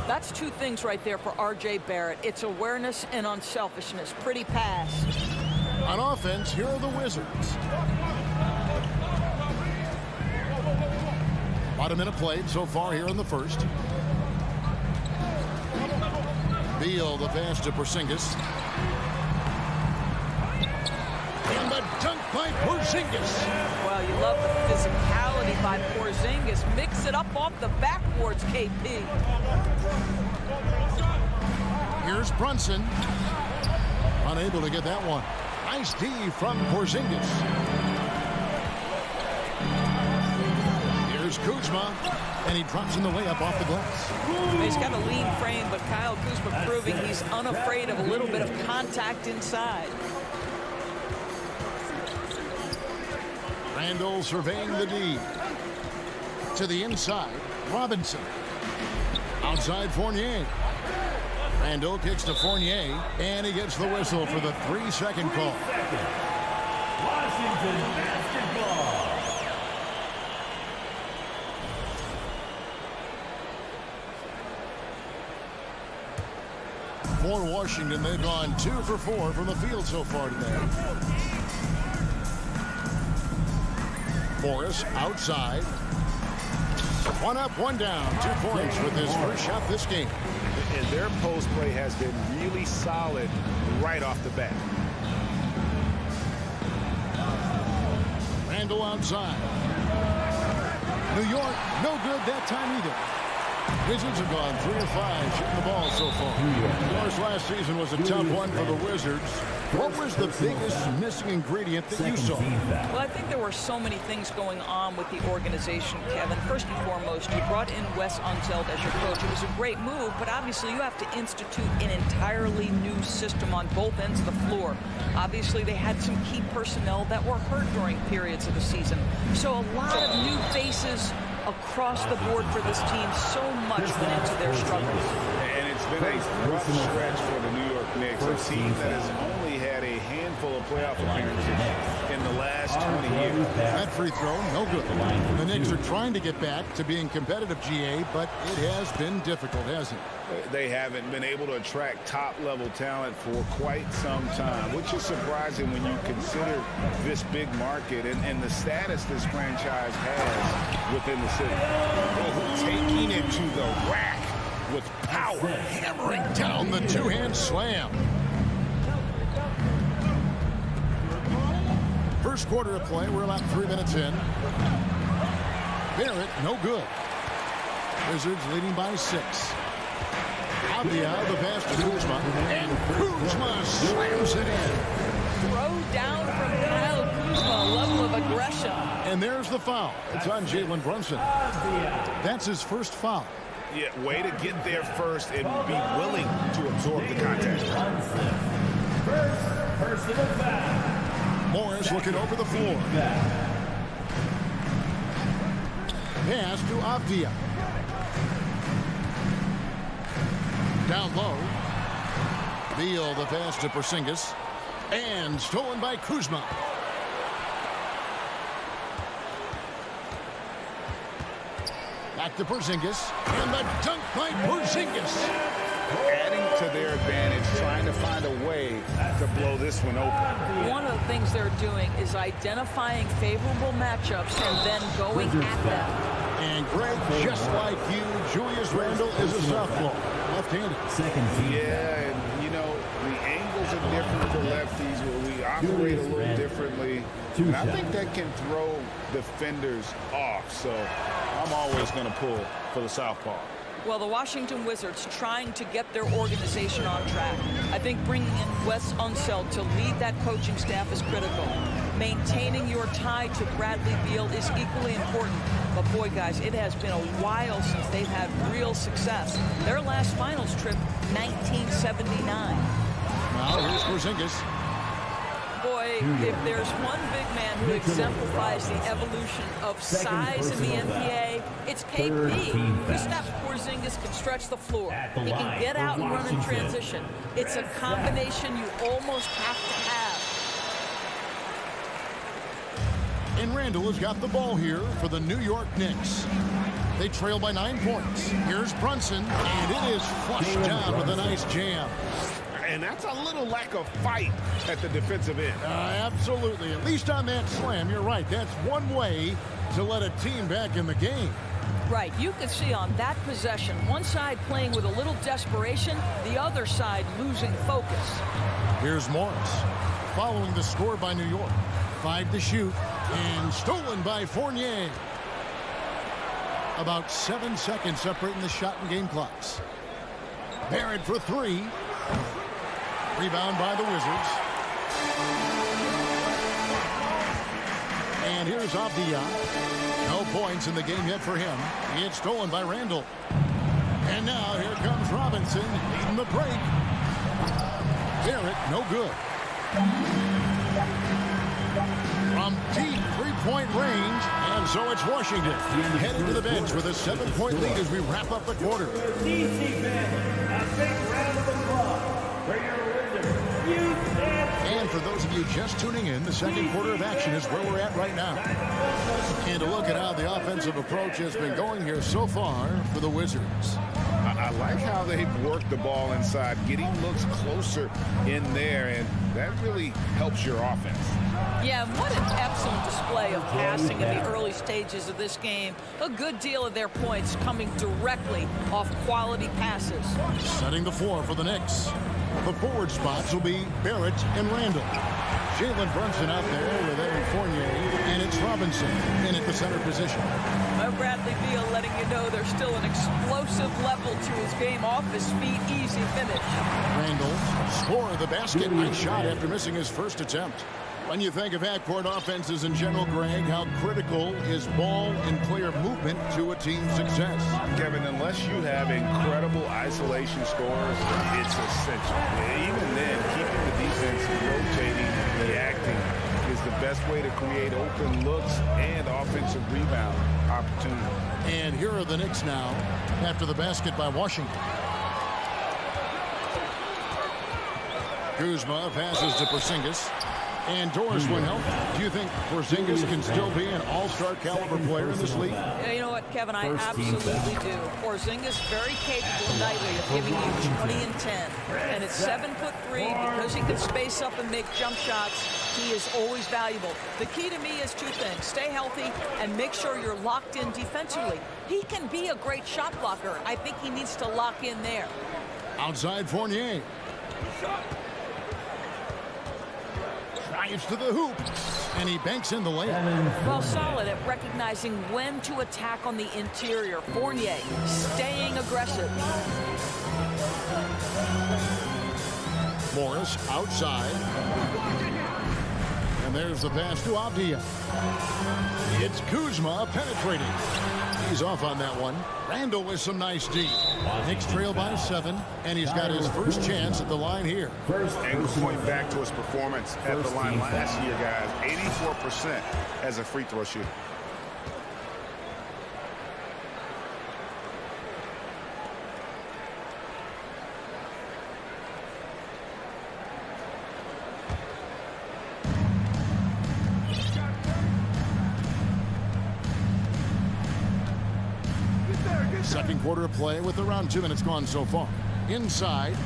That's two things right there for R.J. Barrett. It's awareness and unselfishness. Pretty pass. On offense, here are the Wizards. About a minute played so far here in the first. Beal, the pass to Porzingis. And the dunk by Porzingis. Well, you love the physicality by Porzingis. Mix it up off the backboards, KP. Here's Brunson. Unable to get that one. Nice D from Porzingis. Here's Kuzma. And he drops in the layup off the glass. He's got a lean frame, but Kyle Kuzma proving he's unafraid of a little bit of contact inside. Randall surveying the D. To the inside, Robinson. Outside Fournier. Randall kicks to Fournier, and he gets the whistle for the 3-second call. Washington basketball. For Washington, they've gone 2 for 4 from the field so far today. Morris outside. One up, one down. 2 points with his first shot this game. And their post play has been really solid right off the bat. Randall outside. New York, no good that time either. Wizards have gone 3 of 5 shooting the ball so far. Of course, last season was a tough one for the Wizards. What was the biggest missing ingredient that you saw? Well, I think there were so many things going on with the organization, Kevin. First and foremost, you brought in Wes Unseld as your coach. It was a great move, but obviously you have to institute an entirely new system on both ends of the floor. Obviously, they had some key personnel that were hurt during periods of the season. So a lot of new faces across the board for this team. So much went into their struggles. And it's been a rough stretch for the New York Knicks, a team that has only had a handful of playoff appearances in the last 20 years. That free throw, no good. The Knicks are trying to get back to being competitive, GA, but it has been difficult, hasn't it? They haven't been able to attract top-level talent for quite some time, which is surprising when you consider this big market and the status this franchise has within the city. Taking it to the rack with power, hammering down the two-hand slam. First quarter of play, we're about 3 minutes in. Barrett, no good. Wizards leading by 6. Avdia, the pass to Kuzma, and Kuzma slams it in. Throw down from Kyle Kuzma, a level of aggression. And there's the foul. It's on Jalen Brunson. That's his first foul. Yeah, way to get there first and be willing to absorb the contact. First personal foul. Morris looking over the floor. Pass to Avdia. Down low. Beal, the pass to Porzingis. And stolen by Kuzma. Back to Porzingis. And the dunk by Porzingis. adding to their advantage, trying to find a way to blow this one open. One of the things they're doing is identifying favorable matchups and then going at them. And Greg, just like you, Julius Randle is a southpaw, left-handed. Yeah, and you know, the angles are different for lefties, where we operate a little differently. And I think that can throw defenders off, so I'm always going to pull for the southpaw. Well, the Washington Wizards trying to get their organization on track. I think bringing in Wes Unseld to lead that coaching staff is critical. Maintaining your tie to Bradley Beal is equally important. But boy, guys, it has been a while since they've had real success. Their last finals trip, 1979. Now here's Porzingis. Boy, if there's one big man who exemplifies the evolution of size in the NBA, it's KP. Kristaps Porzingis can stretch the floor. He can get out and run in transition. It's a combination you almost have to have. And Randle has got the ball here for the New York Knicks. They trail by 9 points. Here's Brunson, and it is flushed down with a nice jam. And that's a little lack of fight at the defensive end. Absolutely. At least on that slam, you're right. That's one way to let a team back in the game. Right. You can see on that possession, one side playing with a little desperation, the other side losing focus. Here's Morris following the score by New York. 5 to shoot, and stolen by Fournier. About 7 seconds separating the shot and game clocks. Barrett for 3. Rebound by the Wizards. And here's Avdia. No points in the game yet for him. It's stolen by Randle. And now here comes Robinson leading the break. Barrett, no good. From deep three-point range, and so it's Washington headed to the bench with a 7-point lead as we wrap up the quarter. DC fans, a big round of applause for your Wizards. And for those of you just tuning in, the second quarter of action is where we're at right now. And to look at how the offensive approach has been going here so far for the Wizards. I like how they've worked the ball inside, getting looks closer in there, and that really helps your offense. Yeah, what an excellent display of passing in the early stages of this game. A good deal of their points coming directly off quality passes. Setting the floor for the Knicks. The forward spots will be Barrett and Randle. Jalen Brunson out there with Evan Fournier, and it's Robinson in at the center position. Bradley Beal letting you know there's still an explosive level to his game. Off his feet, easy finish. Randle scored the basket. Nice shot after missing his first attempt. When you think of half-court offenses in general, Greg, how critical is ball and player movement to a team's success? Kevin, unless you have incredible isolation scores, it's essential. Even then, keeping the defense rotating, reacting is the best way to create open looks and offensive rebound opportunities. And here are the Knicks now after the basket by Washington. Kuzma passes to Porzingis. And Doris will help. Do you think Porzingis can still be an all-star caliber player in this league? Yeah, you know what, Kevin, I absolutely do. Porzingis very capable nightly of giving you 20 and 10. And at 7'3", because he can space up and make jump shots, he is always valuable. The key to me is 2 things. Stay healthy and make sure you're locked in defensively. He can be a great shot blocker. I think he needs to lock in there. Outside Fournier. Drives to the hoop, and he banks in the layup. Well, solid at recognizing when to attack on the interior. Fournier staying aggressive. Morris outside. And there's the pass to Avdia. It's Kuzma penetrating. He's off on that one. Randle with some nice D. Knicks trail by 7, and he's got his first chance at the line here. And going back to his performance at the line last year, guys, 84% as a free throw shooter. Second quarter of play with around 2 minutes gone so far. inside.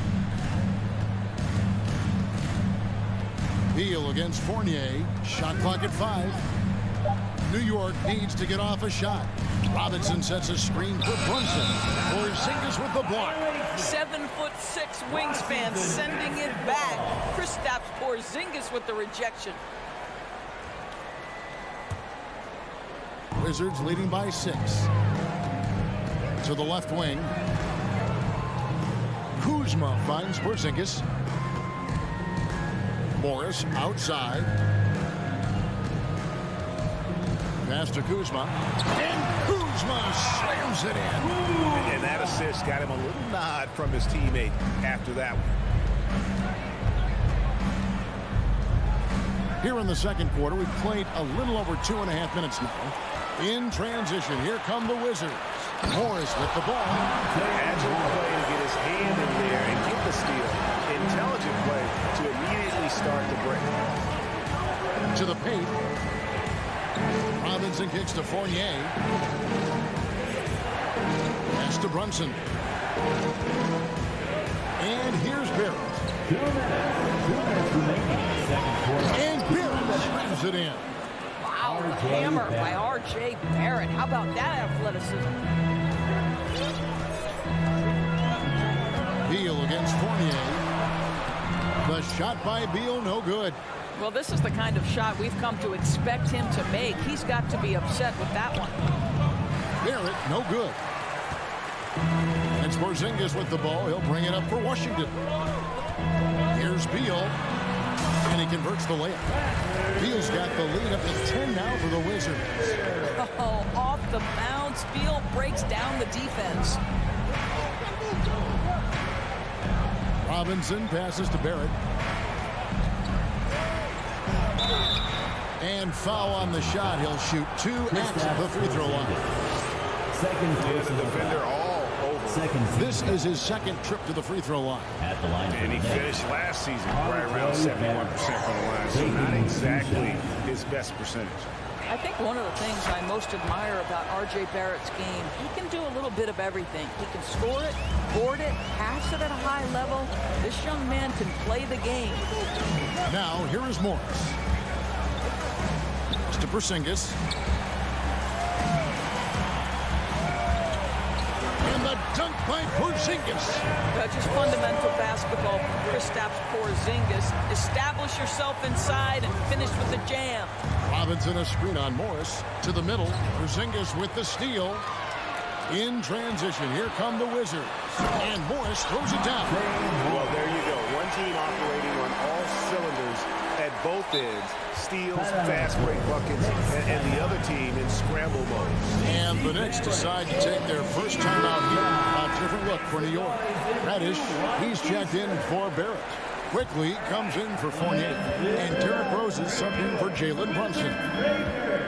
Beal against Fournier. Shot clock at 5. New York needs to get off a shot. Robinson sets a screen for Brunson. Porzingis with the block. 7'6" wingspan, sending it back. Kristaps Porzingis with the rejection. Wizards leading by 6. To the left wing. Kuzma finds Porzingis. Morris outside. Pass to Kuzma. And Kuzma slams it in. And that assist got him a little nod from his teammate after that one. Here in the second quarter, we've played a little over 2.5 minutes now. In transition, here come the Wizards. Morris with the ball. Agile play to get his hand in there and get the steal. Intelligent play to immediately start the break. To the paint. Robinson kicks to Fournier. Pass to Brunson. And here's Barrett. 2 minutes remaining. Second quarter. And Barrett slams it in. Wow, hammer by R.J. Barrett. How about that athleticism? Beal against Fournier. The shot by Beal, no good. Well, this is the kind of shot we've come to expect him to make. He's got to be upset with that one. Barrett, no good. It's Porzingis with the ball. He'll bring it up for Washington. Here's Beal. And he converts the layup. Beal's got the lead up to 10 now for the Wizards. Oh, off the bounce. Beal breaks down the defense. Robinson passes to Barrett. And foul on the shot. He'll shoot 2 at the free throw line. Second There's a defender all over. This is his second trip to the free throw line. At the line. And he finished last season right around 71% from the line. So not exactly his best percentage. I think one of the things I most admire about R.J. Barrett's game, he can do a little bit of everything. He can score it, board it, pass it at a high level. This young man can play the game. Now, here is Morris. To Porzingis. And the dunk by Porzingis. Just fundamental basketball from Kristaps Porzingis. Establish yourself inside and finish with the jam. Robinson a screen on Morris. To the middle. Porzingis with the steal. In transition, here come the Wizards. And Morris throws it down. Well, there you go. One team operating on all cylinders at both ends. Steals, fast break buckets, and the other team in scramble mode. And the Knicks decide to take their first time out here. A different look for New York. Reddish, he's checked in for Barrett. Quickly comes in for Fournier. And Derrick Rose is subbed in for Jalen Brunson.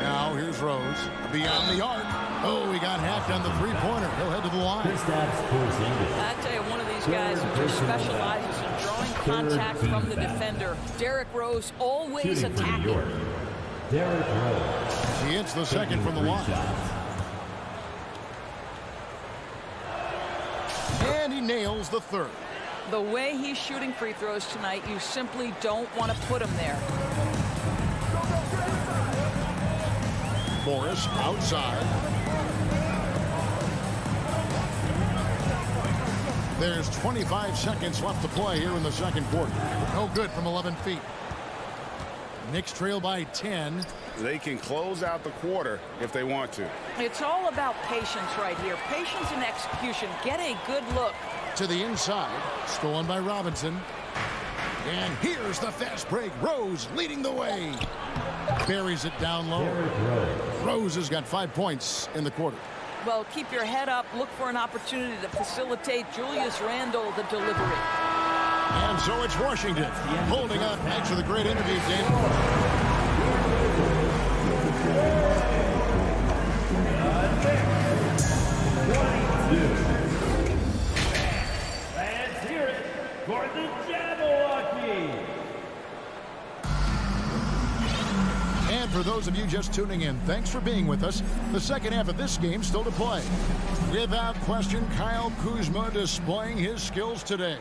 Now here's Rose. Beyond the arc. Oh, he got hacked on the three-pointer. He'll head to the line. I tell you, one of these guys who just specializes in drawing contact from the defender. Derrick Rose always attacking. Derrick Rose. He hits the second from the line. And he nails the third. The way he's shooting free throws tonight, you simply don't want to put him there. Morris outside. There's 25 seconds left to play here in the second quarter. No good from 11 feet. Knicks trail by 10. They can close out the quarter if they want to. It's all about patience right here. Patience and execution. Get a good look. To the inside. Stolen by Robinson. And here's the fast break. Rose leading the way. Buries it down low. Rose has got 5 points in the quarter. Well, keep your head up. Look for an opportunity to facilitate Julius Randle the delivery. And so it's Washington holding up. Thanks for the great interview, Dave. Let's hear it for the Jabberwocky. And for those of you just tuning in, thanks for being with us. The second half of this game still to play. Without question, Kyle Kuzma displaying his skills today.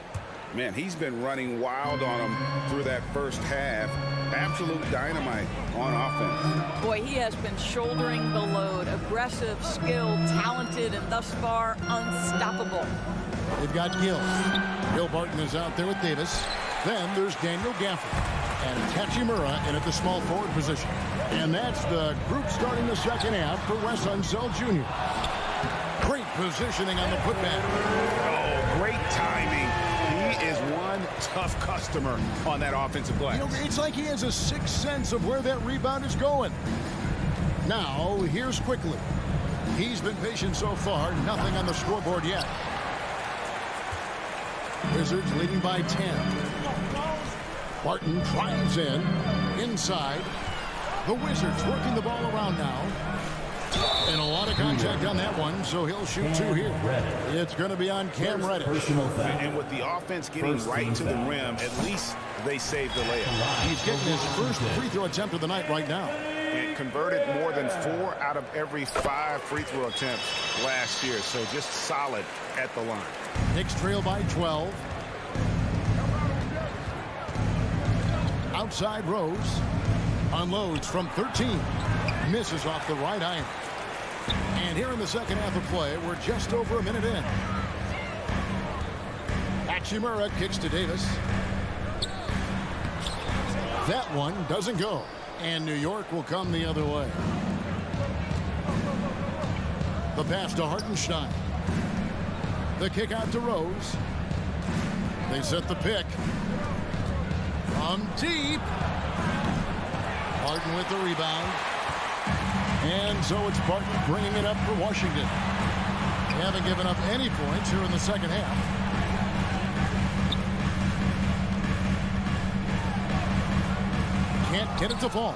Man, he's been running wild on him through that first half. Absolute dynamite on offense. Boy, he has been shouldering the load. Aggressive, skilled, talented, and thus far unstoppable. They've got Gill. Bill Barton is out there with Davis. Then there's Daniel Gafford and Hachimura in at the small forward position. And that's the group starting the second half for Wes Unseld Jr. Great positioning on the putback. Oh, great timing. He is one tough customer on that offensive glass. You know, it's like he has a sixth sense of where that rebound is going. Now, here's Quickly. He's been patient so far. Nothing on the scoreboard yet. Wizards leading by 10. Barton drives in. Inside. The Wizards working the ball around now. And a lot of contact on that one, so he'll shoot two here. It's going to be on Cam Reddish. And with the offense getting right to the rim, at least they saved the layup. He's getting his first free throw attempt of the night right now. And converted more than 4 out of every 5 free throw attempts last year, so just solid at the line. Knicks trail by 12. Outside Rose. Unloads from 13. Misses off the right iron. And here in the second half of play, we're just over a minute in. Hachimura kicks to Davis. That one doesn't go. And New York will come the other way. The pass to Hartenstein. The kick out to Rose. They set the pick. From deep. Harden with the rebound. And so it's Barton bringing it up for Washington. They haven't given up any points here in the second half. Can't get it to fall.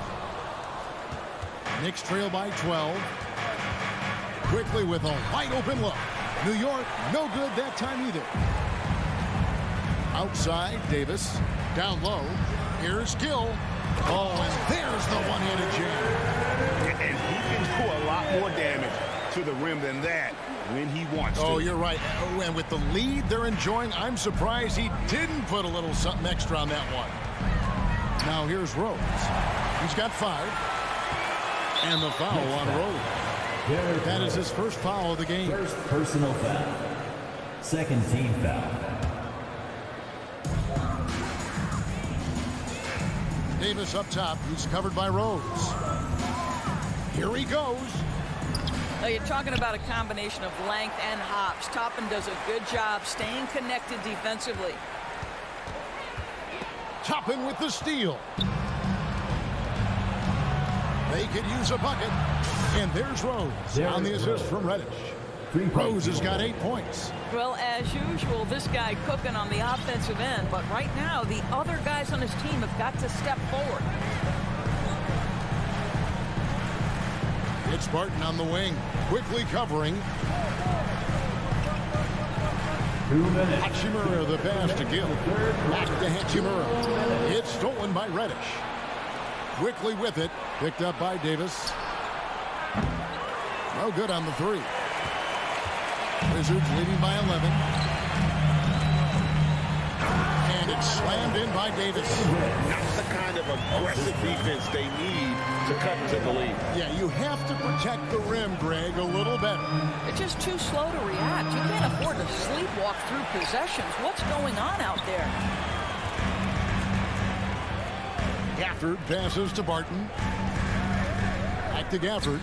Knicks trail by 12. Quickly with a wide open look. New York, no good that time either. Outside, Davis. Down low. Here's Gill. Oh, and there's the one-handed jam. And he can do a lot more damage to the rim than that when he wants to. Oh, you're right. Oh, and with the lead they're enjoying, I'm surprised he didn't put a little something extra on that one. Now here's Rose. He's got 5. And the foul on Rose. That is his first foul of the game. First personal foul. Second team foul. Davis up top. He's covered by Rose. Here he goes. Now you're talking about a combination of length and hops. Toppin does a good job staying connected defensively. Toppin with the steal. They could use a bucket. And there's Rose on the assist from Reddish. Rose has got 8 points. Well, as usual, this guy cooking on the offensive end. But right now, the other guys on his team have got to step forward. It's Barton on the wing. Quickly covering. 2 minutes. Hachimura the pass to Gill. Back to Hachimura. It's stolen by Reddish. Quickly with it. Picked up by Davis. No good on the 3. Wizards leading by 11. And it's slammed in by Davis. Not the kind of aggressive defense they need to cut to the lead. Yeah, you have to protect the rim, Greg, a little better. They're just too slow to react. You can't afford to sleepwalk through possessions. What's going on out there? Gafford passes to Barton. Back to Gafford.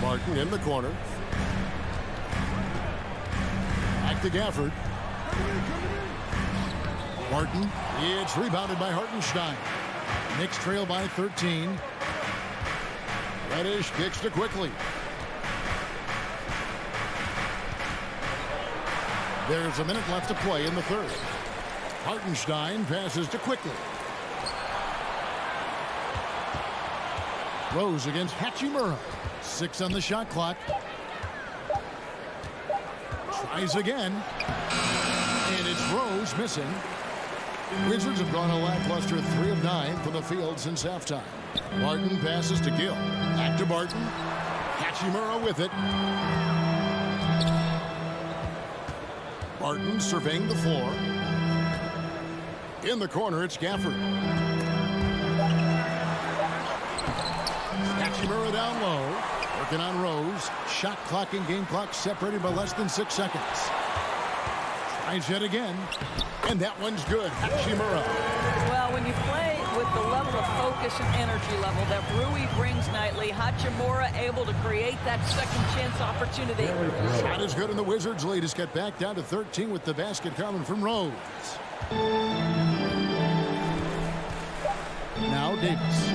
Barton in the corner. Back to Gafford. Barton. It's rebounded by Hartenstein. Knicks trail by 13. Reddish kicks to Quickly. There's a minute left to play in the third. Hartenstein passes to Quickly. Rose against Hachimura. 6 on the shot clock. Tries again. And it's Rose missing. Wizards have gone a lackluster 3 of 9 from the field since halftime. Barton passes to Gill. Back to Barton. Hachimura with it. Barton surveying the floor. In the corner, it's Gafford. Hachimura down low. Working on Rose. Shot clock and game clock separated by less than 6 seconds. Tries yet again. And that one's good. Hachimura. Well, when you play with the level of focus and energy level that Rui brings nightly, Hachimura able to create that second chance opportunity. Shot is good, and the Wizards lead has got back down to 13 with the basket coming from Rose. Now Davis.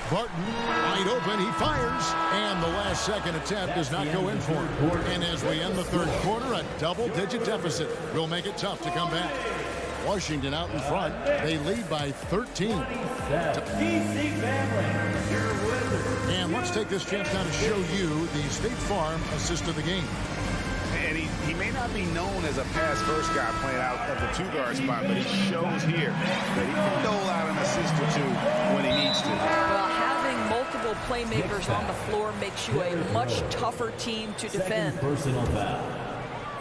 Barton, wide open, he fires, and the last second attempt does not go in for him. And as we end the third quarter, a double-digit deficit will make it tough to come back. Washington out in front. They lead by 13. And let's take this chance now to show you the State Farm assist of the game. And he may not be known as a pass-first guy playing out of the two-guard spot, but he shows here that he can dole out an assist or two when he needs to. Well, having multiple playmakers on the floor makes you a much tougher team to defend. Personal foul.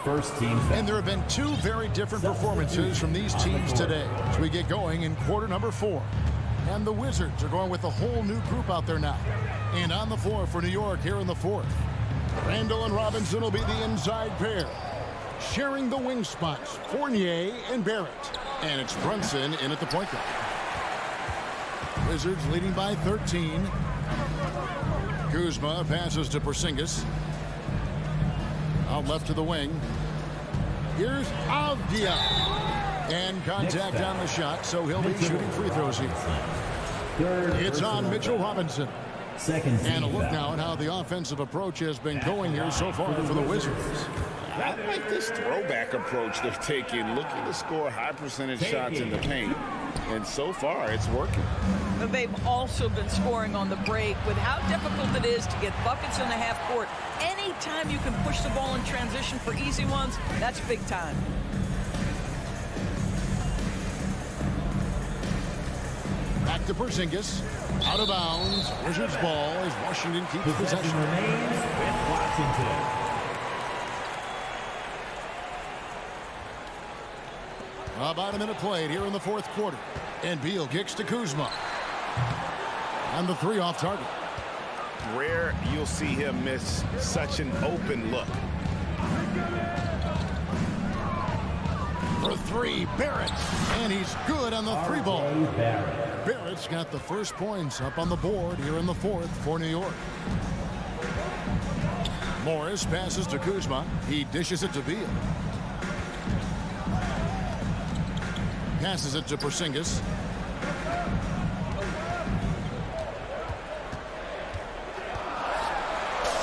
First team foul. And there have been 2 very different performances from these teams today as we get going in quarter number 4. And the Wizards are going with a whole new group out there now. And on the floor for New York here in the 4th. Randall and Robinson will be the inside pair. Sharing the wing spots, Fournier and Barrett. And it's Brunson in at the point guard. Wizards leading by 13. Kuzma passes to Porzingis. Out left to the wing. Here's Avdia. And contact on the shot, so he'll be shooting free throws here. It's on Mitchell Robinson. And a look now at how the offensive approach has been going here so far for the Wizards. I like this throwback approach they're taking, looking to score high percentage shots in the paint. And so far, it's working. But they've also been scoring on the break. With how difficult it is to get buckets in the half court, anytime you can push the ball in transition for easy ones, that's big time. Back to Porzingis. Out of bounds. Wizards ball as Washington keeps possession. Remains with Washington. About a minute played here in the 4th quarter. And Beal kicks to Kuzma. And the 3 off target. Rare you'll see him miss such an open look. For 3, Barrett. And he's good on the 3 ball. Barrett's got the first points up on the board here in the 4th for New York. Morris passes to Kuzma. He dishes it to Beal. Passes it to Porzingis.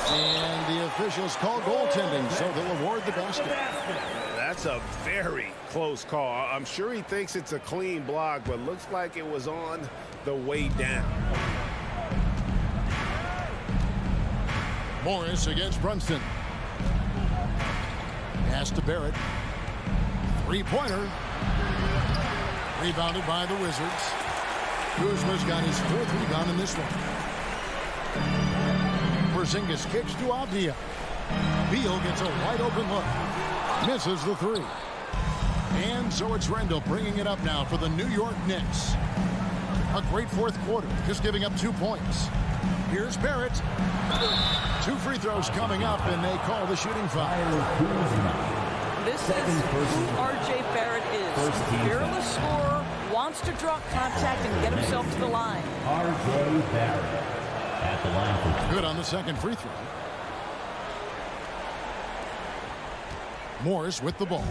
And the officials call goaltending, so they'll award the basket. That's a very close call. I'm sure he thinks it's a clean block, but looks like it was on the way down. Morris against Brunson. Pass to Barrett. 3-pointer. Rebounded by the Wizards. Kuzma's got his 4th rebound in this one. Porzingis kicks to Avdia. Beal gets a wide open look. Misses the 3. And so it's Randall bringing it up now for the New York Knicks. A great 4th quarter, just giving up 2 points. Here's Barrett. 2 free throws coming up, and they call the shooting foul. This is who R.J. Barrett is. Fearless scorer, wants to draw contact and get himself to the line. R.J. Barrett at the line for good on the second free throw. Morris with the ball.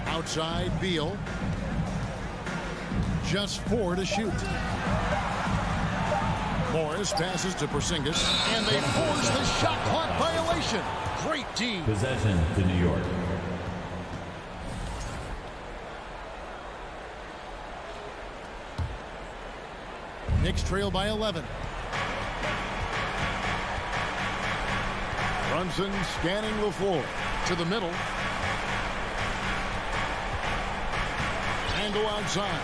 Outside Beal. Just 4 to shoot. Morris passes to Porzingis, and they force the shot clock violation. Great D. Possession to New York. Knicks trail by 11. Brunson scanning the floor to the middle. And go outside.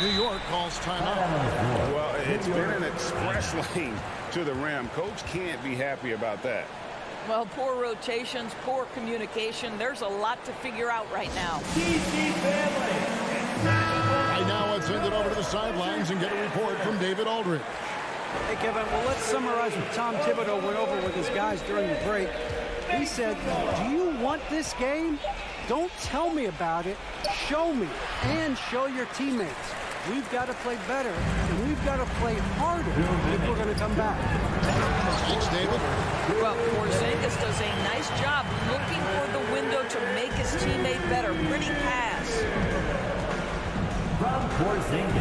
New York calls timeout. Well, it's been an express lane to the rim. Coach can't be happy about that. Well, poor rotations, poor communication. There's a lot to figure out right now. Right now, let's send it over to the sidelines and get a report from David Aldridge. Hey, Kevin, well, let's summarize what Tom Thibodeau went over with his guys during the break. He said, do you want this game? Don't tell me about it. Show me and show your teammates. We've got to play better, and we've got to play harder if we're going to come back. Thanks, David. Well, Porzingis does a nice job looking for the window to make his teammate better. Pretty pass.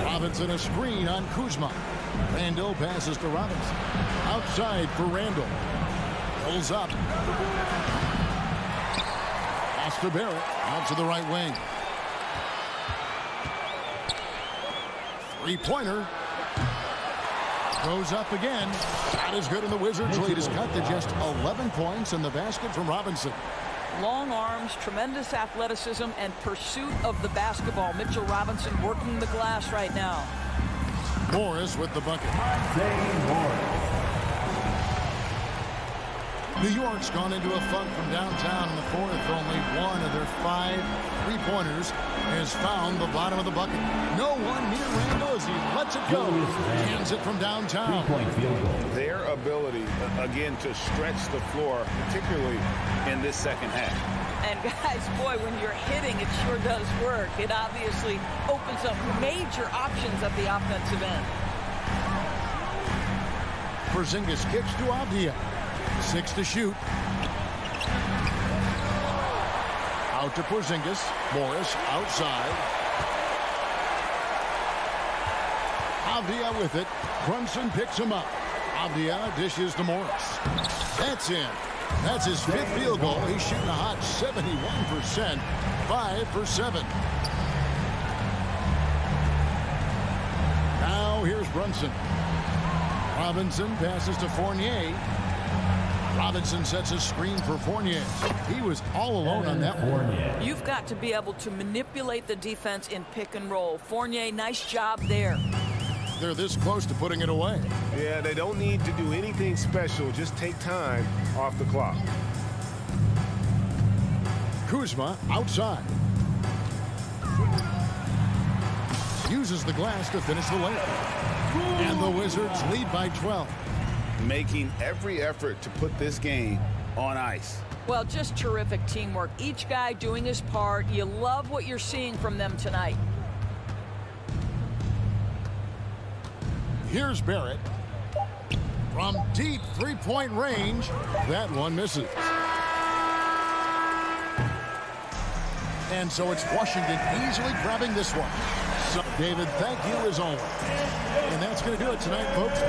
Robinson a screen on Kuzma. Randall passes to Robinson. Outside for Randall. Pulls up. Pass to Barrett. Out to the right wing. Three-pointer. Goes up again. Not as good, and the Wizards' lead is cut to just 11 points in the basket from Robinson. Long arms, tremendous athleticism, and pursuit of the basketball. Mitchell Robinson working the glass right now. Morris with the bucket. New York's gone into a funk from downtown in the fourth. Only one of their 5 3-pointers has found the bottom of the bucket. No one near Randall as he lets it go. Hands it from downtown. Their ability, again, to stretch the floor, particularly in this second half. And guys, boy, when you're hitting, it sure does work. It obviously opens up major options at the offensive end. Porzingis kicks to Avdia. 6 to shoot. Out to Porzingis. Morris outside. Avdia with it. Brunson picks him up. Avdia dishes to Morris. That's in. That's his 5th field goal. He's shooting a hot 71%. 5 for 7. Now here's Brunson. Robinson passes to Fournier. Robinson sets a screen for Fournier. He was all alone on that one. You've got to be able to manipulate the defense in pick and roll. Fournier, nice job there. They're this close to putting it away. Yeah, they don't need to do anything special. Just take time off the clock. Kuzma outside. Uses the glass to finish the layup. And the Wizards lead by 12. Making every effort to put this game on ice. Well, just terrific teamwork. Each guy doing his part. You love what you're seeing from them tonight. Here's Barrett. From deep 3-point range, that one misses. And so it's Washington easily grabbing this one. So, David, thank you as always. And that's going to do it tonight, folks.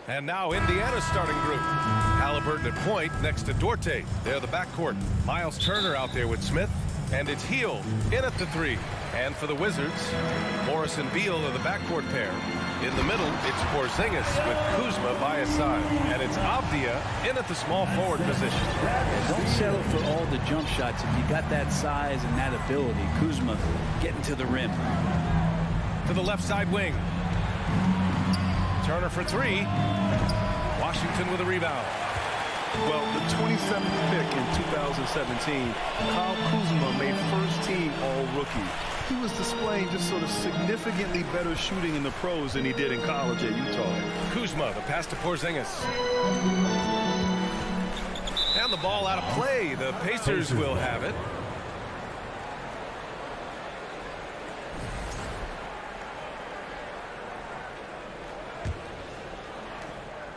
And now Indiana's starting group. Halliburton at point next to Duarte. They're the backcourt. Miles Turner out there with Smith. And it's Heel in at the 3. And for the Wizards, Morris and Beal are the backcourt pair. In the middle, it's Porzingis with Kuzma by his side. And it's Avdia in at the small forward position. Don't settle for all the jump shots if you got that size and that ability. Kuzma getting to the rim. To the left side wing. Turner for 3. Washington with a rebound. Well, the 27th pick in 2017, Kyle Kuzma made first-team All-Rookie. He was displaying just sort of significantly better shooting in the pros than he did in college at Utah. Kuzma, the pass to Porzingis. And the ball out of play. The Pacers will have it.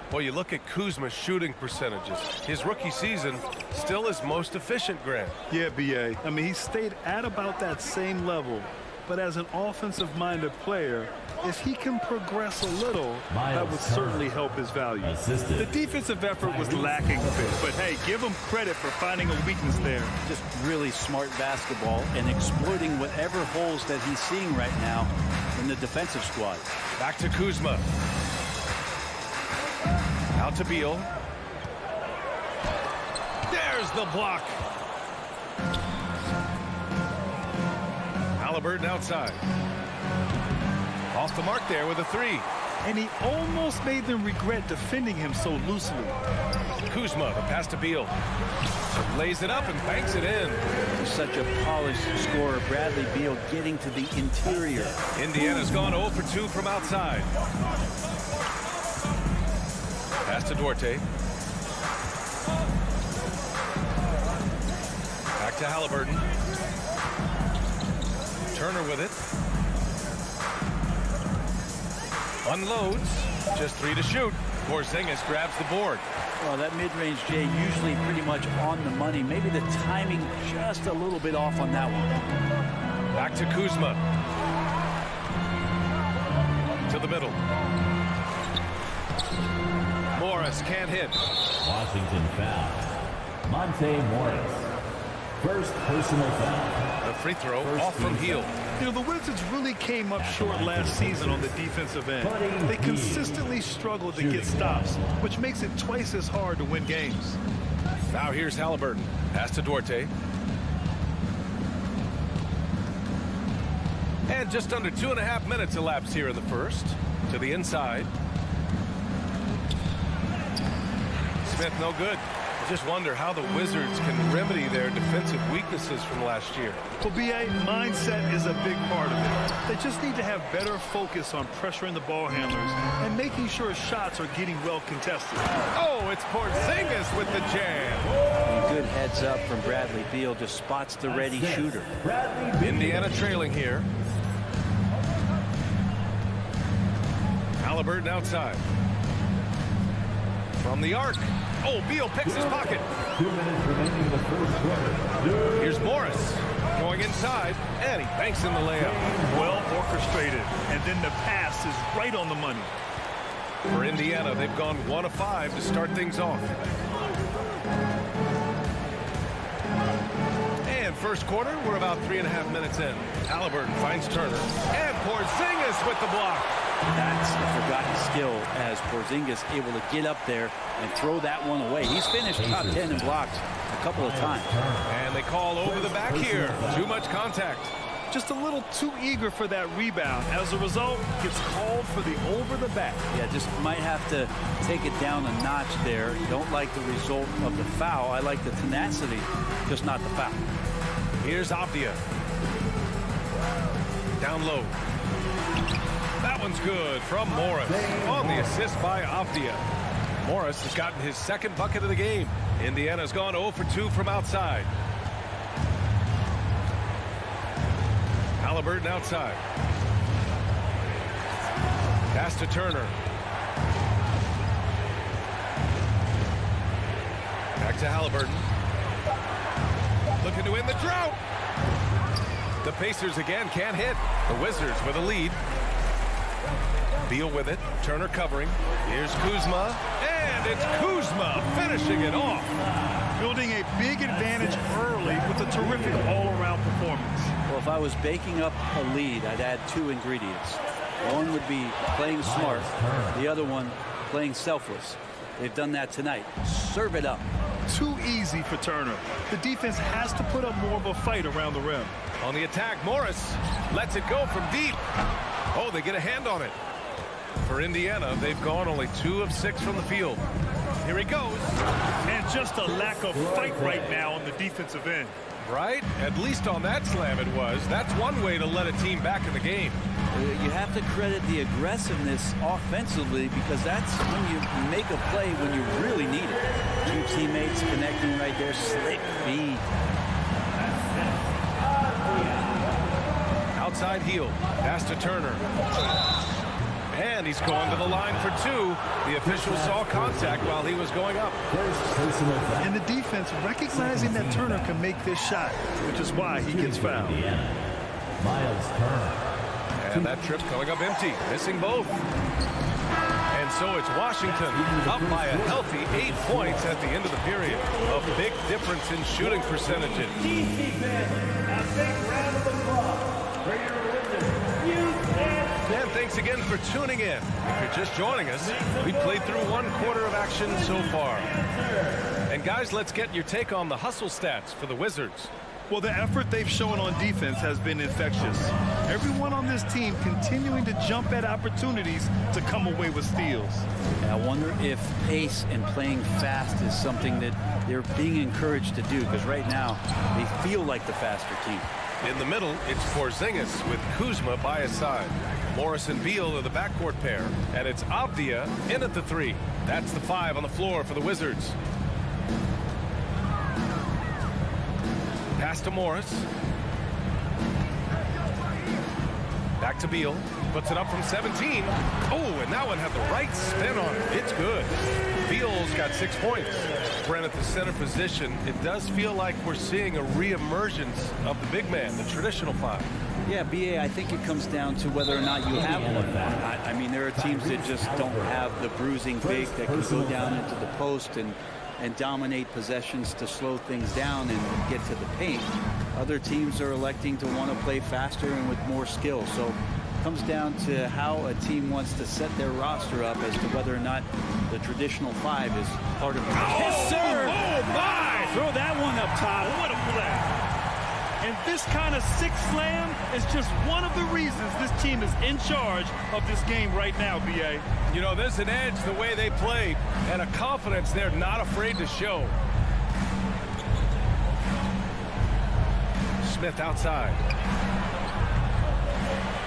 Well, you look at Kuzma's shooting percentages. His rookie season still his most efficient, Grant. Yeah, B.A. I mean, he stayed at about that same level. But as an offensive-minded player, if he can progress a little, that would certainly help his value. The defensive effort was lacking a bit. But, hey, give him credit for finding a weakness there. Just really smart basketball and exploiting whatever holes that he's seeing right now in the defensive squad. Back to Kuzma. Out to Beal. There's the block. Halliburton outside. Off the mark there with a 3. And he almost made them regret defending him so loosely. Kuzma, the pass to Beal. Lays it up and banks it in. Such a polished scorer. Bradley Beal getting to the interior. Indiana's gone 0 for 2 from outside. Pass to Duarte. Back to Halliburton. Turner with it. Unloads. Just 3 to shoot. Porzingis grabs the board. Well, that mid-range, Jay, usually pretty much on the money. Maybe the timing just a little bit off on that one. Back to Kuzma. To the middle. Morris can't hit. Washington foul. Monte Morris. First personal foul. The free throw off from Heel. You know, the Wizards really came up short last season on the defensive end. They consistently struggled to get stops, which makes it twice as hard to win games. Now here's Halliburton. Pass to Duarte. And just under 2.5 minutes elapsed here in the first. To the inside. Smith no good. Just wonder how the Wizards can remedy their defensive weaknesses from last year. Well, BA, mindset is a big part of it. They just need to have better focus on pressuring the ball handlers and making sure shots are getting well contested. Oh, it's Porzingis with the jam. Good heads up from Bradley Beal, just spots the ready shooter. Indiana trailing here. Halliburton outside. From the arc. Oh, Beal picks his pocket. 2 minutes remaining in the first quarter. Here's Morris going inside, and he banks in the layup. Well orchestrated, and then the pass is right on the money. For Indiana, they've gone 1 of 5 to start things off. And first quarter, we're about 3.5 minutes in. Halliburton finds Turner, and Porzingis with the block. That's a forgotten skill as Porzingis able to get up there and throw that one away. He's finished top 10 in blocks a couple of times. And they call over the back here. Too much contact. Just a little too eager for that rebound. As a result, gets called for the over the back. Yeah, just might have to take it down a notch there. Don't like the result of the foul. I like the tenacity, just not the foul. Here's Avdia. Down low. That one's good from Morris on the assist by Avdia. Morris has gotten his second bucket of the game. Indiana's gone 0 for 2 from outside. Halliburton outside. Pass to Turner. Back to Halliburton. Looking to win the drought. The Pacers again can't hit. The Wizards with a lead. Beal with it. Turner covering. Here's Kuzma. And it's Kuzma finishing it off. Building a big advantage early with a terrific all-around performance. Well, if I was baking up a lead, I'd add 2 ingredients. One would be playing smart. The other one, playing selfless. They've done that tonight. Serve it up. Too easy for Turner. The defense has to put up more of a fight around the rim. On the attack, Morris lets it go from deep. Oh, they get a hand on it. For Indiana, they've gone only 2 of 6 from the field. Here he goes. And just a lack of fight right now on the defensive end. Right? At least on that slam it was. That's one way to let a team back in the game. You have to credit the aggressiveness offensively because that's when you make a play when you really need it. 2 teammates connecting right there. Slick feed. Outside heel. Pass to Turner. And he's going to the line for 2. The official saw contact while he was going up. And the defense recognizing that Turner can make this shot, which is why he gets fouled. Miles Turner. And that trip coming up empty, missing both. And so it's Washington up by a healthy 8 points at the end of the period. A big difference in shooting percentages. A big round of applause for your And thanks again for tuning in. If you're just joining us, we played through 1 quarter of action so far. And guys, let's get your take on the hustle stats for the Wizards. Well, the effort they've shown on defense has been infectious. Everyone on this team continuing to jump at opportunities to come away with steals. And I wonder if pace and playing fast is something that they're being encouraged to do because right now they feel like the faster team. In the middle, it's Porzingis with Kuzma by his side. Morris and Beal are the backcourt pair, and it's Avdia in at the 3. That's the 5 on the floor for the Wizards. Pass to Morris. Back to Beal. Puts it up from 17. Oh, and that one had the right spin on it. It's good. Beal's got 6 points. Brent at the center position. It does feel like we're seeing a reemergence of the big man, the traditional 5. Yeah, BA, I think it comes down to whether or not you have one. I mean, there are teams that just don't have the bruising big that can go down into the post and dominate possessions to slow things down and get to the paint. Other teams are electing to want to play faster and with more skill. So it comes down to how a team wants to set their roster up as to whether or not the traditional 5 is part of it. Yes, sir! Oh, my! Throw that one up top. What a play. And this kind of 6 slam is just one of the reasons this team is in charge of this game right now, BA. You know, there's an edge the way they play and a confidence they're not afraid to show. Smith outside.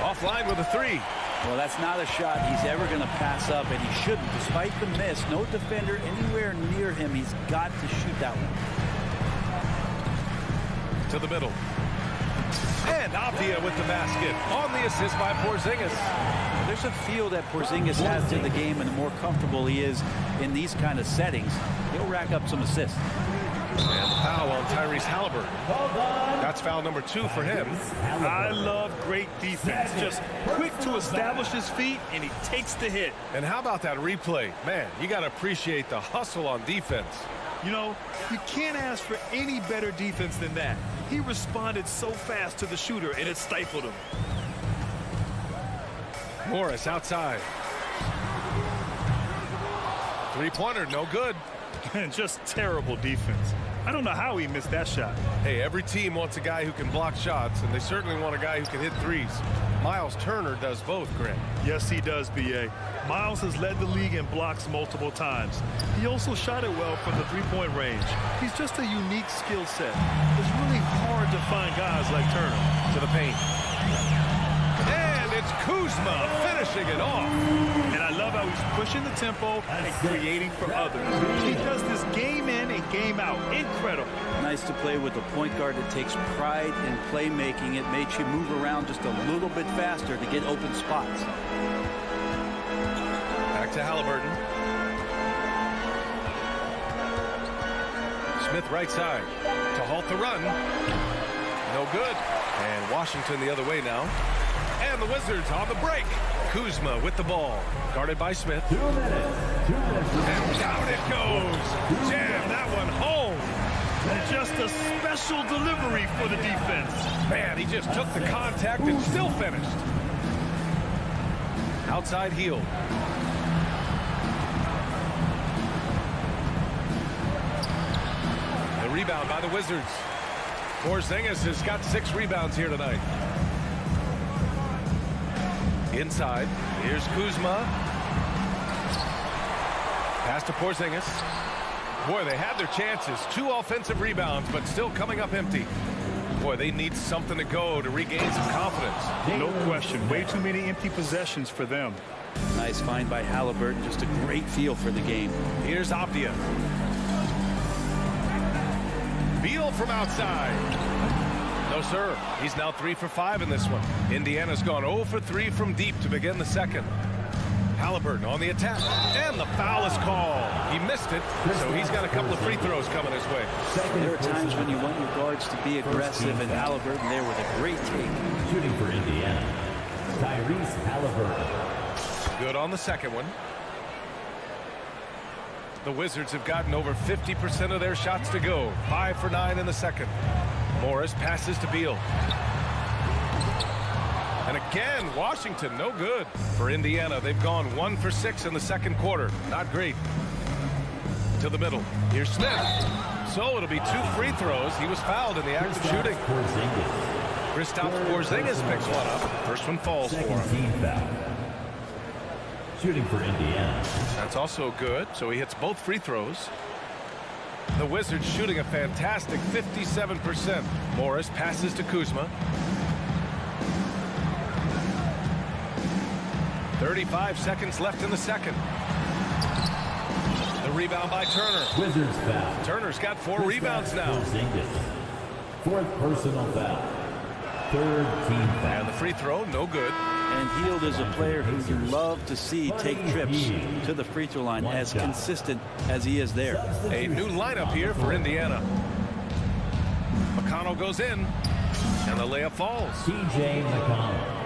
Offline with a three. Well, that's not a shot he's ever going to pass up, and he shouldn't. Despite the miss, no defender anywhere near him. He's got to shoot that one. To the middle. And Avdia with the basket on the assist by Porzingis. There's a feel that Porzingis has to the game, and the more comfortable he is in these kind of settings, he'll rack up some assists. And the foul on Tyrese Halliburton. That's foul number 2 for him. I love great defense. Just quick to establish his feet, and he takes the hit. And how about that replay? Man, you got to appreciate the hustle on defense. You know, you can't ask for any better defense than that. He responded so fast to the shooter, and it stifled him. Morris outside. Three-pointer, no good. Just terrible defense. I don't know how he missed that shot. Hey, every team wants a guy who can block shots, and they certainly want a guy who can hit threes. Miles Turner does both, Greg. Yes, he does, B.A. Miles has led the league in blocks multiple times. He also shot it well from the three-point range. He's just a unique skill set. It's really hard to find guys like Turner. To the paint. And it's Kuzma finishing it off. And I love how he's pushing the tempo and creating for others. He does this game in and game out. Incredible. Nice to play with a point guard that takes pride in playmaking. It makes you move around just a little bit faster to get open spots. Back to Halliburton. Smith right side to halt the run. No good. And Washington the other way now. And the Wizards on the break. Kuzma with the ball. Guarded by Smith. 2 minutes. And down it goes. Jam that one home. Just a special delivery for the defense. Man, he just took the contact and still finished. Outside heel. The rebound by the Wizards. Porzingis has got 6 rebounds here tonight. Inside, here's Kuzma. Pass to Porzingis. Boy, they had their chances. 2 offensive rebounds, but still coming up empty. Boy, they need something to go to regain some confidence. No question. Way too many empty possessions for them. Nice find by Halliburton. Just a great feel for the game. Here's Avdia. Beal from outside. No, sir. He's now 3 for 5 in this one. Indiana's gone 0 for 3 from deep to begin the second. Halliburton on the attack. And the foul is called. He missed it, so he's got a couple of free throws coming his way. There are times when you want your guards to be aggressive, and Halliburton there with a great take. Shooting for Indiana, Tyrese Halliburton. Good on the second one. The Wizards have gotten over 50% of their shots to go. 5 for 9 in the second. Morris passes to Beal. And again, Washington, no good. For Indiana, they've gone 1 for 6 in the second quarter. Not great. To the middle. Here's Smith. So it'll be 2 free throws. He was fouled in the act of shooting. Kristaps Porzingis picks one up. First one falls for him. Shooting for Indiana. That's also good. So he hits both free throws. The Wizards shooting a fantastic 57%. Morris passes to Kuzma. 35 seconds left in the second. The rebound by Turner. Wizards foul. Turner's got 4 rebounds now. 4th personal foul. 3rd team foul. And the free throw, no good. And Hield is a player who you love to see take trips to the free throw line, as consistent as he is there. A new lineup here for Indiana. McConnell goes in, and the layup falls. TJ McConnell.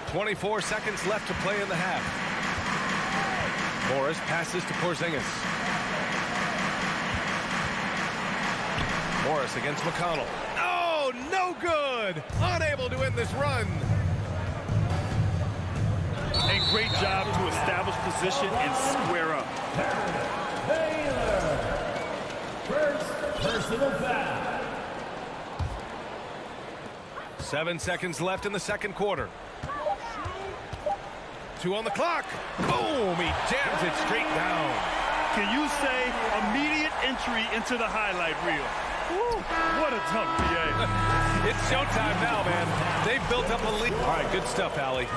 24 seconds left to play in the half. Morris passes to Porzingis. Morris against McConnell. Oh, no good! Unable to win this run. A great job to establish position and square up. Baylor. First personal foul. 7 seconds left in the second quarter. 2 on the clock. Boom! He jams it straight down. Can you say immediate entry into the highlight reel? What a dunk, BA. It's showtime now, man. They've built up a lead. All right, good stuff, Allie.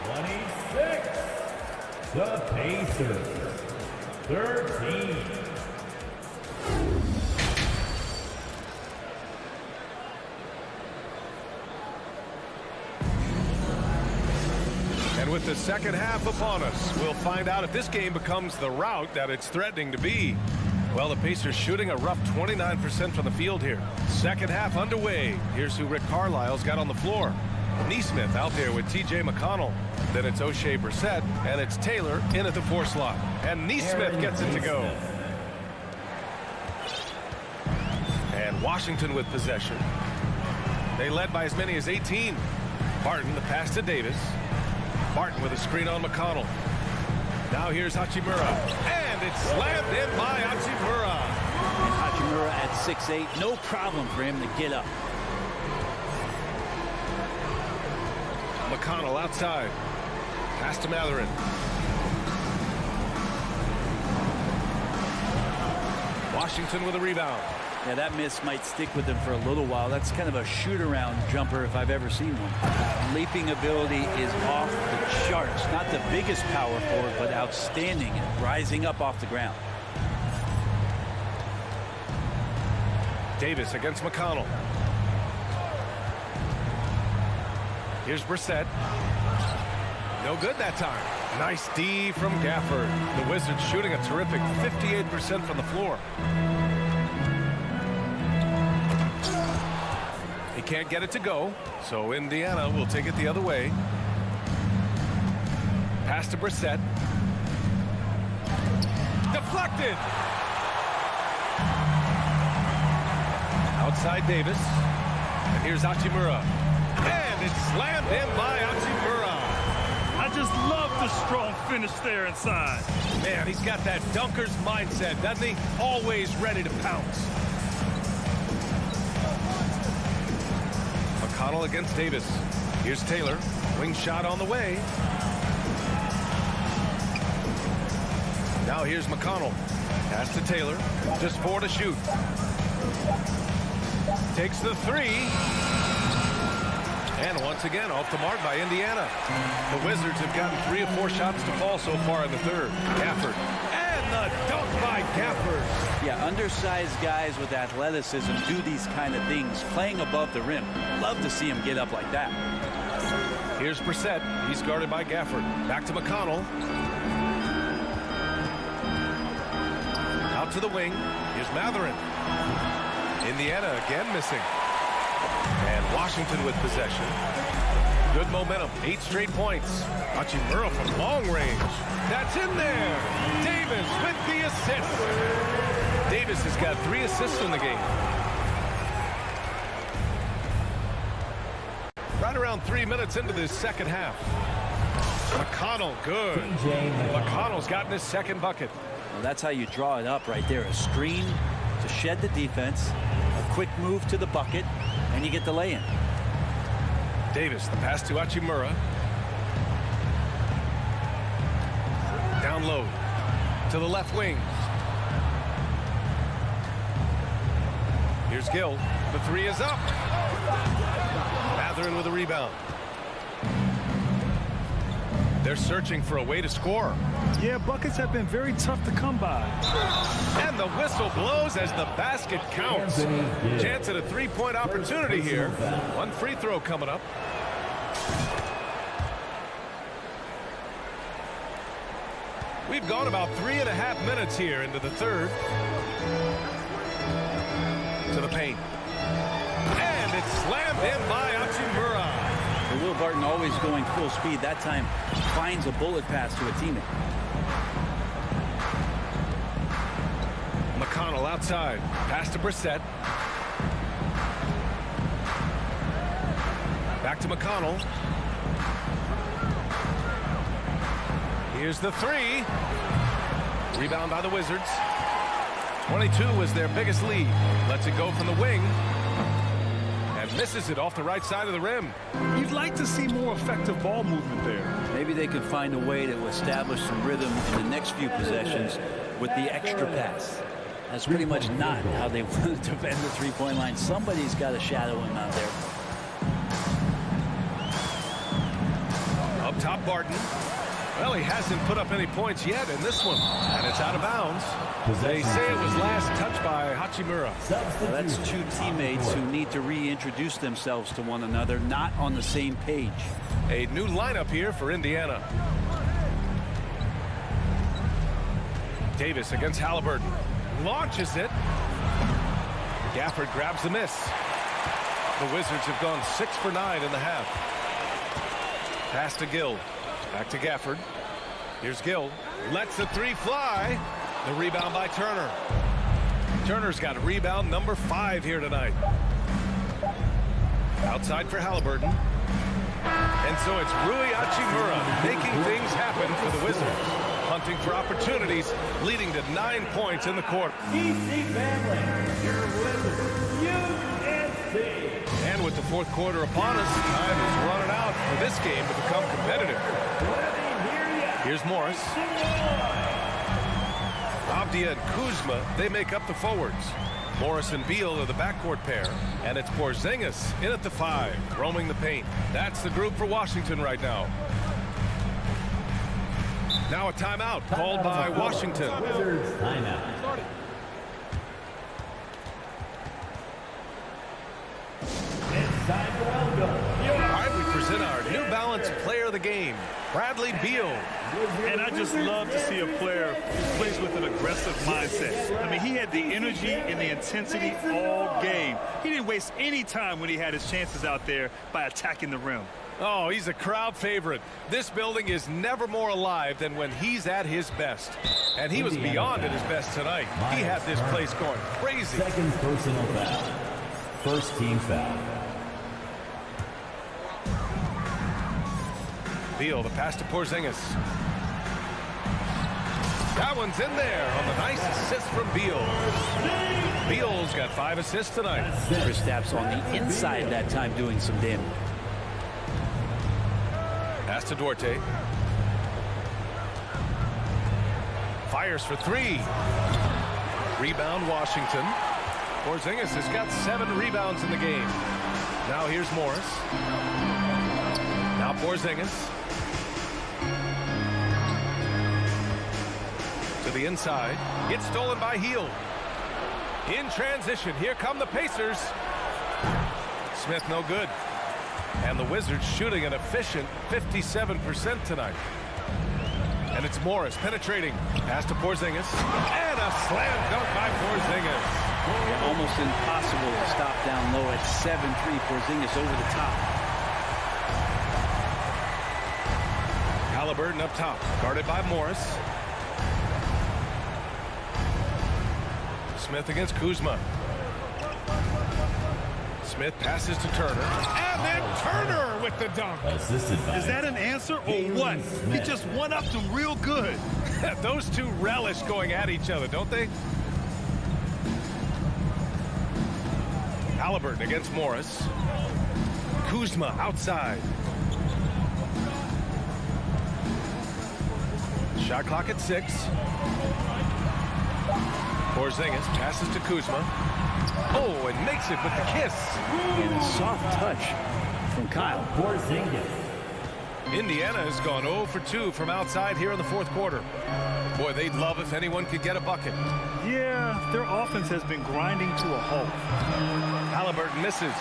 26. The Pacers. 13. And with the second half upon us, we'll find out if this game becomes the rout that it's threatening to be. Well, the Pacers shooting a rough 29% from the field here. Second half underway. Here's who Rick Carlisle's got on the floor. Neesmith out there with T.J. McConnell. Then it's O'Shea Brissett, and it's Taylor in at the 4 slot. And Neesmith gets it to go. And Washington with possession. They led by as many as 18. Barton, the pass to Davis. Barton with a screen on McConnell. Now here's Hachimura. And it's slammed in by Hachimura. And Hachimura at 6'8", no problem for him to get up. McConnell outside. Pass to Matherin. Washington with a rebound. Yeah, that miss might stick with him for a little while. That's kind of a shoot-around jumper if I've ever seen one. Leaping ability is off the charts. Not the biggest power forward, but outstanding at rising up off the ground. Davis against McConnell. Here's Brissett. No good that time. Nice D from Gafford. The Wizards shooting a terrific 58% from the floor. He can't get it to go, so Indiana will take it the other way. Pass to Brissett. Deflected. Outside Davis. And here's Hachimura. And it's slammed in by Hachimura. I just love the strong finish there inside. Man, he's got that dunker's mindset, doesn't he? Always ready to pounce. McConnell against Davis. Here's Taylor. Wing shot on the way. Now here's McConnell. Pass to Taylor. Just 4 to shoot. Takes the 3. And once again, off the mark by Indiana. The Wizards have gotten 3 of 4 shots to fall so far in the third. Gafford. And the dunk by Gafford. Yeah, undersized guys with athleticism do these kind of things, playing above the rim. Love to see him get up like that. Here's Brissett. He's guarded by Gafford. Back to McConnell. Out to the wing. Here's Matherin. Indiana again missing. And Washington with possession. Good momentum. 8 straight points. Hachimura from long range. That's in there. Davis with the assist. Davis has got 3 assists in the game. Right around 3 minutes into this second half. McConnell, good. McConnell's gotten his second bucket. Well, that's how you draw it up right there. A screen to shed the defense, a quick move to the bucket, and you get the lay-in. Davis, the pass to Hachimura. Down low to the left wing. Here's Gill. The 3 is up. Matherin with a rebound. They're searching for a way to score. Yeah, buckets have been very tough to come by. And the whistle blows as the basket counts. Chance at a 3-point opportunity here. 1 free throw coming up. We've gone about 3.5 minutes here into the third. To the paint. And it's slammed in by Hachimura. Will Barton always going full speed. That time finds a bullet pass to a teammate. McConnell outside. Pass to Brissett. Back to McConnell. Here's the 3. Rebound by the Wizards. 22 was their biggest lead. Lets it go from the wing. And misses it off the right side of the rim. You'd like to see more effective ball movement there. Maybe they could find a way to establish some rhythm in the next few possessions with the extra pass. That's pretty much not how they want to defend the three-point line. Somebody's got to shadow him out there. Up top, Barton. Well, he hasn't put up any points yet in this one, and it's out of bounds. They say it was last touched by Hachimura. Well, that's two teammates who need to reintroduce themselves to one another, not on the same page. A new lineup here for Indiana. Davis against Halliburton. Launches it. Gafford grabs the miss. The Wizards have gone 6 for 9 in the half. Pass to Gill. Back to Gafford. Here's Gill. Lets the three fly. The rebound by Turner. Turner's got rebound number 5 here tonight. Outside for Halliburton. And so it's Rui Hachimura making things happen for the Wizards. Hunting for opportunities, leading to 9 points in the quarter. DC family, your Wizards, UNC. And with the fourth quarter upon us, time is running out for this game to become competitive. Here's Morris. Avdia and Kuzma, they make up the forwards. Morris and Beal are the backcourt pair. And it's Porzingis in at the 5, roaming the paint. That's the group for Washington right now. Now a timeout called by Washington. Wizards timeout. All right, we present our New Balance Player of the Game, Bradley Beal. And I just love to see a player who plays with an aggressive mindset. I mean, he had the energy and the intensity all game. He didn't waste any time when he had his chances out there by attacking the rim. Oh, he's a crowd favorite. This building is never more alive than when he's at his best. And he was beyond at his best tonight. He had this place going crazy. Second personal foul. First team foul. Beal, the pass to Porzingis. That one's in there on the nice assist from Beal. Beal's got 5 assists tonight. Kristaps on the inside that time doing some damage. Pass to Duarte. Fires for 3. Rebound Washington. Porzingis has got 7 rebounds in the game. Now here's Morris. Now Porzingis. To the inside. Gets stolen by Hield. In transition. Here come the Pacers. Smith no good. And the Wizards shooting an efficient 57% tonight. And it's Morris penetrating. Pass to Porzingis. And a slam dunk by Porzingis. Yeah, almost impossible to stop down low at 7-3. Porzingis over the top. Halliburton up top. Guarded by Morris. Smith against Kuzma. Smith passes to Turner. And then Turner with the dunk. Is that an answer or what? He just one-upped him real good. Those two relish going at each other, don't they? Halliburton against Morris. Kuzma outside. Shot clock at 6. Porzingis passes to Kuzma. Oh, and makes it with the kiss. And a soft touch from Kyle. Porzingis. Indiana has gone 0 for 2 from outside here in the fourth quarter. Boy, they'd love if anyone could get a bucket. Yeah, their offense has been grinding to a halt. Halliburton misses.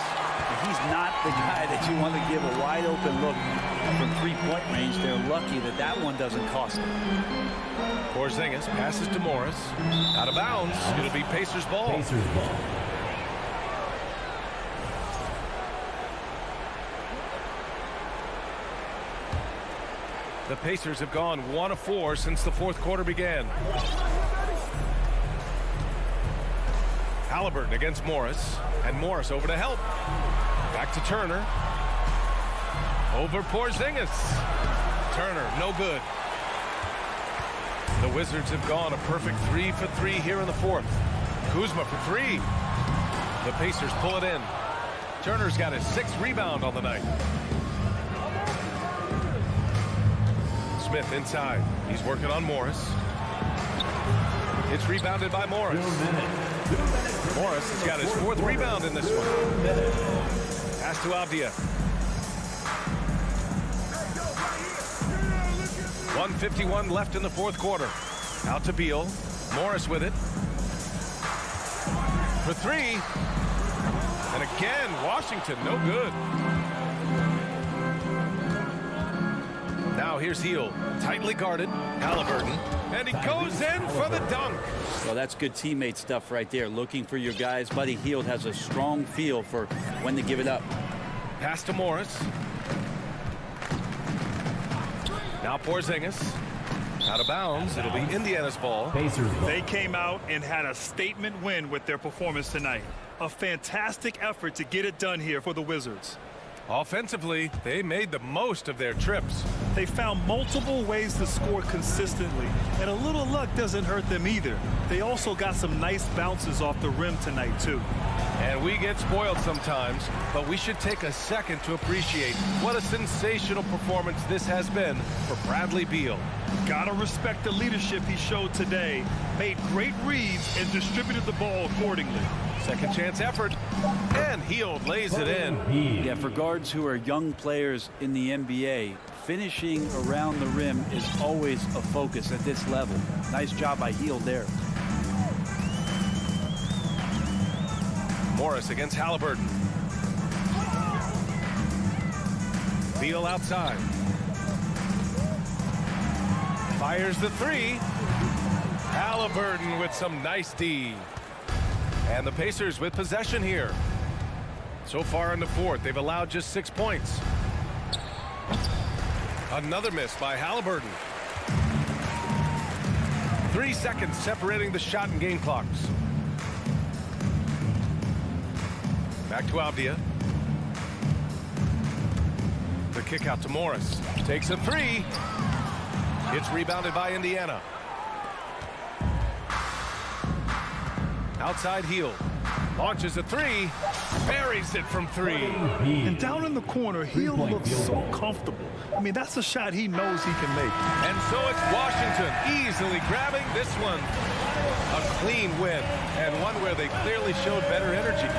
He's not the guy that you want to give a wide open look from 3-point range. They're lucky that that one doesn't cost them. Porzingis passes to Morris. Out of bounds. It'll be Pacers ball. Pacers ball. The Pacers have gone 1 of 4 since the fourth quarter began. Halliburton against Morris. And Morris over to help. Back to Turner. Over Porzingis. Turner, no good. The Wizards have gone a perfect 3 for 3 here in the fourth. Kuzma for 3. The Pacers pull it in. Turner's got his 6th rebound on the night. Smith inside. He's working on Morris. It's rebounded by Morris. Morris has got his 4th rebound in this one. Pass to Avdia. 1:51 left in the 4th quarter. Out to Beal. Morris with it. For 3. And again, Washington, no good. Now here's Hield, tightly guarded. Halliburton, and he goes in for the dunk. Well, that's good teammate stuff right there. Looking for your guys. Buddy Hield has a strong feel for when to give it up. Pass to Morris. Now Porzingis. Out of bounds. It'll be Indiana's ball. They came out and had a statement win with their performance tonight. A fantastic effort to get it done here for the Wizards. Offensively, they made the most of their trips. They found multiple ways to score consistently, and a little luck doesn't hurt them either. They also got some nice bounces off the rim tonight, too. And we get spoiled sometimes, but we should take a second to appreciate what a sensational performance this has been for Bradley Beal. Gotta respect the leadership he showed today. Made great reads and distributed the ball accordingly. Second chance effort, and Hield lays it in. Yeah, for guards who are young players in the NBA, finishing around the rim is always a focus at this level. Nice job by Hield there. Morris against Halliburton. Beal outside. Fires the 3. Halliburton with some nice D. And the Pacers with possession here. So far in the 4th, they've allowed just 6 points. Another miss by Halliburton. 3 seconds separating the shot and game clocks. Back to Avdia. The kick out to Morris. Takes a 3. It's rebounded by Indiana. Outside Hield. Launches a 3. Buries it from 3. And down in the corner, Hield looks so comfortable. I mean, that's a shot he knows he can make. And so it's Washington easily grabbing this one. A clean win, and one where they clearly showed better energy.